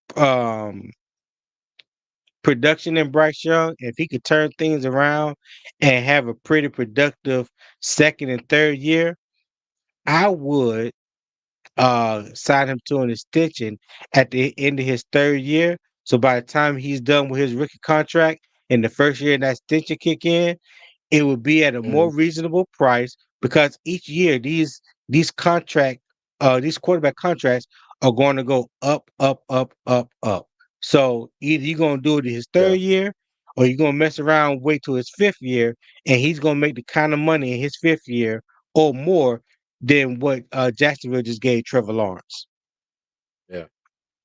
production in Bryce Young, if he could turn things around and have a pretty productive second and third year, I would sign him to an extension at the end of his third year. So by the time he's done with his rookie contract and the first year that extension kick in, it would be at a Mhm. more reasonable price because each year these quarterback contracts are going to go up, up, up, up, up. So either you're gonna do it in his Yeah. third year or you're gonna mess around, wait till his fifth year, and he's gonna make the kind of money in his fifth year or more than what Jacksonville just gave Trevor Lawrence. Yeah.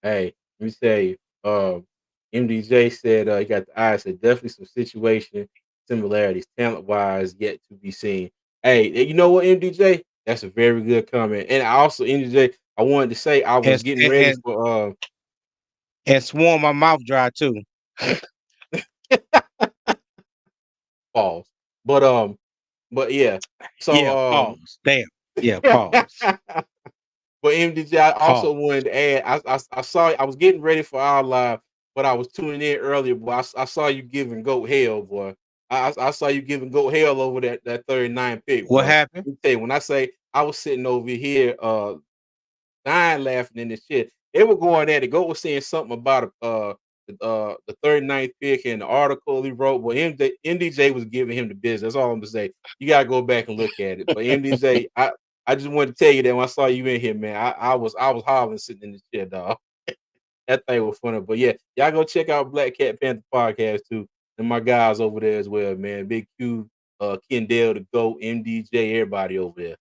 Hey, let me say, MDJ said he got the eyes. Said definitely some situation similarities, talent wise, yet to be seen. Hey, you know what, MDJ? That's a very good comment. And I also, MDJ, I wanted to say I was and getting and, ready and for and Swarm, my mouth dry too. pause. But yeah. Yeah, So pause. Damn. Yeah, pause. but MDJ, I also Pause. wanted to add. I saw I was getting ready for our live, but I was tuning in earlier. Boy, I saw you giving Goat hell, boy. I saw you giving Goat hell over that 39 pick, What boy. happened? Let me tell you, when I say I was sitting over here, dying laughing in this shit. They were going at it. Goat was saying something about the 39th pick and the article he wrote. Well, MDJ was giving him the business. That's all I'm gonna say. You gotta go back and look at it. But MDJ, I just wanted to tell you that when I saw you in here, man, I was hollering sitting in this chair, dog. That thing was funny. But yeah, y'all go check out Black Cat Panther podcast too. And my guys over there as well, man. Big Q, Kendall, the GOAT, MDJ, everybody over there.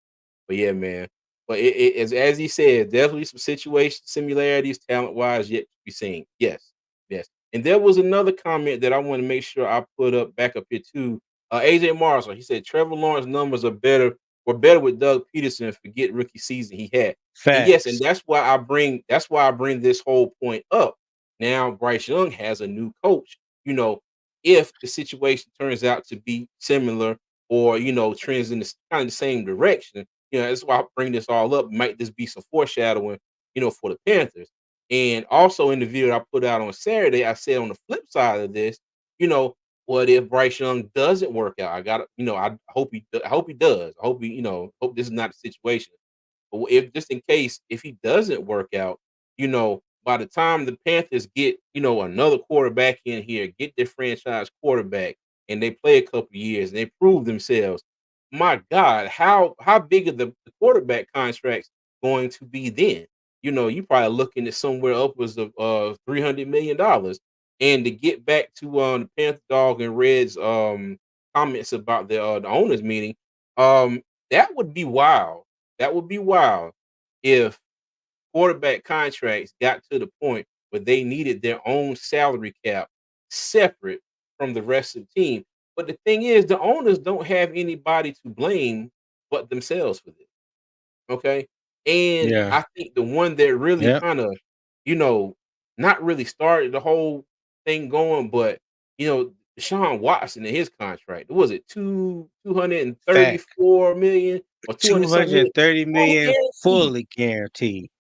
But yeah, man. But as he said, definitely some situation similarities, talent wise, yet to be seen. Yes, yes. And there was another comment that I want to make sure I put up back up here too. AJ Marshall, he said Trevor Lawrence numbers were better with Doug Peterson. Forget rookie season he had. And yes, and Facts. that's why I bring this whole point up. Now Bryce Young has a new coach. You know, if the situation turns out to be similar or trends in the kind of the same direction, that's why I bring this all up. Might this be some foreshadowing, for the Panthers? And also in the video I put out on Saturday, I said on the flip side of this, you know, what if Bryce Young doesn't work out? I hope he does. I hope hope this is not the situation. But if just in case if he doesn't work out, by the time the Panthers get, another quarterback in here, get their franchise quarterback, and they play a couple years and they prove themselves, my God, how big are the quarterback contracts going to be then? You probably looking at somewhere upwards of $300 million. And to get back to the Panther Dog and Red's comments about the owners meeting, that would be wild. That would be wild if quarterback contracts got to the point where they needed their own salary cap separate from the rest of the team. But the thing is, the owners don't have anybody to blame but themselves for this. Okay. And Yeah. I think the one that really Yep. kind of, you know, not really started the whole thing going, but Deshaun Watson and his contract, was it 234 Fact. million or 200 something million? 230 Fully million guaranteed. fully guaranteed.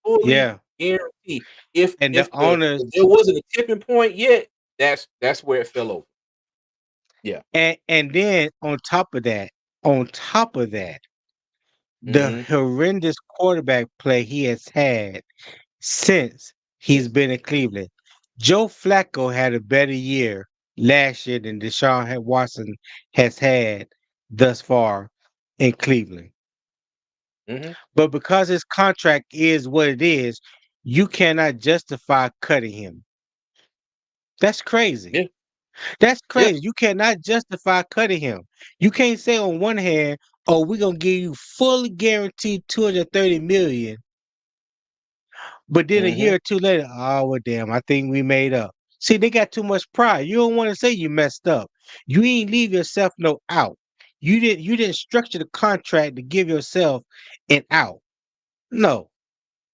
Fully Yeah. guaranteed. If And the if the owners if there wasn't a tipping point yet, that's where it fell over. Yeah. and then on top of that, the Hmm. horrendous quarterback play he has had since he's Yes. been in Cleveland. Joe Flacco had a better year last year than Watson has had thus far in Cleveland. Hmm. But because his contract is what it is, you cannot justify cutting him. That's crazy. Yeah. That's Yeah. crazy. You cannot justify cutting him. You can't say on one hand, "Oh, we're gonna give you fully guaranteed 230 million," but then a Hmm. year or two later, "Oh, well, damn, I think we made up." See, they got too much pride. You don't want to say you messed up. You ain't leave yourself no out. You didn't structure the contract to give yourself an out. No,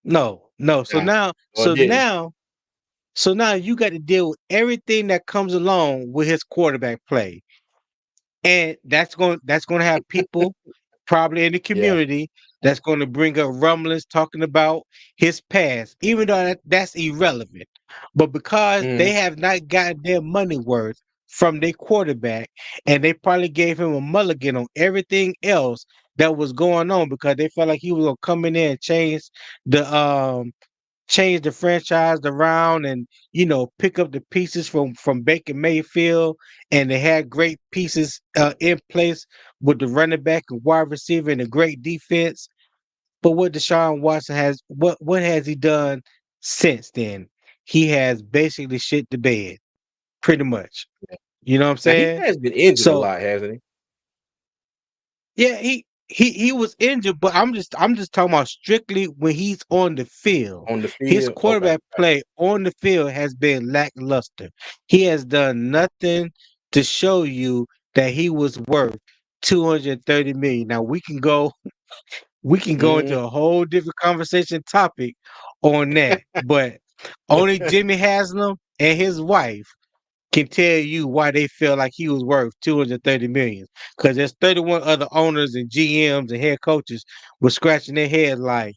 no, no. So Nah. now, No, it so didn't. now, so now you got to deal with everything that comes along with his quarterback play. And that's going to have people probably in the Yeah. community that's going to bring up rumblings talking about his past, even though that's irrelevant. But because Hmm. they have not gotten their money worth from their quarterback, and they probably gave him a mulligan on everything else that was going on because they felt like he was gonna come in there and the change the franchise around and pick up the pieces from Baker Mayfield, and they had great pieces in place with the running back and wide receiver and a great defense. But what Deshaun Watson what has he done since then? He has basically shit the bed, pretty much. Yeah. You know what I'm Now he saying? has been injured a So lot, hasn't he? yeah, he was injured, but I'm just talking about strictly when he's on the field. On the His field? Okay. quarterback play on the field has been lackluster. He has done nothing to show you that he was worth $230 million. Now we can go into a whole different conversation topic on that, but only Jimmy Haslam and his wife can tell you why they feel like he was worth $230 million. Because there's 31 other owners and GMs and head coaches were scratching their head like,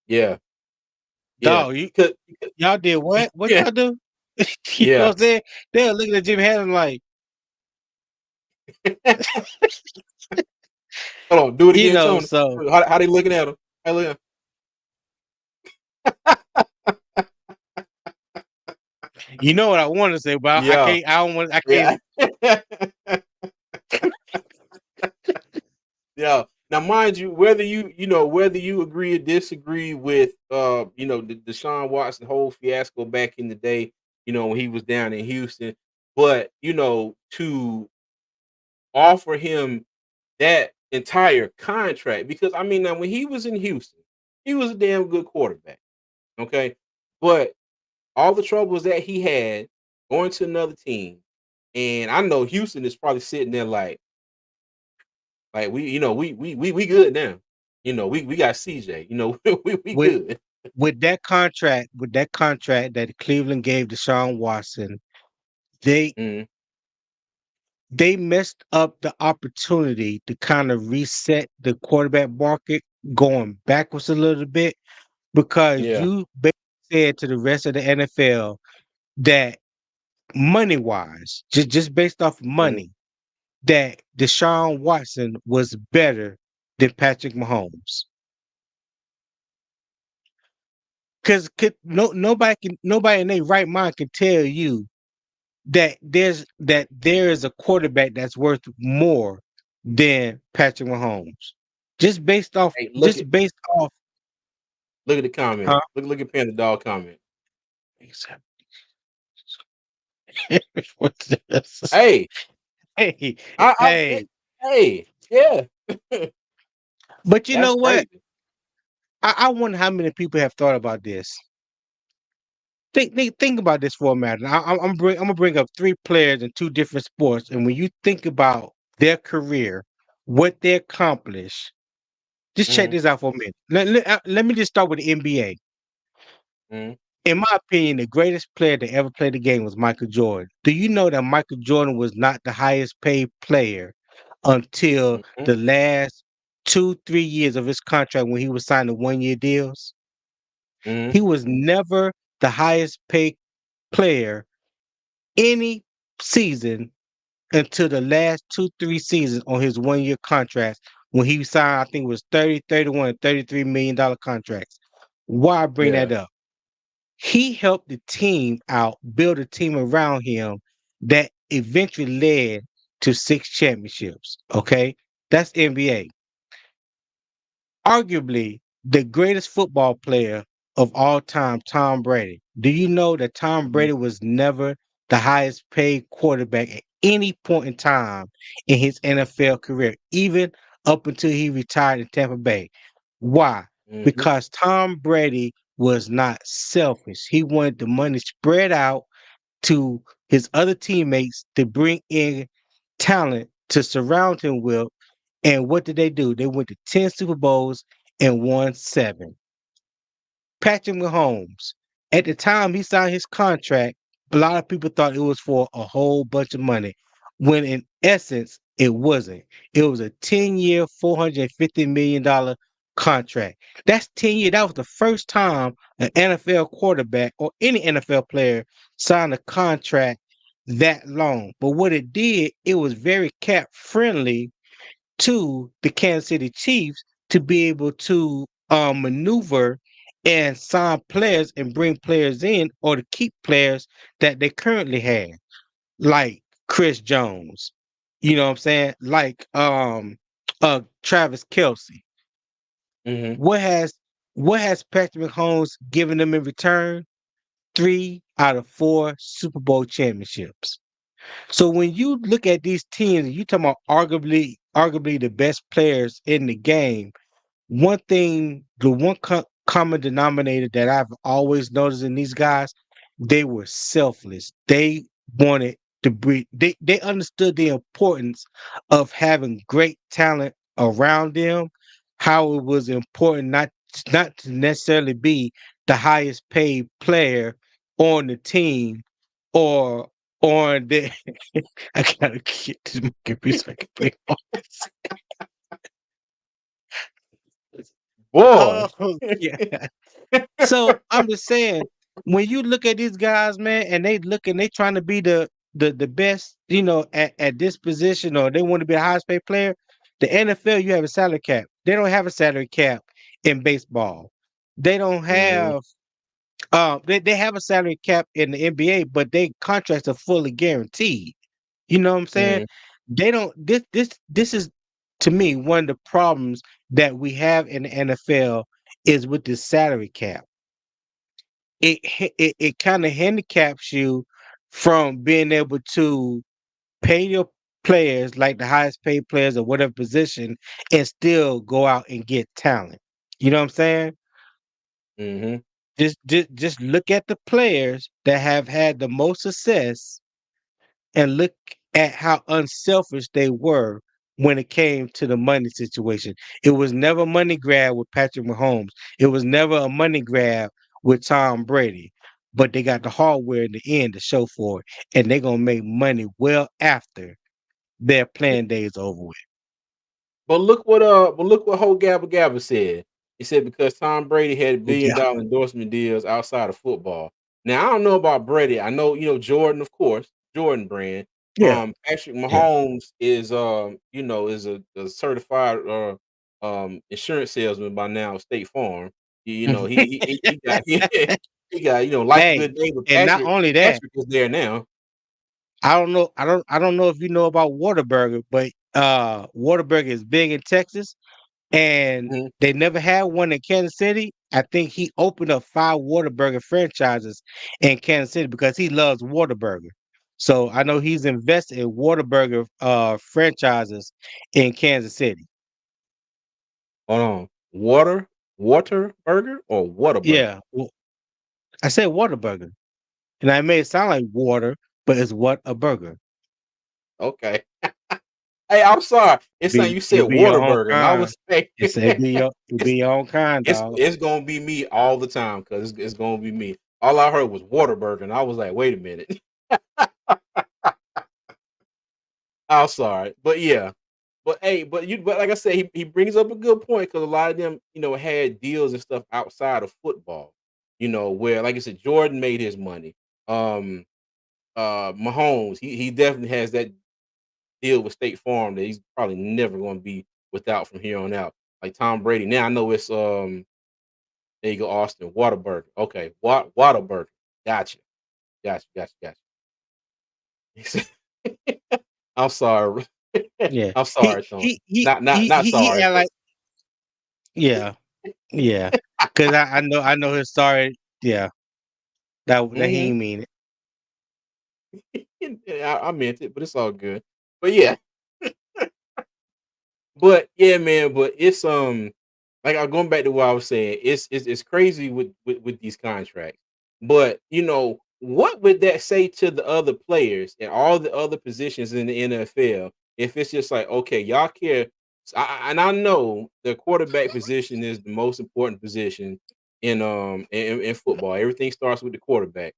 Yeah. dog, y'all did what? What Yeah. y'all do? You know Yeah. what I'm saying? They're looking at Jimmy Haslam like, Hold on, do it you again, know, Tony. so How they looking at him? How they looking? you know what I want to say, but I Yeah. can't. I don't want. I can't. Yeah. Yeah. Now, mind you, whether you agree or disagree with the Deshaun Watson whole fiasco back in the day, when he was down in Houston, but to offer him that entire contract, because I mean, now when he was in Houston, he was a damn good quarterback. Okay. But all the troubles that he had going to another team, and I know Houston is probably sitting there like we good now. We got CJ. We With good. with that contract that Cleveland gave Deshaun Watson, they Mhm. they messed up the opportunity to kind of reset the quarterback market going backwards a little bit, because Yeah. you basically said to the rest of the NFL that money wise, just based off Mhm. money, that Deshaun Watson was better than Patrick Mahomes. Because nobody in their right mind can tell you that there is a quarterback that's worth more than Patrick Mahomes. Just based off, Hey, look at the comment. huh? Look at Panda Dog comment. What's this? Hey, Hey, I hey. hey, yeah. But you That's know what? crazy. I wonder how many people have thought about this. Think about this for a minute. I'm gonna bring up three players in two different sports, and when you think about their career, what they accomplished, just check Mhm. this out for a minute. Let me just start with the NBA. Mhm. In my opinion, the greatest player to ever play the game was Michael Jordan. Do you know that Michael Jordan was not the highest paid player until Mhm. the last 2-3 years of his contract when he was signing 1-year deals? Mhm. He was never the highest paid player any season until the last 2-3 seasons on his 1-year contracts when he signed, I think it was 30, 31, and $33 million contracts. Why I bring that Yeah. up? He helped the team out, build a team around him that eventually led to 6 championships. Okay. That's NBA. Arguably the greatest football player of all time, Tom Brady. Do you know that Tom Mhm. Brady was never the highest paid quarterback at any point in time in his NFL career, even up until he retired in Tampa Bay? Why? Mhm. Because Tom Brady was not selfish. He wanted the money spread out to his other teammates to bring in talent to surround him with. And what did they do? They went to 10 Super Bowls and won 7. Patrick Mahomes, at the time he signed his contract, a lot of people thought it was for a whole bunch of money, when in essence, it wasn't. It was a 10-year, $450 million contract. That's 10 years. That was the first time an NFL quarterback or any NFL player signed a contract that long. But what it did, it was very cap friendly to the Kansas City Chiefs to be able to maneuver and sign players and bring players in, or to keep players that they currently have, like Chris Jones. You know what I'm saying? Like Travis Kelsey. Mhm. What has Patrick Mahomes given them in return? 3 out of 4 Super Bowl championships. So when you look at these teams, you talking about arguably the best players in the game. One thing, the one common denominator that I've always noticed in these guys, they were selfless. They wanted to breed. They understood the importance of having great talent around them. How it was important not to necessarily be the highest paid player on the team or on the. I gotta get to my computer so I can play all this. Boy. Oh yeah. So I'm just saying, when you look at these guys, man, and they trying to be the best, at this position, or they want to be the highest paid player. The NFL, you have a salary cap. They don't have a salary cap in baseball. They don't Mhm. have they have a salary cap in the NBA, but they contracts are fully guaranteed. You know what I'm saying? Mhm. They don't this is to me one of the problems that we have in the NFL is with the salary cap. It kind of handicaps you from being able to pay your players like the highest paid players or whatever position and still go out and get talent. You know what I'm saying? Mhm. Just look at the players that have had the most success and look at how unselfish they were when it came to the money situation. It was never a money grab with Patrick Mahomes. It was never a money grab with Tom Brady. But they got the hardware in the end to show for it. And they're gonna make money well after their playing days over with. But look what whole Gabba Gabba said. He said because Tom Brady had billion Yeah. dollar endorsement deals outside of football. Now I don't know about Brady. I know Jordan, of course, Jordan brand. Yeah. Patrick Yeah. Mahomes is is a certified insurance salesman by now, State Farm. He got he got life Hey, good day, but and not only that, Patrick is there now. I don't know if you know about Whataburger, but Whataburger is big in Texas and Mhm. they never had one in Kansas City. I think he opened up 5 Whataburger franchises in Kansas City because he loves Whataburger. So I know he's invested in Whataburger franchises in Kansas City. Hold on. Water burger or Whataburger? Yeah, I said Whataburger, and I made it sound like water, but it's what a burger. Okay. Hey, I'm sorry. It's saying you said It be your own Whataburger, and I kind. was saying It be it's your own kind, it's dog. it's gonna be me all the time because it's gonna be me. All I heard was Whataburger, and I was like, wait a minute. I'm sorry, but yeah, but like I said, he brings up a good point because a lot of them had deals and stuff outside of football. Where like I said, Jordan made his money. Um, Mahomes, he definitely has that deal with State Farm that he's probably never going to be without from here on out. Like Tom Brady. Now I know it's there you go, Austin Waterburger. Okay, Waterburger. Gotcha, gotcha. I'm sorry. Yeah, I'm sorry, Tony. Not he sorry, act but like yeah, yeah. Cause I know his story. Yeah, that he hmm ain't mean it. I meant it, but it's all good. But yeah, but yeah, man. But it's like I'm going back to what I was saying. It's crazy with these contracts. But what would that say to the other players and all the other positions in the NFL if it's just like, okay, y'all care, and I know the quarterback position is the most important position in football. Everything starts with the quarterback.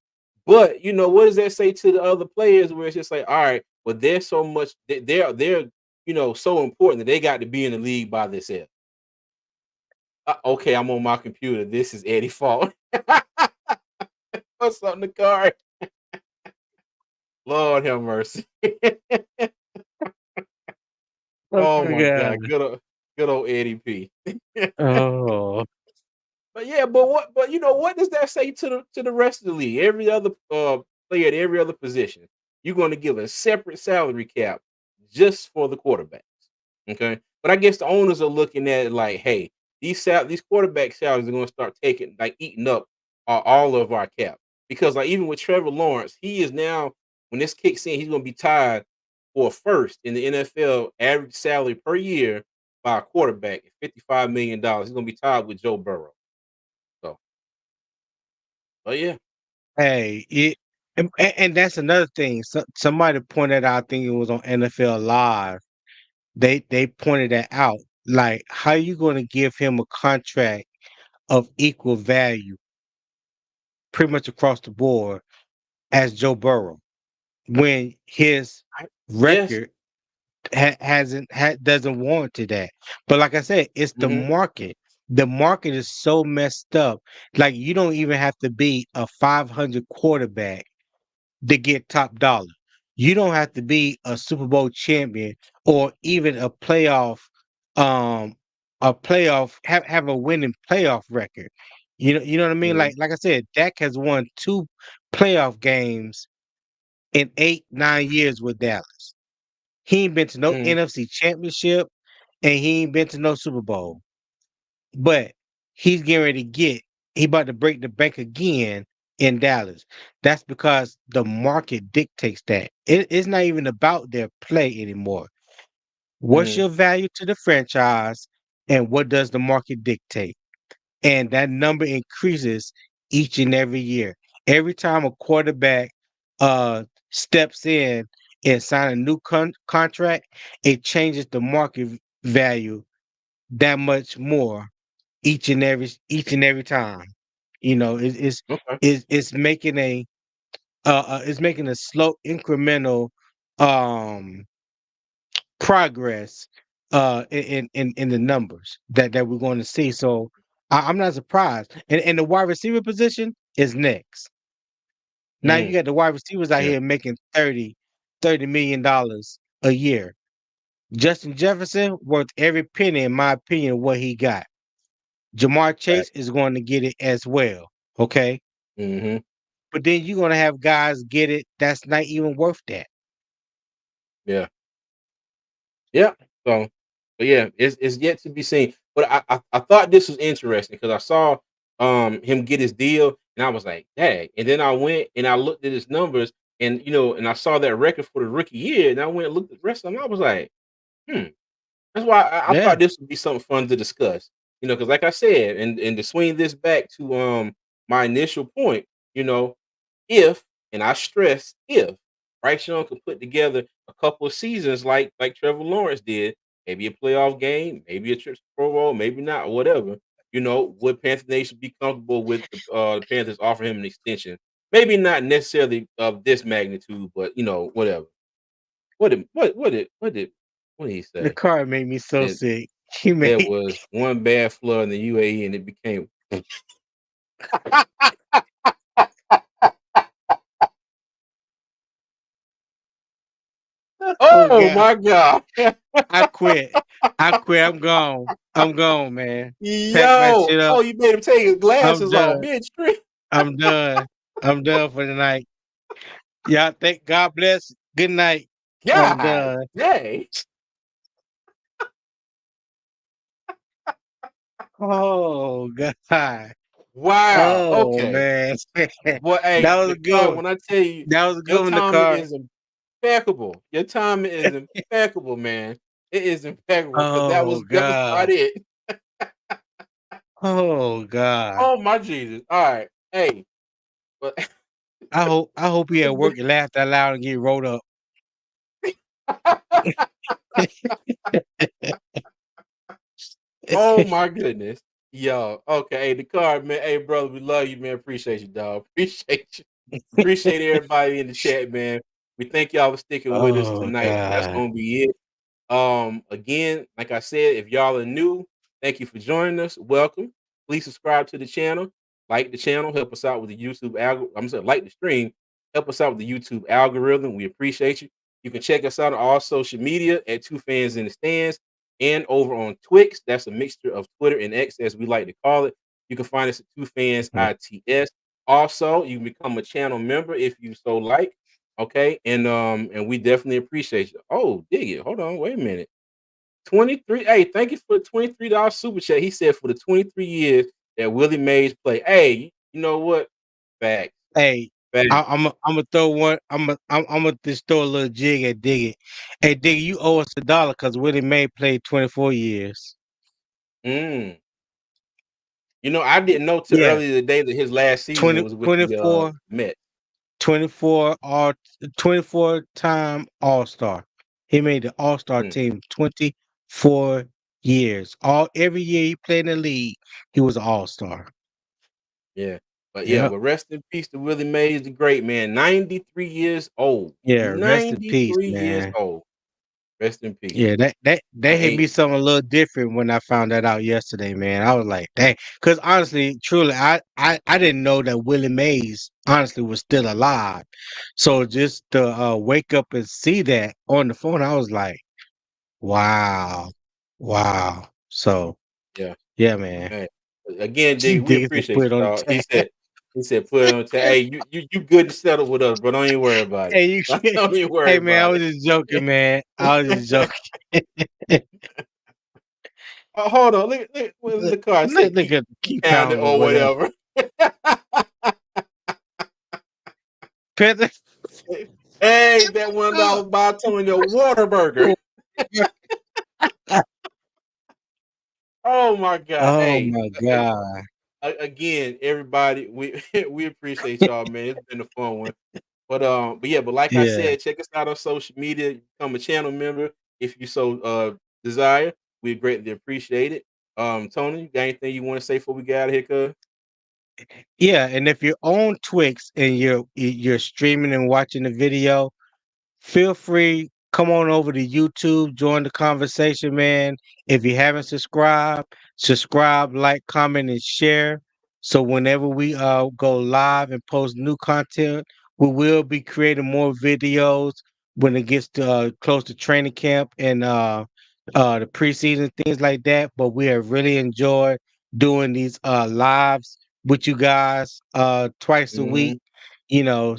But what does that say to the other players where it's just like, all right, well, there's so much they're so important that they got to be in the league by themselves. Okay, I'm on my computer. This is Eddie fault. What's up, Nakari? Lord have mercy. Oh Oh my my god. God, good old Eddie P. Oh, But yeah, but what does that say to the rest of the league? Every other player at every other position, you're going to give a separate salary cap just for the quarterbacks. Okay, but I guess the owners are looking at it like, hey, these quarterback salaries are going to start taking like eating up all of our cap because like even with Trevor Lawrence, he is now when this kicks in, he's going to be tied for first in the NFL average salary per year by a quarterback at $55 million. He's going to be tied with Joe Burrow. So, but yeah, hey, And that's another thing. Somebody pointed out, I think it was on NFL Live. They pointed that out. Like, how you going to give him a contract of equal value, pretty much across the board, as Joe Burrow, when his Yes. record doesn't warrant to that. But like I said, it's the Mhm. market. The market is so messed up. Like, you don't even have to be a 500 quarterback to get top dollar. You don't have to be a Super Bowl champion or even um have a winning playoff record. You know what I mean? Mhm. Like I said, Dak has won 2 playoff games in 8, 9 years with Dallas. He ain't been to no Mhm. NFC championship and he ain't been to no Super Bowl. But he's getting ready to he about to break the bank again in Dallas. That's because the market dictates that. It's not even about their play anymore. What's Mhm. your value to the franchise and what does the market dictate? And that number increases each and every year. Every time a quarterback steps in and sign a new contract, it changes the market value that much more each and every time. You know, Okay. it's making it's making a slow incremental um progress in the numbers that we're going to see. So I'm not surprised. And the wide receiver position is next. Now you Mhm. got the wide receivers out Yeah. here making $30 million a year. Justin Jefferson worth every penny, in my opinion, what he got. Jamar Right. Chase is going to get it as well. Okay. Mhm. But then you're gonna have guys get it that's not even worth that. Yeah. Yeah. So, but yeah, it's yet to be seen. But I thought this was interesting because I saw him get his deal, and I was like, dang. And then I went and I looked at his numbers, and and I saw that record for the rookie year, and I went and looked at the rest of them. I was like, hmm. That's why I Yeah. thought this would be something fun to discuss. Because like I said, and to swing this back to my initial point, you know, if and I stress if Bryce Young could put together a couple of seasons like Trevor Lawrence did, maybe a playoff game, maybe a trip to Pro Bowl, maybe not, whatever. Would Panther Nation be comfortable with the Panthers offering him an extension? Maybe not necessarily of this magnitude, but whatever. What did he The say? card made me so That sick. He there made was one bad flood in the UAE and it became oh oh god. my god. I quit. I quit. I'm gone. I'm gone, man. Pack my Yo, shit up. oh, you made him take his I'm glasses off done. midstream. I'm done. I'm done for the night. Y'all thank God bless. Good night. I'm God done. dang. Oh god. Wow. Oh Okay. man. Well, That hey, was the a good card, one. when I tell you That was a your good one, the timing card. is impeccable. Your timing is impeccable, man. It is impeccable because Oh that was about god. it. Oh god. Oh my Jesus. All right. Hey, but I hope he it's at been work and laughed out loud and get rolled up. oh my goodness. Yo, okay. Hey, the card, man. Hey, brother, we love you, man. Appreciate you, dog. Appreciate you. Appreciate everybody in the chat, man. We thank y'all for sticking with us Oh tonight. That's god. gonna be it. Again, like I said, if y'all are new, thank you for joining us. Welcome. Please subscribe to the channel, like the channel, help us out with the YouTube algorithm. I'm saying like the stream, help us out with the YouTube algorithm. We appreciate you. You can check us out on all social media at Two Fans in the Stands and over on Twix. That's a mixture of Twitter and X, as we like to call it. You can find us at Two Fans ITS. Also, you can become a channel member if you so like. Okay, and we definitely appreciate you. Oh, dig it. Hold on, wait a minute. 23. Hey, thank you for the $23 super chat. He said for the 23 years that Willie Mays play. Hey, you know what? Fact. Hey, Fact. I'm gonna throw one. I'm gonna just throw a little jig at Diggy. Hey, Diggy, you owe us $1 because Willie May played 24 years. Mm. I didn't know till Yeah, earlier today that his last season 20, was with the 24. Mets. 24-time All-Star. He made the All-Star Mm, team 24 years. Every year he played in the league, he was an All-Star. yeah. Yep. But rest in peace to Willie Mays, the great man. 93 years old. Yeah, rest in peace, 93 years man. old. Rest in peace. Yeah, that hit me Hey, something a little different when I found that out yesterday, man. I was like, dang, because honestly, truly, I didn't know that Willie Mays honestly was still alive. So just to wake up and see that on the phone, I was like, wow, wow. So yeah. yeah, man, Hey, again, you Dig, we niggas can appreciate put it you, on dog. tag. He said, put it on tag. Hey, you good and settled with us, but don't even worry about it. Hey, you can't. Don't even worry Hey, man, I about was it. just joking, man. I was just joking. Oh, hold on. Look in the car. It said Look at keep keep pounding pounding or or whatever. whatever. Panther. Hey, that $1 buy Antonio Waterburger. Oh my God. Oh Hey, my God. again, everybody, we we appreciate y'all, man. It's been a fun one. But like I Yeah. said, check us out on social media. Become a channel member if you so desire. We greatly appreciate it. Tony, you got anything you want to say before we get out of here, cuz? Yeah, and if you're on Twix and you're streaming and watching the video, feel free, come on over to YouTube, join the conversation, man. If you haven't subscribed, subscribe, like, comment, and share. So whenever we go live and post new content, we will be creating more videos when it gets to close to training camp and the preseason things like that. But we have really enjoyed doing these lives with you guys twice a Mm-hmm. week.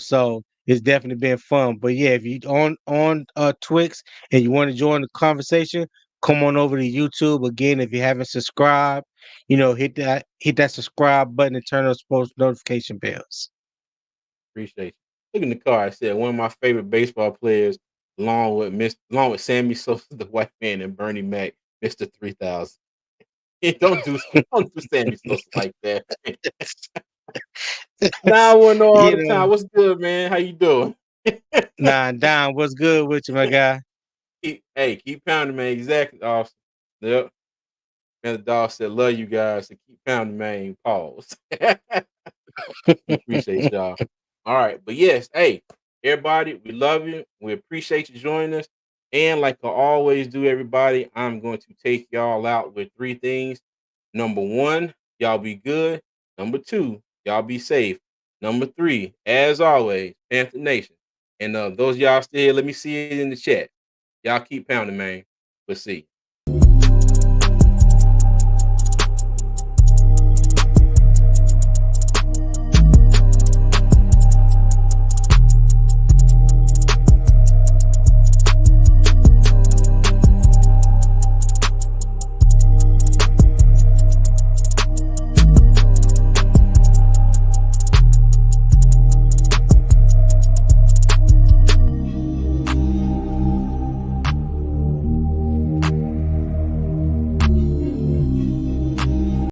So it's definitely been fun. But yeah, if you on Twix and you want to join the conversation, come on over to YouTube. Again, if you haven't subscribed, hit that subscribe button and turn on post notification bells. Appreciate you. Look in the car. I said one of my favorite baseball players, along with Sammy Sosa, the white man, and Bernie Mac, Mr. 3000. Don't do Sammy Sosa like that. Now I want to know all You the know, time. What's good, man? How you doing? Don, what's good with you, my guy? Keep pounding, man. Exactly, Austin. Yep. And the dog said, "Love you guys." So keep pounding, man. Pause. We appreciate y'all. All right, but yes, hey, everybody, we love you. We appreciate you joining us. And like I always do, everybody, I'm going to take y'all out with three things. Number one, y'all be good. Number two, y'all be safe. Number three, as always, Panther Nation. And those y'all still here, let me see it in the chat. Y'all keep pounding, man. We'll see.